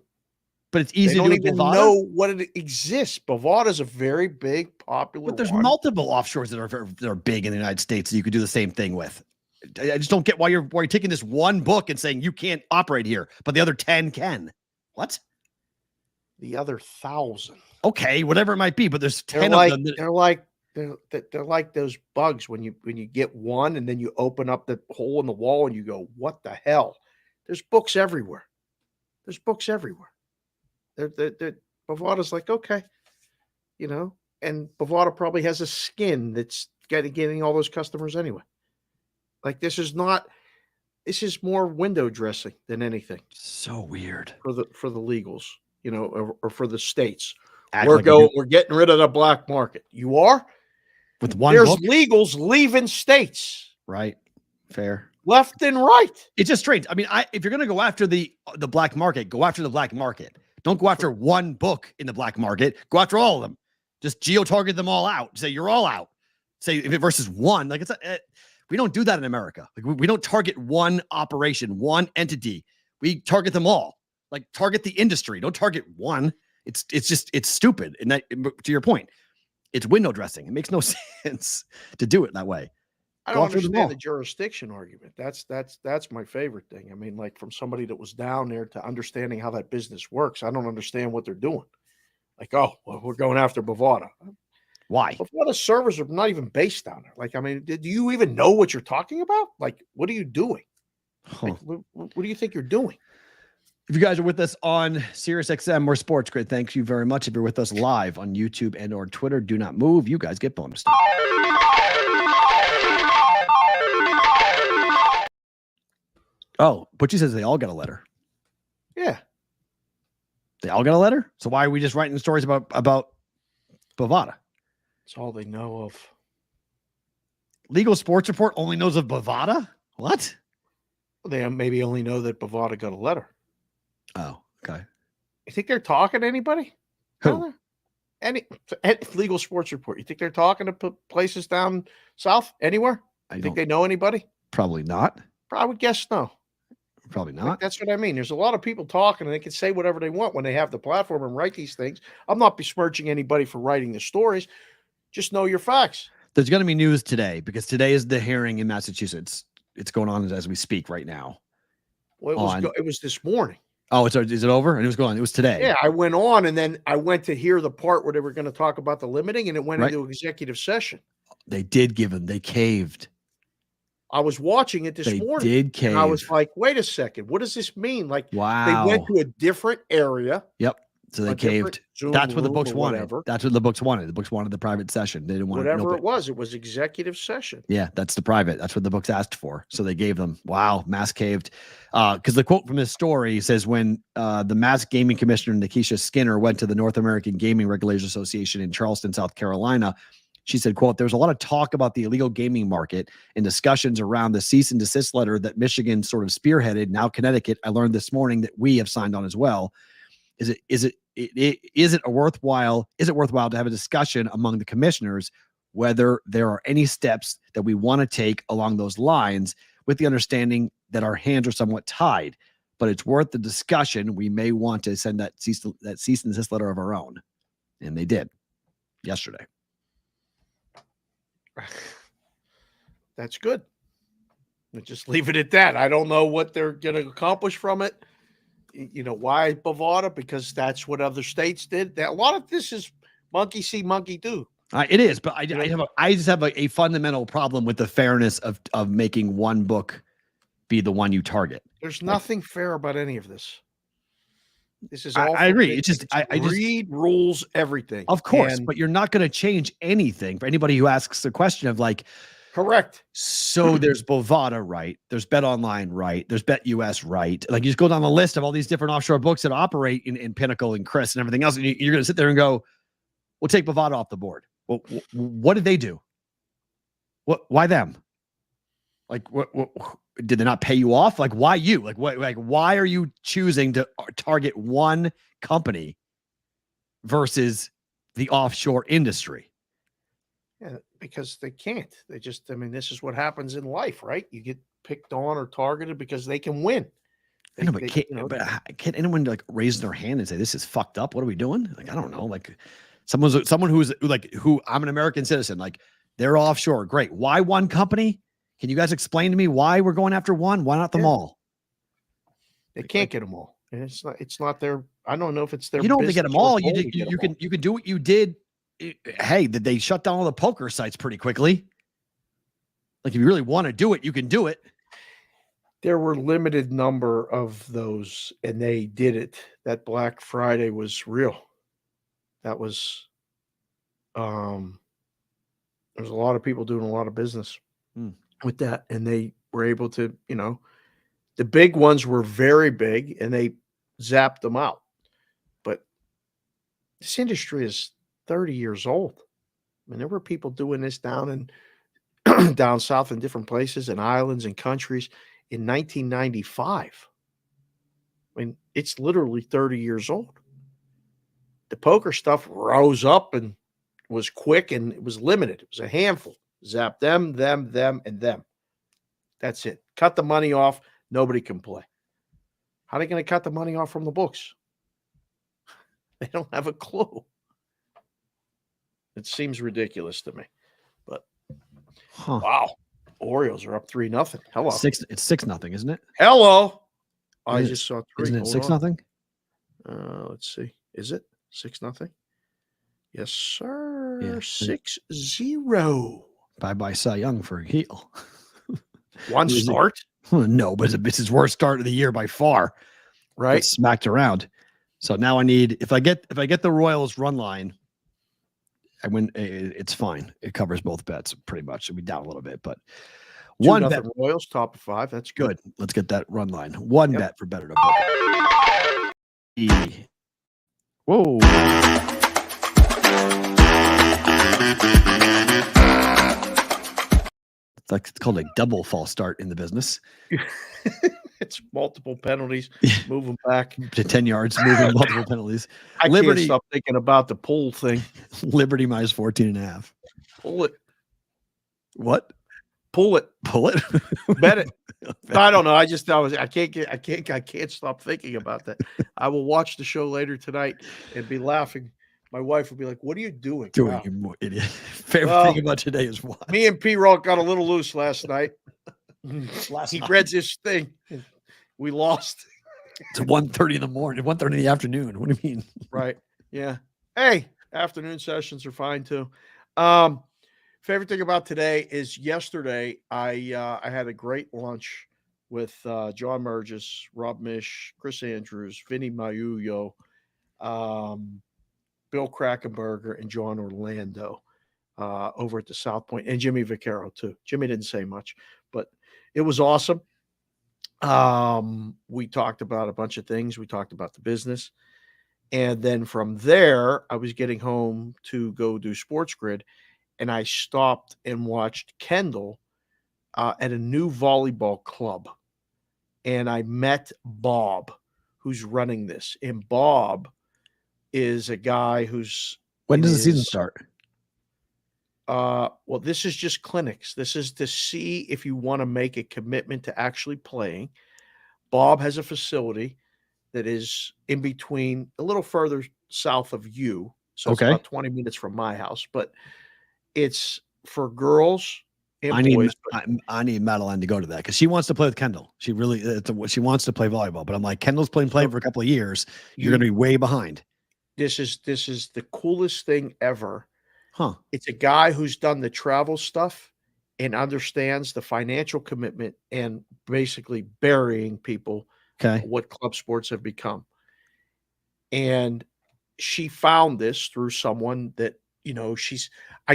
Speaker 5: But it's easy to do.
Speaker 6: They don't even know what it exists. Bovada is a very big, popular.
Speaker 5: But there's multiple offshores that are big in the United States that you could do the same thing with. I just don't get why you're taking this one book and saying you can't operate here, but the other 10 can. What?
Speaker 6: The other 1,000.
Speaker 5: Okay, whatever it might be, but there's 10 of them.
Speaker 6: They're like those bugs when you get one and then you open up the hole in the wall and you go, what the hell? There's books everywhere. Bovada's like, okay, and Bovada probably has a skin that's getting all those customers anyway. Like this is more window dressing than anything.
Speaker 5: So weird
Speaker 6: for the legals, or for the states.
Speaker 5: We're
Speaker 6: getting rid of the black market. You are
Speaker 5: with one.
Speaker 6: There's legals leaving states,
Speaker 5: right? Fair,
Speaker 6: left and right.
Speaker 5: It's just strange. I mean, if you're going to go after the black market, go after the black market. Don't go after one book in the black market. Go after all of them. Just geo-target them all out. Say you're all out. Say if it versus one. Like we don't do that in America. Like we don't target one operation, one entity. We target them all. Like target the industry. Don't target one. It's stupid. And that, to your point, it's window dressing. It makes no sense to do it that way.
Speaker 6: I don't understand the jurisdiction argument. That's my favorite thing. I mean, like from somebody that was down there to understanding how that business works. I don't understand what they're doing. Like, oh, well, we're going after Bovada.
Speaker 5: Why?
Speaker 6: Bovada servers are not even based down there. Like, I mean, do you even know what you're talking about? Like, what are you doing? Like, what do you think you're doing?
Speaker 5: If you guys are with us on SiriusXM or Sports Grid, thank you very much. If you're with us live on YouTube and or Twitter, do not move. You guys get bonus. Oh, Butchie says they all got a letter.
Speaker 6: Yeah.
Speaker 5: They all got a letter? So why are we just writing stories about Bovada?
Speaker 6: That's all they know of.
Speaker 5: Legal Sports Report only knows of Bovada? What?
Speaker 6: They maybe only know that Bovada got a letter.
Speaker 5: Oh, okay.
Speaker 6: You think they're talking to anybody?
Speaker 5: Who?
Speaker 6: Any Legal Sports Report. You think they're talking to places down south? Anywhere? I think they know anybody?
Speaker 5: Probably not.
Speaker 6: I would guess no.
Speaker 5: Probably not.
Speaker 6: Like, that's what I mean. There's a lot of people talking, and they can say whatever they want when they have the platform and write these things. I'm not besmirching anybody for writing the stories. Just know your facts.
Speaker 5: There's going to be news today because today is the hearing in Massachusetts. It's going on as we speak right now.
Speaker 6: Well, it was this morning.
Speaker 5: Oh, is it over? And it was going. It was today.
Speaker 6: Yeah, I went on, and then I went to hear the part where they were going to talk about the limiting, and it went into executive session.
Speaker 5: They did give them. They caved.
Speaker 6: I was watching it this morning.
Speaker 5: They did cave.
Speaker 6: And I was like, wait a second. What does this mean? Like,
Speaker 5: wow.
Speaker 6: They went to a different area.
Speaker 5: Yep. So they caved. That's what the books wanted. That's what the books wanted. The books wanted the private session. They didn't want
Speaker 6: whatever it was. It was executive session.
Speaker 5: Yeah, that's the private. That's what the books asked for. So they gave them. Wow, mass caved. Because the quote from this story says when the Mass Gaming Commissioner Nikisha Skinner went to the North American Gaming Regulators Association in Charleston, South Carolina, she said, quote, "There's a lot of talk about the illegal gaming market and discussions around the cease and desist letter that Michigan sort of spearheaded. Now Connecticut, I learned this morning that we have signed on as well. Is it worthwhile to have a discussion among the commissioners whether there are any steps that we want to take along those lines with the understanding that our hands are somewhat tied, but it's worth the discussion. We may want to send that cease and desist letter of our own." And they did yesterday.
Speaker 6: That's good. We'll just leave it at that. I don't know what they're going to accomplish from it. Why Bovada? Because that's what other states did. A lot of this is monkey see, monkey do.
Speaker 5: It is, but I just have a fundamental problem with the fairness of making one book be the one you target.
Speaker 6: There's nothing fair about any of this. This is all.
Speaker 5: I agree. It's just I
Speaker 6: read rules everything.
Speaker 5: Of course, but you're not going to change anything for anybody who asks the question of like.
Speaker 6: Correct.
Speaker 5: So there's Bovada, right? There's Bet Online, right? There's Bet US, right? Like you just go down the list of all these different offshore books that operate in Pinnacle and Chris and everything else, and you're going to sit there and go, "We'll take Bovada off the board." Well, what did they do? Why them? Like, what did they not pay you off? Like, why you? Like, why are you choosing to target one company versus the offshore industry?
Speaker 6: Yeah, because they can't. This is what happens in life, right? You get picked on or targeted because they can win.
Speaker 5: Can anyone like raise their hand and say, "This is fucked up. What are we doing?" Like, I don't know. Like, someone who's like, who I'm an American citizen. Like, they're offshore. Great. Why one company? Can you guys explain to me why we're going after one? Why not them all?
Speaker 6: They can't get them all. And it's not their. I don't know if it's their.
Speaker 5: You don't have to get them all. You can do what you did. Hey, did they shut down all the poker sites pretty quickly? Like, if you really want to do it, you can do it.
Speaker 6: There were limited number of those, and they did it. That Black Friday was real. That was, there's a lot of people doing a lot of business with that, and they were able to, the big ones were very big, and they zapped them out. But this industry is 30 years old. I mean, there were people doing this down south in different places and islands and countries in 1995. I mean, it's literally 30 years old. The poker stuff rose up and was quick, and it was limited. It was a handful. Zap them, and them. That's it. Cut the money off. Nobody can play. How are they going to cut the money off from the books? They don't have a clue. It seems ridiculous to me. But wow. Orioles are up 3-0. Hello.
Speaker 5: It's 6-0, isn't it?
Speaker 6: Hello. I just saw 3.
Speaker 5: Isn't it 6-0?
Speaker 6: Let's see. Is it 6-0? Yes, sir.
Speaker 5: Yeah.
Speaker 6: 6-0.
Speaker 5: Bye-bye Cy Young for a heel.
Speaker 6: One start?
Speaker 5: No, but it's his worst start of the year by far.
Speaker 6: Right.
Speaker 5: It's smacked around. So now I need, if I get the Royals run line, I win. It's fine. It covers both bets pretty much. It'll be down a little bit, but 1 bet.
Speaker 6: Royals top of 5. That's good.
Speaker 5: Let's get that run line. 1 bet for better to book. Whoa. It's called a double false start in the business.
Speaker 6: It's multiple penalties. Move them back
Speaker 5: to 10 yards, moving multiple penalties.
Speaker 6: I can't stop thinking about the pull thing.
Speaker 5: Liberty minus 14.5.
Speaker 6: Pull it.
Speaker 5: What?
Speaker 6: Pull it.
Speaker 5: Pull it.
Speaker 6: Bet it. I don't know. I can't stop thinking about that. I will watch the show later tonight and be laughing. My wife will be like, "What are you doing?
Speaker 5: Wow. You idiot." Favorite thing about today is what?
Speaker 6: Me and P-Rock got a little loose last night. He read this thing. We lost.
Speaker 5: It's 1:30 in the morning, 1:30 in the afternoon. What do you mean?
Speaker 6: Right. Yeah. Hey, afternoon sessions are fine too. Favorite thing about today is yesterday I had a great lunch with John Merges, Rob Mish, Chris Andrews, Vinny Mayuyo, Bill Krakenberger, and John Orlando over at the South Point, and Jimmy Vaccaro too. Jimmy didn't say much, but it was awesome. We talked about a bunch of things. We talked about the business. And then from there, I was getting home to go do Sports Grid, and I stopped and watched Kendall at a new volleyball club. And I met Bob, who's running this. And Bob is a guy who's...
Speaker 5: When does the season start?
Speaker 6: Well, this is just clinics. This is to see if you want to make a commitment to actually playing. Bob has a facility that is in between, a little further south of you. So it's about 20 minutes from my house, but it's for girls and boys.
Speaker 5: I need Madeline to go to that because she wants to play with Kendall. She really, she wants to play volleyball, but I'm like, Kendall's playing for a couple of years. You're going to be way behind.
Speaker 6: This is the coolest thing ever.
Speaker 5: Huh.
Speaker 6: It's a guy who's done the travel stuff and understands the financial commitment and basically burying people. What club sports have become. And she found this through someone that, she's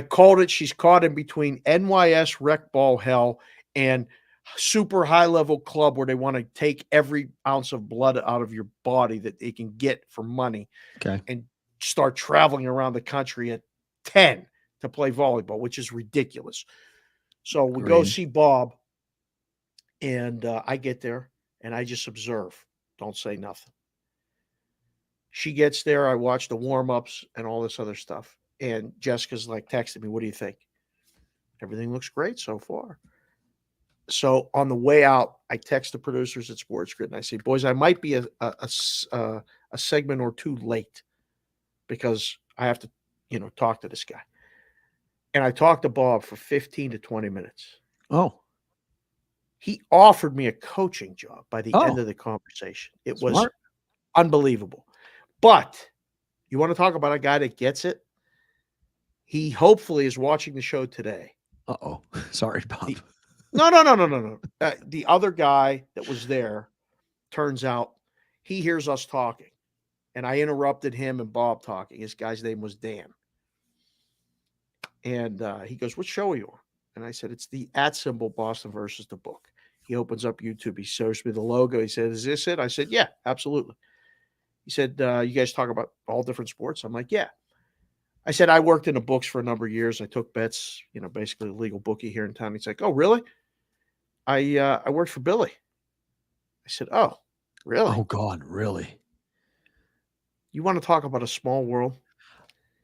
Speaker 6: caught in between NYS rec ball hell and super high level club where they want to take every ounce of blood out of your body that they can get for money. And start traveling around the country at 10 to play volleyball, which is ridiculous. So we go see Bob, and I get there and I just observe, don't say nothing. She gets there, I watch the warm-ups and all this other stuff. And Jessica's like texting me, "What do you think?" Everything looks great so far. So on the way out, I text the producers at Sports Grid and I say, "Boys, I might be a segment or two late because I have to, talk to this guy." And I talked to Bob for 15 to 20 minutes.
Speaker 5: Oh.
Speaker 6: He offered me a coaching job by the end of the conversation. It was unbelievable. But you want to talk about a guy that gets it? He hopefully is watching the show today.
Speaker 5: Uh-oh. Sorry, Bob.
Speaker 6: No. The other guy that was there, turns out he hears us talking, and I interrupted him and Bob talking. This guy's name was Dan. And he goes, "What show are you on?" And I said, "It's the @ Boston versus the book." He opens up YouTube. He shows me the logo. He said, "Is this it?" I said, "Yeah, absolutely." He said, "You guys talk about all different sports?" I'm like, "Yeah." I said, "I worked in the books for a number of years. I took bets, basically a legal bookie here in town." He's like, "Oh, really?" I worked for Billy. I said, "Oh, really?
Speaker 5: Oh, God, really?
Speaker 6: You want to talk about a small world?"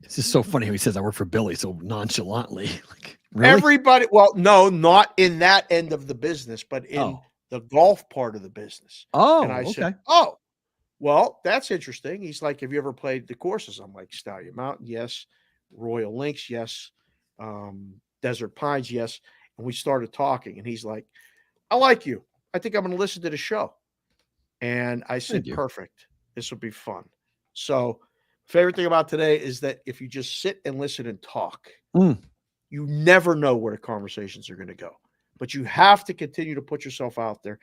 Speaker 5: It's just so funny how he says I work for Billy so nonchalantly. Like, really?
Speaker 6: Everybody, well, no, not in that end of the business, but in the golf part of the business.
Speaker 5: Oh,
Speaker 6: and I said,
Speaker 5: okay.
Speaker 6: "Oh, well, that's interesting." He's like, "Have you ever played the courses?" I'm like, "Stallion Mountain, yes. Royal Links, yes. Desert Pines, yes." And we started talking, and he's like, "I like you. I think I'm going to listen to the show." And I said, "Perfect. This will be fun." So, favorite thing about today is that if you just sit and listen and talk, you never know where the conversations are going to go. But you have to continue to put yourself out there.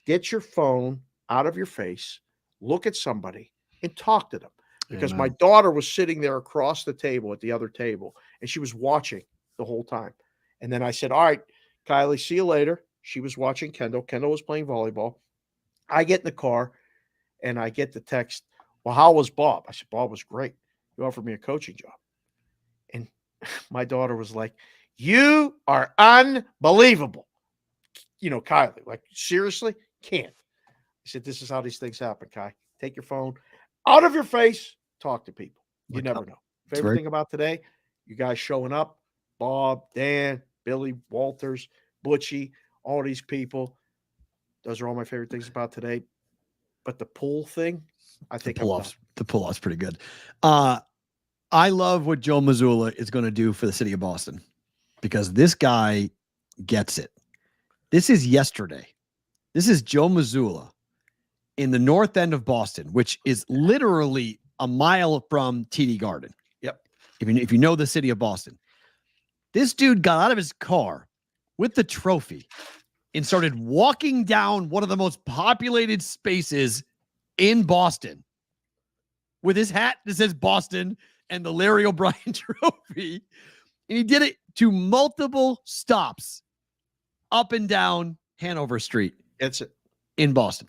Speaker 6: Get your phone out of your face, look at somebody, and talk to them. Because my daughter was sitting there across the table at the other table, and she was watching the whole time. And then I said, "All right, Kylie, see you later." She was watching Kendall. Kendall was playing volleyball. I get in the car, and I get the text, "Well, how was Bob?" I said, "Bob was great. He offered me a coaching job." And my daughter was like, "You are unbelievable." Kylie, like, seriously? Can't. I said, "This is how these things happen, Kai. Take your phone out of your face. Talk to people. You never know." Favorite thing about today, you guys showing up, Bob, Dan, Billy, Walters, Butchie, all these people. Those are all my favorite things about today. But the pool thing, I think
Speaker 5: the pull-off's pretty good. I love what Joe Mazzulla is going to do for the city of Boston because this guy gets it. This is yesterday. This is Joe Mazzulla in the north end of Boston, which is literally a mile from TD Garden.
Speaker 6: Yep.
Speaker 5: If you know the city of Boston. This dude got out of his car with the trophy and started walking down one of the most populated spaces in Boston with his hat that says Boston and the Larry O'Brien trophy. And he did it to multiple stops up and down Hanover Street.
Speaker 6: Gets it.
Speaker 5: In Boston.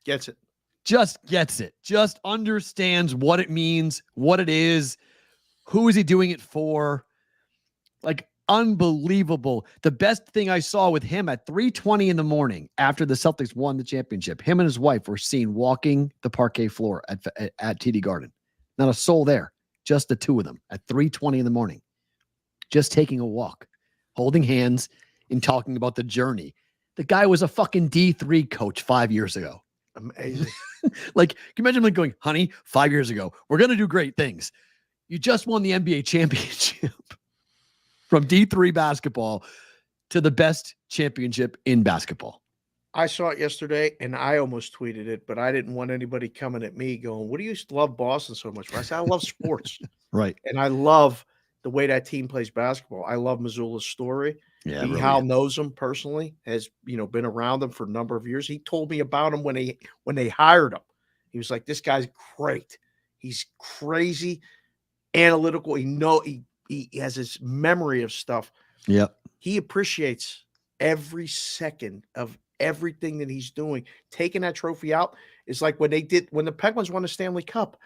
Speaker 6: Gets it.
Speaker 5: Just gets it. Just understands what it means, what it is, who is he doing it for. Like, unbelievable. The best thing I saw with him at 3:20 in the morning after the Celtics won the championship, him and his wife were seen walking the parquet floor at TD Garden. Not a soul there. Just the two of them at 3:20 in the morning. Just taking a walk, holding hands and talking about the journey. The guy was a fucking D3 coach 5 years ago.
Speaker 6: Amazing.
Speaker 5: Like, can you imagine him going, "Honey, 5 years ago, we're going to do great things. You just won the NBA championship." From D3 basketball to the best championship in basketball.
Speaker 6: I saw it yesterday, and I almost tweeted it, but I didn't want anybody coming at me going, "What do you love Boston so much?" I said, "I love sports."
Speaker 5: Right.
Speaker 6: And I love the way that team plays basketball. I love Mazzulla's story.
Speaker 5: Yeah,
Speaker 6: Hal knows him personally, has been around him for a number of years. He told me about him when they hired him. He was like, "This guy's great. He's crazy, analytical. He has his memory of stuff."
Speaker 5: Yep.
Speaker 6: He appreciates every second of everything that he's doing. Taking that trophy out is like when the Penguins won the Stanley Cup.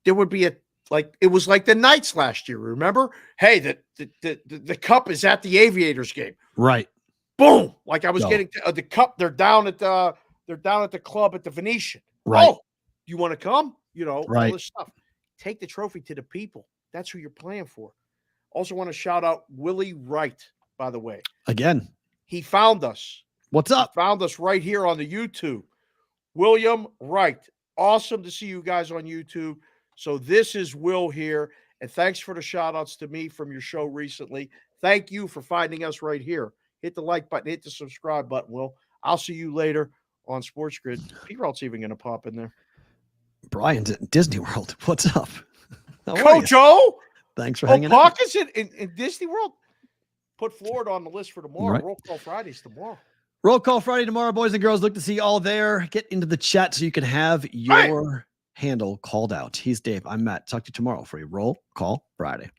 Speaker 6: There would be it was like the Knights last year. Remember? Hey, the cup is at the Aviators game.
Speaker 5: Right.
Speaker 6: Boom. Like I was getting the cup. They're down at the club at the Venetian.
Speaker 5: Right.
Speaker 6: Oh, you want to come?
Speaker 5: Right.
Speaker 6: All this stuff. Take the trophy to the people. That's who you're playing for. Also want to shout out Willie Wright, by the way.
Speaker 5: Again.
Speaker 6: He found us.
Speaker 5: What's up?
Speaker 6: He found us right here on the YouTube. William Wright. Awesome to see you guys on YouTube. So this is Will here. And thanks for the shout outs to me from your show recently. Thank you for finding us right here. Hit the like button, hit the subscribe button, Will. I'll see you later on Sports Grid. P-Roll's even going to pop in there.
Speaker 5: Brian's at Disney World. What's up?
Speaker 6: Coach O?
Speaker 5: Thanks for hanging out.
Speaker 6: Puck is in Disney World? put Florida on the list for tomorrow.
Speaker 5: Right.
Speaker 6: Roll Call Fridays tomorrow.
Speaker 5: Roll Call Friday tomorrow, boys and girls. Look to see you all there. Get into the chat so you can have your handle called out. He's Dave. I'm Matt. Talk to you tomorrow for a Roll Call Friday.